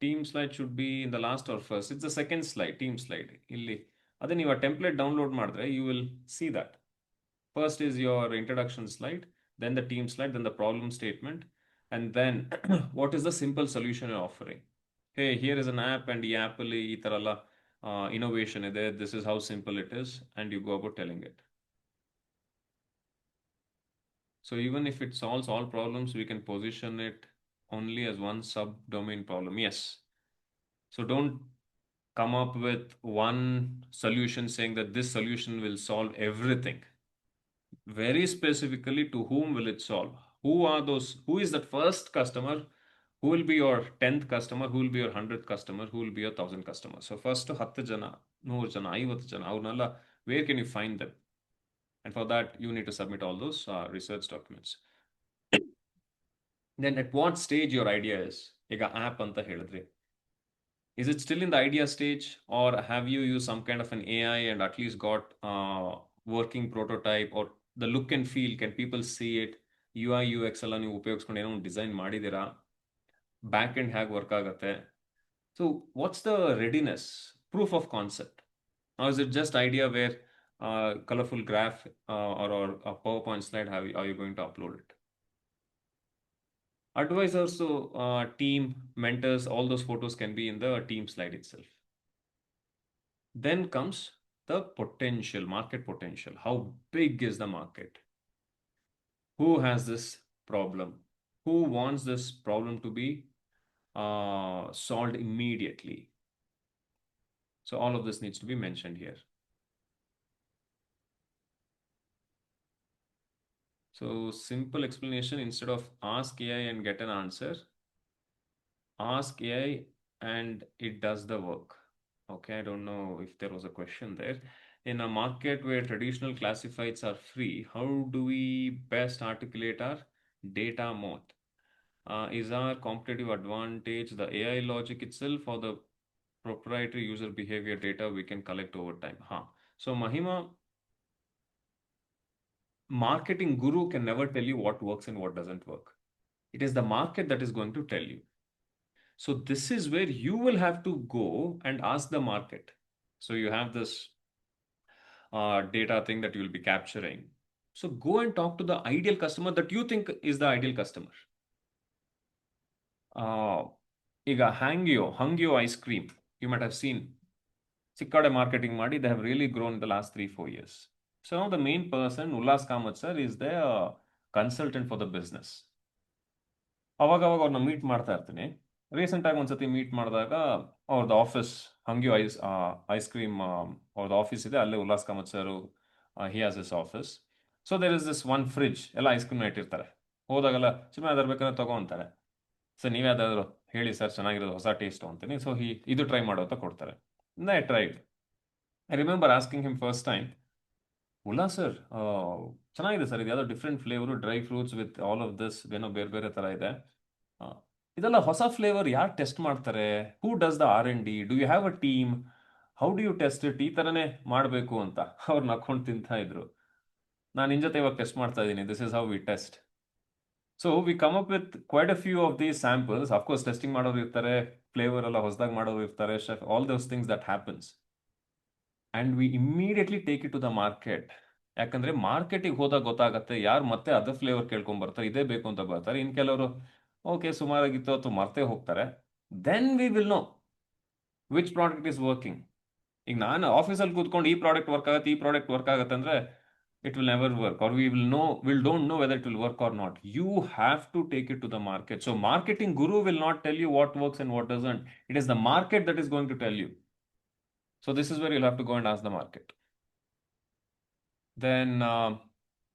Team slide should be in the last or first. It's the second slide, team slide. Illi. Adhe ನೀವು a template download ಮಾಡಿದ್ರೆ, you will see that. First is your introduction slide, then the team slide, then the problem statement, and then what is the simple solution you're offering. Hey, here is an app, and the app alli ee ತರ ಎಲ್ಲ innovation ಇದೆ, this is how simple it is, and you go about telling it. So even if it solves all problems, we can position it only as one subdomain problem. Yes. So don't come up with one solution saying that this solution will solve everything. Very specifically, to whom will it solve? Who are those? Who is that first customer? Who will be your 10th customer? Who will be your 100th customer? Who will be your 1,000 customers? So first 10 jana, 100 jana, 50 jana, avnalla, where can you find them? And for that, you need to submit all those research documents. Then at what stage your idea is? Ega app anta helidre. Is it still in the idea stage, or have you used some kind of an AI and at least got working prototype, or the look and feel? Can people see it? UI UX ಎಲ್ಲ ನೀವು ಉಪಯೋಗಿಸ್ಕೊಂಡು ಏನೋ design ಮಾಡಿದ್ದೀರಾ? Back end ಹೇಗೆ work ಆಗುತ್ತೆ? So what's the readiness? Proof of concept. Or is it just idea where colorful graph or a PowerPoint slide, how are you going to upload it? Advisors, so team, mentors, all those photos can be in the team slide itself. Then comes the potential, market potential. How big is the market? Who has this problem? Who wants this problem to be solved immediately? So all of this needs to be mentioned here. So simple explanation, instead of ask AI and get an answer, ask AI and it does the work. Okay, I don't know if there was a question there. In a market where traditional classifieds are free, how do we best articulate our data moat? Is our competitive advantage the AI logic itself, or the proprietary user behavior data we can collect over time? So Mahima, marketing guru can never tell you what works and what doesn't work. It is the market that is going to tell you. So this is where you will have to go and ask the market. So you have this data thing that you will be capturing. So go and talk to the ideal customer that you think is the ideal customer. ಈಗ Hangyo ice cream, you might have seen, ಸಿಕ್ಕಾಡೆ marketing ಮಾಡಿ, they have really grown the last 3-4 years. So now the main person, Ullas Kamath sir, is the consultant for the business. ಅವಾಗ ಅವ್ರನ್ನ meet ಮಾಡ್ತಾ ಇರ್ತೀನಿ. ರೀಸೆಂಟಾಗಿ ಒಂದ್ಸತಿ meet ಮಾಡಿದಾಗ ಅವ್ರದ್ದು ಆಫೀಸ್, ಹಂಗ್ಯೋ ಐಸ್ ಕ್ರೀಮ್ ಅವ್ರದ್ದು ಆಫೀಸ್ ಇದೆ, ಅಲ್ಲೇ Ullas Kamath sir he has this office. So there is this one fridge, ಎಲ್ಲ ಐಸ್ ಕ್ರೀಮ್ ಇಟ್ಟಿರ್ತಾರೆ. ಹೋದಾಗೆಲ್ಲ ಸುಮ್ಮನೆ ಅದ್ರ ಬೇಕಾದ್ರೆ ತಗೊಂತಾರೆ. ಸರ್ ನೀವೇ ಯಾವ್ದಾದ್ರು ಹೇಳಿ ಸರ್ ಚೆನ್ನಾಗಿರೋದು ಹೊಸ ಟೇಸ್ಟು ಅಂತೀನಿ. ಸೊ ಇದು ಟ್ರೈ ಮಾಡೋ ಅಂತ ಕೊಡ್ತಾರೆ. I tried. I remember asking him first time, Ulla sir ಚೆನ್ನಾಗಿದೆ ಸರ್, ಇದು ಯಾವುದೋ different flavour, dry fruits with all of this, ಏನೋ ಬೇರೆ ಬೇರೆ ಥರ ಇದೆ. ಇದೆಲ್ಲ ಹೊಸ ಫ್ಲೇವರ್ ಯಾರು ಟೆಸ್ಟ್ ಮಾಡ್ತಾರೆ? Who does the R&D? Do you have a team? How do you test it? ಈ ಥರನೇ ಮಾಡಬೇಕು ಅಂತ ಅವ್ರು ನಕ್ಕೊಂಡು ತಿಂತಾ ಇದ್ರು. ನಾನು ನಿನ್ನ ಜೊತೆ ಇವಾಗ ಟೆಸ್ಟ್ ಮಾಡ್ತಾ ಇದ್ದೀನಿ, this is how we test. So we come up with quite a few of these samples. Of course testing ಮಾಡೋರು ಇರ್ತಾರೆ, ಫ್ಲೇವರ್ ಎಲ್ಲ ಹೊಸದಾಗಿ ಮಾಡೋರು ಇರ್ತಾರೆ, chef, all those things that happens. And we immediately take it to the market. ಯಾಕಂದರೆ ಮಾರ್ಕೆಟಿಗೆ ಹೋದಾಗ ಗೊತ್ತಾಗುತ್ತೆ ಯಾರು ಮತ್ತೆ ಅದರ್ ಫ್ಲೇವರ್ ಕೇಳ್ಕೊಂಡು ಬರ್ತಾರೆ, ಇದೇ ಬೇಕು ಅಂತ ಬರ್ತಾರೆ. ಇನ್ನು ಕೆಲವರು ಓಕೆ ಸುಮಾರಾಗಿತ್ತು ಅಥವಾ ಮರ್ತೇ ಹೋಗ್ತಾರೆ. Then we will know which product is working. ಈಗ ನಾನು ಆಫೀಸಲ್ಲಿ ಕೂತ್ಕೊಂಡು ಈ ಪ್ರಾಡಕ್ಟ್ ವರ್ಕ್ ಆಗುತ್ತೆ, ಈ ಪ್ರಾಡಕ್ಟ್ ವರ್ಕ್ ಆಗುತ್ತೆ ಅಂದರೆ it will never work, or we don't know whether it will work or not. You have to take it to the market. So marketing guru will not tell you what works and what doesn't. It is the market that is going to tell you. So this is where you'll have to go and ask the market. Then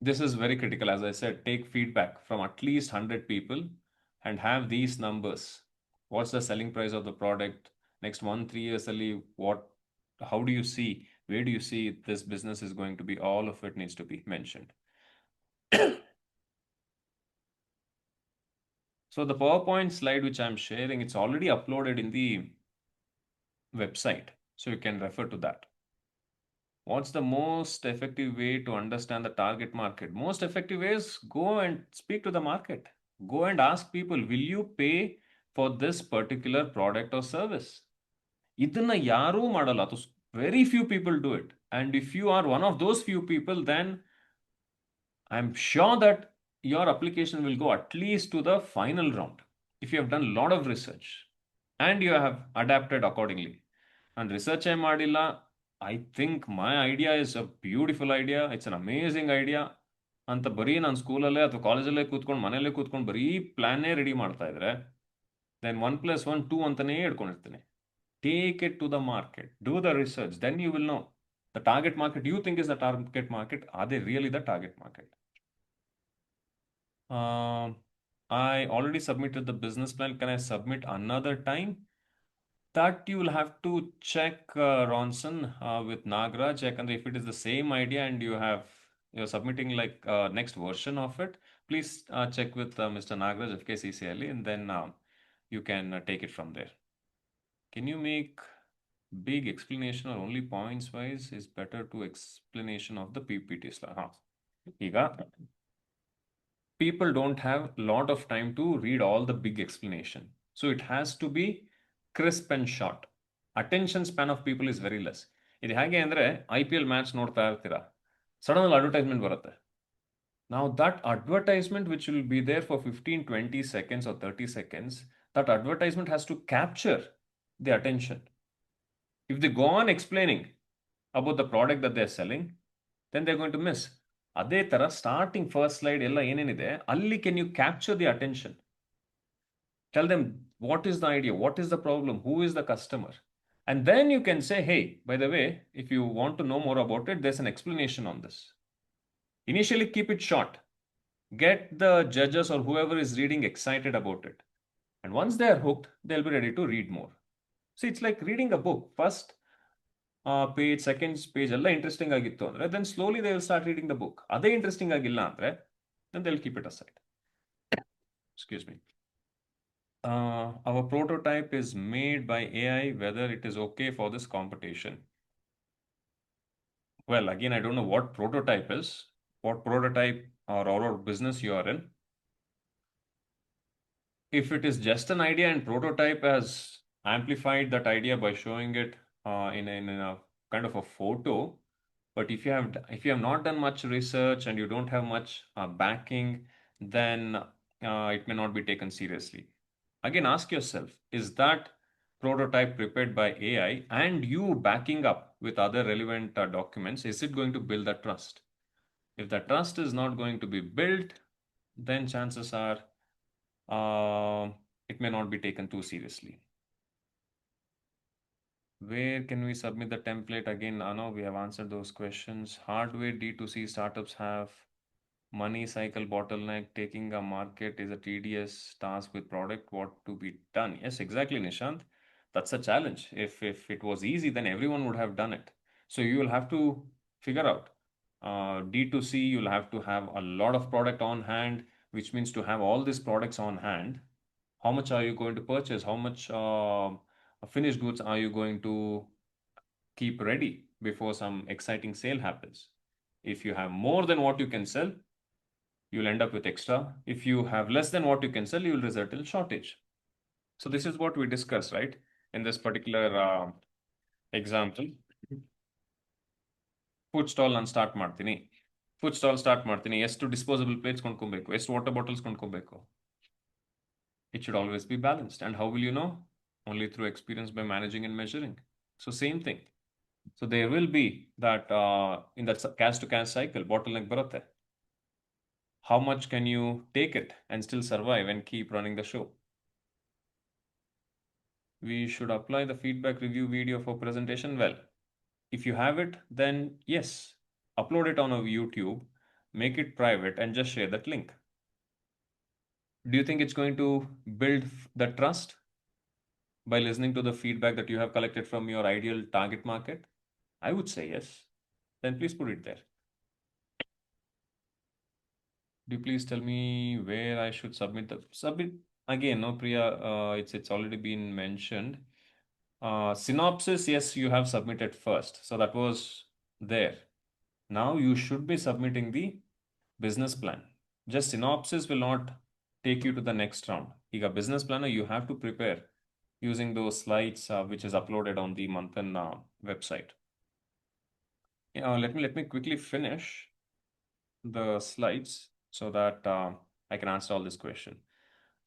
this is very critical. As I said, take feedback from at least 100 people and have these numbers. What's the selling price of the product? Next 1-3 years, how do you see, where do you see this business is going to be? All of it needs to be mentioned. So the PowerPoint slide which I'm sharing, it's already uploaded in the website, so you can refer to that. What's the most effective way to understand the target market? Most effective way is go and speak to the market. Go and ask people, will you pay for this particular product or service? Idana yaru madala. Very few people do it. And if you are one of those few people, then I'm sure that your application will go at least to the final round if you have done a lot of research and you have adapted accordingly. And research I madilla, I think my idea is a beautiful idea, it's an amazing idea ಅಂತ ಬರೀ ನಾನು ಸ್ಕೂಲಲ್ಲೇ ಅಥವಾ ಕಾಲೇಜಲ್ಲೇ ಕೂತ್ಕೊಂಡು ಮನೆಯಲ್ಲೇ ಕೂತ್ಕೊಂಡು ಬರೀ ಪ್ಲಾನ್ನೇ ready ಮಾಡ್ತಾ ಇದ್ರೆ ದೆನ್ 1+1 2 ಅಂತಲೇ ಹೇಳ್ಕೊಂಡಿರ್ತೀನಿ. Take it to the market, do the research, then you will know the target market you think is the target market, are they really the target market? I already submitted the business plan. Can I submit another time? That you will have to check, Ronson, with Nagraj. If it is the same idea and you're submitting like next version of it, please check with Mr. Nagraj, FKCCI, and then you can take it from there. Can you make big explanation or only points wise is better to explanation of the PPT slide? Iga people don't have a lot of time to read all the big explanation. So it has to be crisp and short. Attention span of people is very less. ಇದು ಹೇಗೆ ಅಂದರೆ IPL match ನೋಡ್ತಾ ಇರ್ತೀರಾ, sudden advertisement ಬರುತ್ತೆ. Now that advertisement which will be there for 15-20 seconds or 30 seconds, that advertisement has to capture the attention. If they go on explaining about the product that they're selling, then they're going to miss. ಅದೇ ಥರ starting first slide ಎಲ್ಲ ಏನೇನಿದೆ ಅಲ್ಲಿ can you capture the attention? Tell them what is the idea, what is the problem, who is the customer, and then you can say, hey, by the way, if you want to know more about it, there's an explanation on this. Initially keep it short, get the judges or whoever is reading excited about it, and once they are hooked, they'll be ready to read more. So it's like reading a book. First page, second page ಎಲ್ಲ interesting ಆಗಿತ್ತು ಅಂದರೆ then slowly they will start reading the book. ಅದೇ interesting ಆಗಿಲ್ಲ ಅಂದರೆ then they'll keep it aside. Excuse me. Our prototype is made by AI, whether it is okay for this competition. Well, again, I don't know what prototype is, what prototype or business you are in. If it is just an idea and prototype has amplified that idea by showing it in a kind of a photo, but if you have not done much research and you don't have much backing, then it may not be taken seriously. Again, ask yourself, is that prototype prepared by AI and you backing up with other relevant documents, is it going to build that trust? If the trust is not going to be built, then chances are it may not be taken too seriously. Where can we submit the template? Again, I know we have answered those questions. Hardware D2C startups have money cycle bottleneck. Taking a market is a tedious task with product. What to be done? Yes, exactly, Nishant. That's a challenge. If it was easy, then everyone would have done it. So you will have to figure out D2C. You'll have to have a lot of product on hand, which means to have all these products on hand. How much are you going to purchase? How much finished goods are you going to keep ready before some exciting sale happens? If you have more than what you can sell, you'll end up with extra. If you have less than what you can sell, you will result in shortage. So this is what we discussed, right? In this particular example, food stall ನಾನು start ಮಾಡ್ತೀನಿ. Food stall start ಮಾಡ್ತೀನಿ. ಎಷ್ಟು disposable plates ಕೊಂಡ್ಕೊಬೇಕು, ಎಷ್ಟು water bottles ಕೊಂಡ್ಕೊಬೇಕು. It should always be balanced. And how will you know? Only through experience by managing and measuring. So same thing. So there will be that in that cash to cash cycle, bottleneck barutte. How much can you take it and still survive and keep running the show? We should apply the feedback review video for presentation. Well, if you have it, then yes, upload it on a YouTube, make it private, and just share that link. Do you think it's going to build the trust by listening to the feedback that you have collected from your ideal target market? I would say yes. Then please put it there. Do you please tell me where I should submit again? No, Priya, it's already been mentioned. Synopsis, yes, you have submitted first, so that was there. Now you should be submitting the business plan. Just synopsis will not take you to the next round. Ega business planner, you have to prepare using those slides which is uploaded on the Manthan website. Let me quickly finish the slides so that I can answer all this question.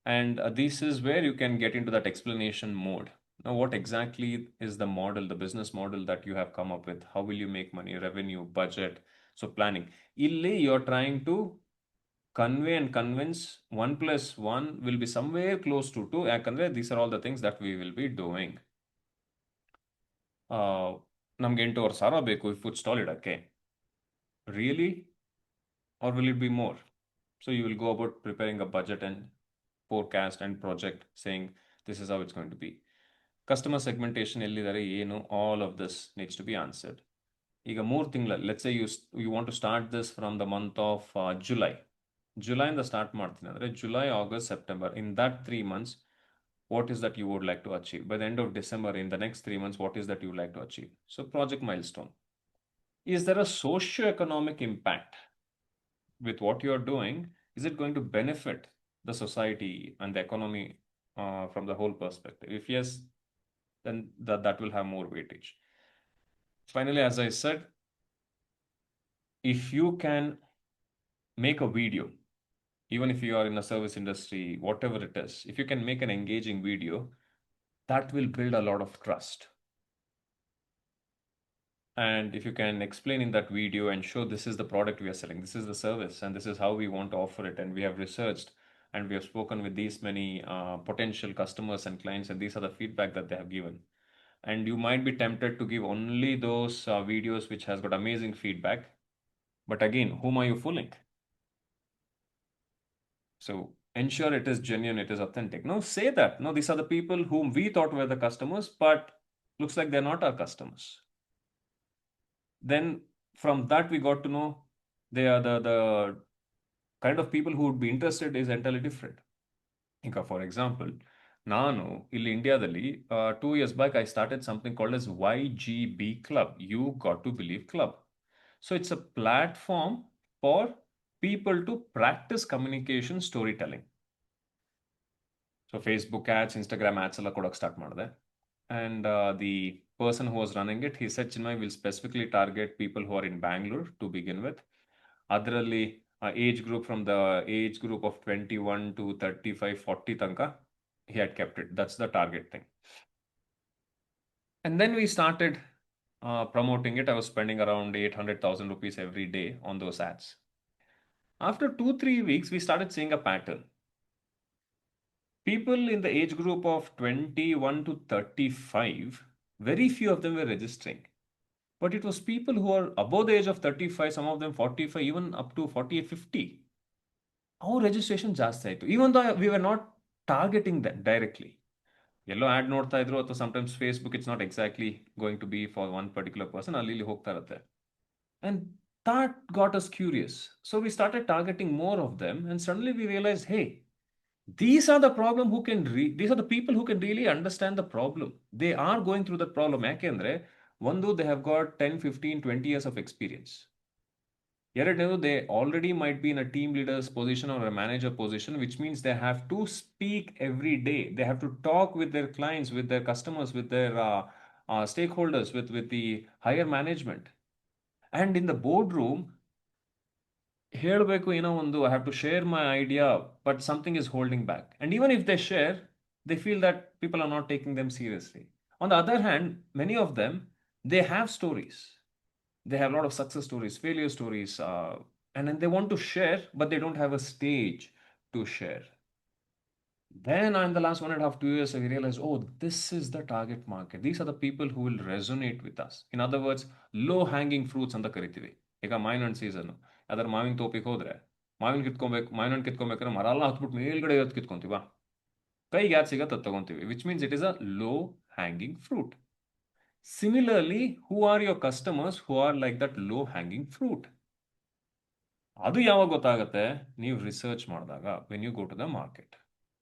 And this is where you can get into that explanation mode. Now, what exactly is the model, the business model that you have come up with? How will you make money, revenue, budget? So planning. Illi, you're trying to convey and convince 1 plus 1 will be somewhere close to 2. Yakandre, these are all the things that we will be doing. ನಮ್ಗೆ 8,000 ಬೇಕು ಈ food stall ಇಡಕ್ಕೆ. Really? Or will it be more? So you will go about preparing a budget and forecast and project saying this is how it's going to be. Customer segmentation ಎಲ್ಲಿದ್ದಾರೆ ಏನು, all of this needs to be answered. ಈಗ 3 ತಿಂಗಳ, let's say you want to start this from the month of July. July ಇಂದ start ಮಾಡ್ತೀನಿ ಅಂದರೆ July, August, September. In that 3 months, what is that you would like to achieve? By the end of December, in the next 3 months, what is that you would like to achieve? So project milestone. Is there a socio-economic impact with what you're doing? Is it going to benefit the society and the economy from the whole perspective? If yes, then that will have more weightage. Finally, as I said, if you can make a video, even if you are in a service industry, whatever it is, if you can make an engaging video, that will build a lot of trust. And if you can explain in that video and show this is the product we are selling, this is the service, and this is how we want to offer it, and we have researched and we have spoken with these many potential customers and clients, and these are the feedback that they have given. And you might be tempted to give only those videos which has got amazing feedback. But again, whom are you fooling? So ensure it is genuine, it is authentic. No, say that. No, these are the people whom we thought were the customers, but looks like they're not our customers. Then from that we got to know they are the kind of people who would be interested is entirely different. For example, ನಾನು ಇಲ್ಲಿ ಇಂಡಿಯಾದಲ್ಲಿ 2 years back I started something called as YGB Club. You got to believe club. So it's a platform for people to practice communication storytelling. So Facebook ads, Instagram ads ಎಲ್ಲ ಕೊಡೋಕೆ start ಮಾಡಿದೆ. And the person who was running it, he said, Chinmay, will specifically target people who are in Bangalore to begin with. ಅದರಲ್ಲಿ age group from the age group of 21 to 35, 40 ತನಕ he had kept it. That's the target thing. And then we started promoting it. I was spending around 800,000 rupees every day on those ads. After 2-3 weeks, we started seeing a pattern. People in the age group of 21 to 35, very few of them were registering. But it was people who are above the age of 35, some of them 45, even up to 48, 50. Our registration ಜಾಸ್ತಿ ಆಯಿತು, even though we were not targeting them directly. Yellow add ನೋಡ್ತಾ ಇದ್ರು, ಅಥವಾ sometimes Facebook, it's not exactly going to be for one particular person, ಅಲ್ಲಿ ಇಲ್ಲಿ ಹೋಗ್ತಾ ಇರುತ್ತೆ. And that got us curious. So we started targeting more of them, and suddenly we realized, hey, these are the problem who can these are the people who can really understand the problem. They are going through that problem. ಯಾಕೆಂದ್ರೆ ಒಂದು, they have got 10, 15, 20 years of experience. ಎರಡನೇದು, they already might be in a team leader's position or a manager position, which means they have to speak every day. They have to talk with their clients, with their customers, with their stakeholders, with the higher management. And in the boardroom, ಹೇಳಬೇಕು ಏನೋ ಒಂದು, I have to share my idea, but something is holding back. And even if they share, they feel that people are not taking them seriously. On the other hand, many of them, they have stories. They have a lot of success stories, failure stories, and then they want to share, but they don't have a stage to share. Then in the last 1.5, 2 years, we realized, oh, this is the target market. These are the people who will resonate with us. In other words, low hanging fruits ಅಂತ ಕರಿತೀವಿ. ಈಗ ಮಾವಿನ ಹಣ್ಣು season, ಅದರ ಮಾವಿನ ತೋಪಿಗೆ ಹೋದ್ರೆ ಮಾವಿನ ಹಣ್ಣು ಕಿತ್ಕೊಬೇಕಾದ್ರೆ ಮರ ಎಲ್ಲ ಹತ್ಬಿಟ್ಟು ಮೇಲ್ಗಡೆ ಇವತ್ತು ಕಿತ್ಕೊಂತೀವ, ಕೈಗೆ ಯಾವ್ದು ಸಿಗತ್ತೆ ಅದು ತಗೊಂತೀವಿ, which means it is a low hanging fruit. Similarly, who are your customers who are like that low hanging fruit? ಅದು ಯಾವಾಗ ಗೊತ್ತಾಗುತ್ತೆ? ನೀವು ರಿಸರ್ಚ್ ಮಾಡಿದಾಗ, when you go to the market.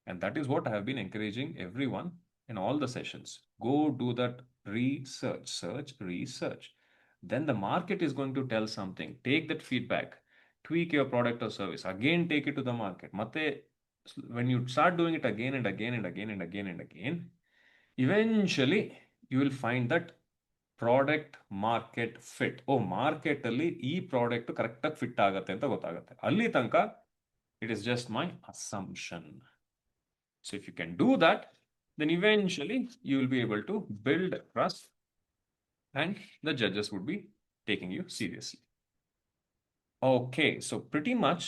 And that is what I have been encouraging everyone in all the sessions. Go do that research, research. Then the market is going to tell something. Take that feedback, tweak your product or service, again take it to the market. ಮತ್ತೆ when you start doing it again and again and again and again and again, eventually you will find that product market fit. Market ಅಲ್ಲಿ ಈ product correct ಆಗಿ fit ಆಗತ್ತೆ ಅಂತ ಗೊತ್ತಾಗುತ್ತೆ. ಅಲ್ಲಿ ತನಕ it is just my assumption. So if you can do that, then eventually you will be able to build trust and the judges would be taking you seriously. Okay, so pretty much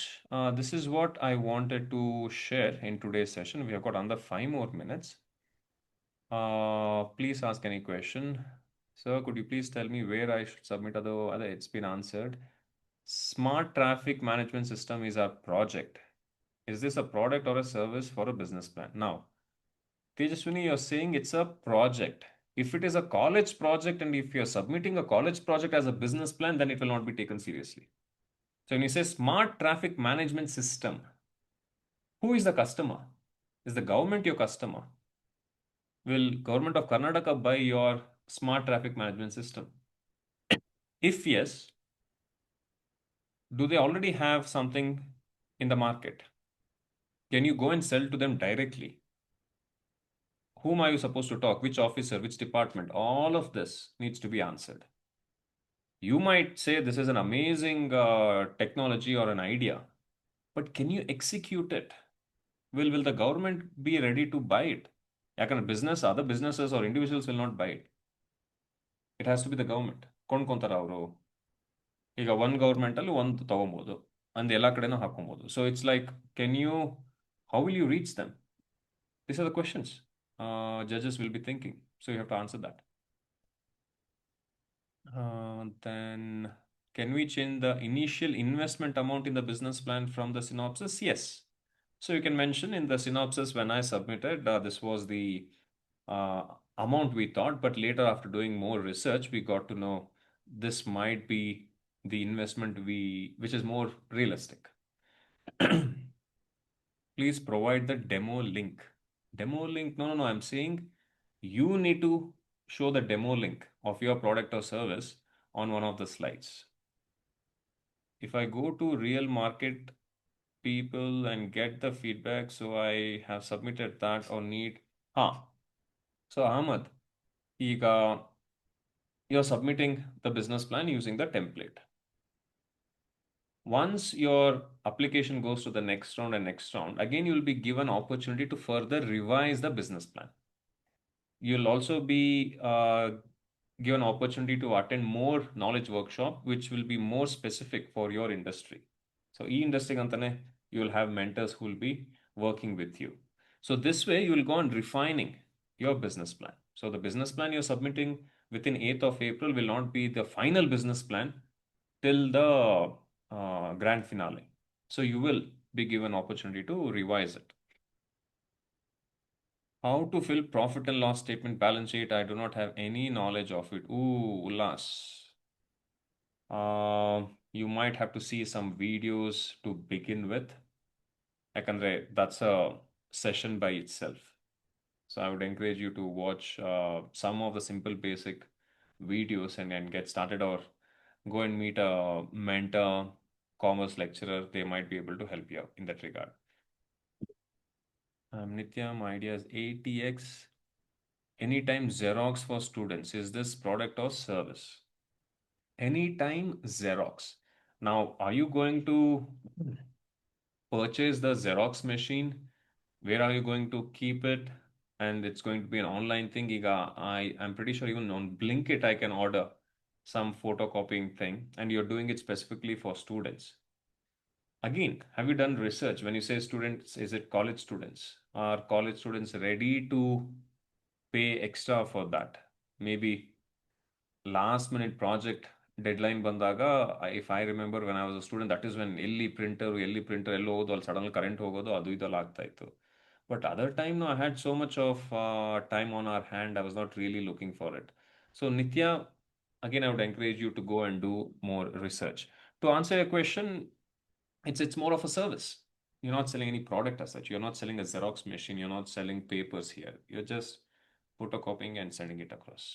this is what I wanted to share in today's session. We have got under 5 more minutes. Please ask any question. Sir, could you please tell me where I should submit? Other it's been answered. Smart traffic management system is our project. Is this a product or a service for a business plan? Now, Tejaswini, you're saying it's a project. If it is a college project and if you're submitting a college project as a business plan, then it will not be taken seriously. So when you say smart traffic management system, who is the customer? Is the government your customer? Will government of Karnataka buy your smart traffic management system? If yes, do they already have something in the market? Can you go and sell to them directly? Whom are you supposed to talk? Which officer, which department? All of this needs to be answered. You might say this is an amazing technology or an idea, but can you execute it? Will the government be ready to buy it? Business, other businesses or individuals will not buy it. It has to be the government. ಕೊಂಡ್ಕೊಂತಾರ ಅವರು. ಈಗ ಒಂದು ಗೌರ್ಮೆಂಟಲ್ಲಿ ಒಂದು ತೊಗೊಬೋದು, ಅಂದ್ ಎಲ್ಲ ಕಡೆನೂ ಹಾಕೊಬೋದು. So it's like, how will you reach them? These are the questions judges will be thinking. So you have to answer that. Then, can we change the initial investment amount in the business plan from the synopsis? Yes. So you can mention in the synopsis, when I submitted, this was the amount we thought, but later after doing more research, we got to know this might be the investment which is more realistic. Please provide the demo link. Demo link? No, I'm saying you need to show the demo link of your product or service on one of the slides. If I go to real market people and get the feedback, so I have submitted that or need. So Ahmad, you're submitting the business plan using the template. Once your application goes to the next round and next round, again, you'll be given opportunity to further revise the business plan. You'll also be given opportunity to attend more knowledge workshop, which will be more specific for your industry. So, industry antane, you will have mentors who will be working with you. So this way, you will go on refining your business plan. So the business plan you're submitting within 8th of April will not be the final business plan till the grand finale. So you will be given opportunity to revise it. How to fill profit and loss statement balance sheet? I do not have any knowledge of it. Ooh, Ullas. You might have to see some videos to begin with. That's a session by itself. So I would encourage you to watch some of the simple basic videos and get started, or go and meet a mentor, commerce lecturer. They might be able to help you out in that regard. Nitya, my idea is ATX. Anytime Xerox for students. Is this product or service? Anytime Xerox. Now, are you going to purchase the Xerox machine? Where are you going to keep it? And it's going to be an online thing. I'm pretty sure even on Blinkit I can order some photocopying thing, and you're doing it specifically for students. Again, have you done research? When you say students, is it college students? Are college students ready to pay extra for that? Maybe last minute project deadline bandaga, if I remember when I was a student, that is when elli printer ello hogodu ಅಲ್ಲಿ suddenly current ಹೋಗೋದು ಅದು ಇದೆಲ್ಲ ಆಗ್ತಾ ಇತ್ತು. But other time, no, I had so much of time on our hand, I was not really looking for it. So Nitya, again, I would encourage you to go and do more research. To answer your question, it's more of a service. You're not selling any product as such. You're not selling a Xerox machine. You're not selling papers here. You're just photocopying and sending it across.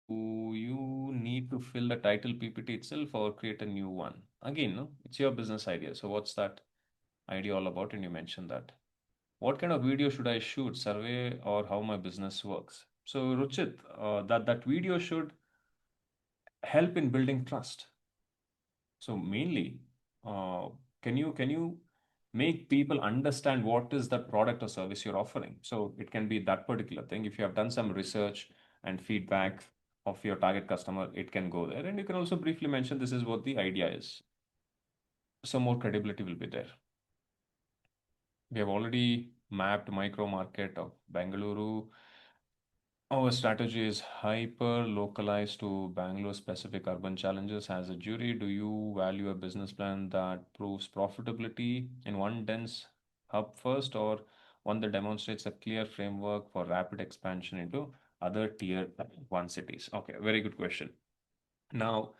Do you need to fill the title PPT itself or create a new one? Again, no, it's your business idea. So what's that idea all about? And you mentioned that. What kind of video should I shoot? Survey or how my business works? So Ruchit, that video should help in building trust. So mainly, uh, can you make people understand what is the product or service you're offering? So it can be that particular thing. If you have done some research and feedback of your target customer, it can go there. And you can also briefly mention this is what the idea is. So more credibility will be there. We have already mapped micro market of Bengaluru. Our strategy is hyper localized to Bangalore specific urban challenges. As a jury, do you value a business plan that proves profitability in one dense hub first, or one that demonstrates a clear framework for rapid expansion into other tier one cities? Okay, very good question. Now,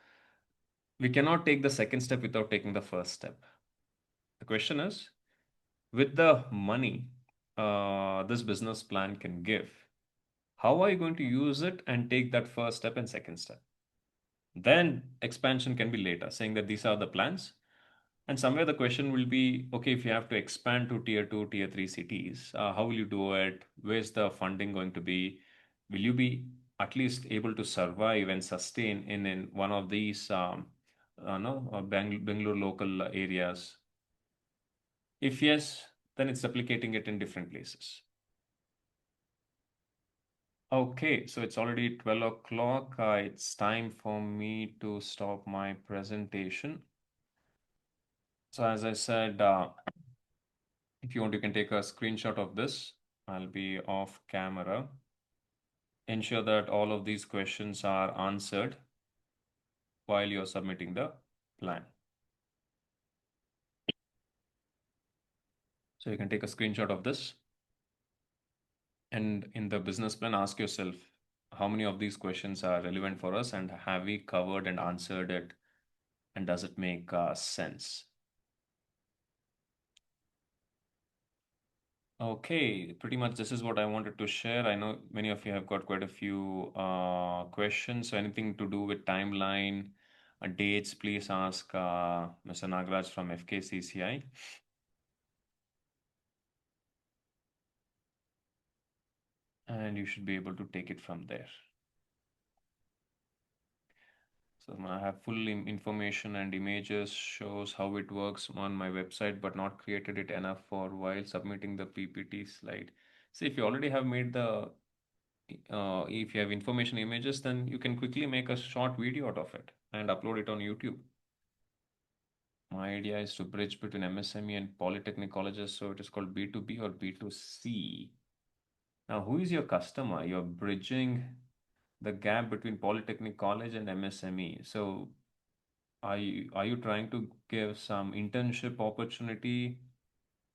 we cannot take the second step without taking the first step. The question is, with the money this business plan can give, how are you going to use it and take that first step and second step? Then expansion can be later, saying that these are the plans. And somewhere the question will be, okay, if you have to expand to tier two, tier three cities, how will you do it? Where's the funding going to be? Will you be at least able to survive and sustain in one of these no, Bangalore local areas? If yes, then it's replicating it in different places. Okay, so it's already 12 o'clock. It's time for me to stop my presentation. So as I said, if you want, you can take a screenshot of this. I'll be off camera. Ensure that all of these questions are answered while you're submitting the plan. So you can take a screenshot of this. And in the business plan, ask yourself, how many of these questions are relevant for us, and have we covered and answered it? And does it make sense? Okay, pretty much this is what I wanted to share. I know many of you have got quite a few questions. So anything to do with timeline, dates, please ask Mr. Nagaraj from FKCCI. and you should be able to take it from there. So I have full information and images shows how it works on my website, but not created it enough for while submitting the PPT slide. See, if you already have made the, if you have information images, then you can quickly make a short video out of it and upload it on YouTube. My idea is to bridge between MSME and polytechnic colleges, so it is called B2B or B2C. Now, who is your customer? You're bridging the gap between polytechnic college and MSME. So are you trying to give some internship opportunity,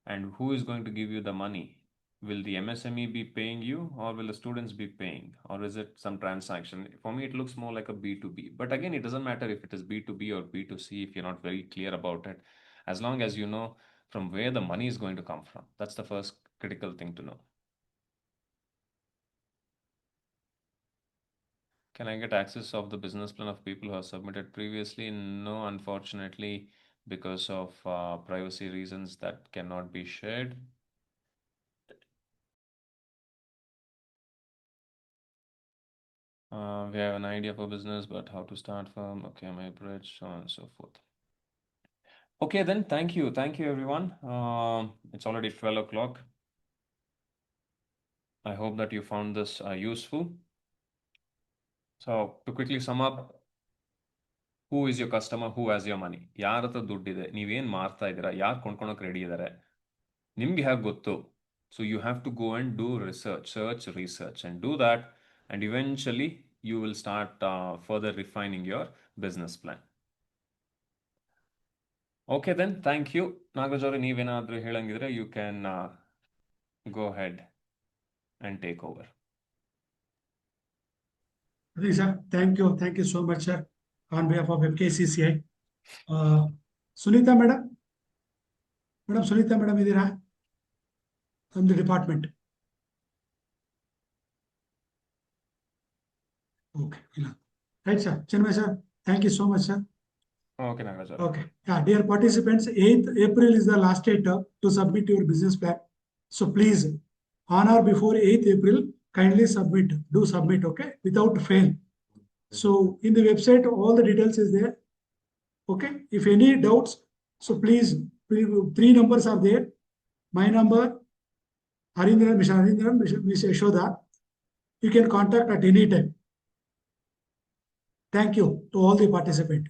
and who is going to give you the money? Will the MSME be paying you, or will the students be paying, or is it some transaction? For me, it looks more like a B2B. But again, it doesn't matter if it is B2B or B2C if you're not very clear about it, as long as you know from where the money is going to come from. That's the first critical thing to know. Can I get access of the business plan of people who have submitted previously? No, unfortunately, because of privacy reasons that cannot be shared. We have an idea for business, but how to start from, okay, my bridge, so on and so forth. Okay, then, thank you. Thank you, everyone. It's already 12 o'clock. I hope that you found this useful. So, to quickly sum up, who is your customer? Who has your money? ಯಾರ ಹತ್ರ ದುಡ್ಡಿದೆ? ನೀವೇನು ಮಾರ್ತಾ ಇದ್ದೀರಾ? ಯಾರು ಕೊಂಡ್ಕೊಳಕ್ಕೆ ready ಇದ್ದಾರೆ? ನಿಮ್ಗೆ ಹೇಗೆ ಗೊತ್ತು? So you have to go and do research and do that, and eventually you will start further refining your business plan. Okay then, thank you. Nagaraj avare ನೀವೇನಾದರೂ ಹೇಳಂಗಿದ್ರೆ you can go ahead and take over. Sir, thank you so much, sir, on behalf of FKCCI. Sunita madam, Sunita madam idira from the department. Okay, right, sir. Chinmay sir, thank you so much, sir. Okay, Nagaraj avare. Okay, yeah, dear participants, 8th April is the last date to submit your business plan. So please, on or before 8th April, kindly do submit, okay, without fail. So in the website, all the details is there. Okay, if any doubts, so please, 3 numbers are there. My number, Harindran, Ms. Yashoda. You can contact at any time. Thank you to all the participants.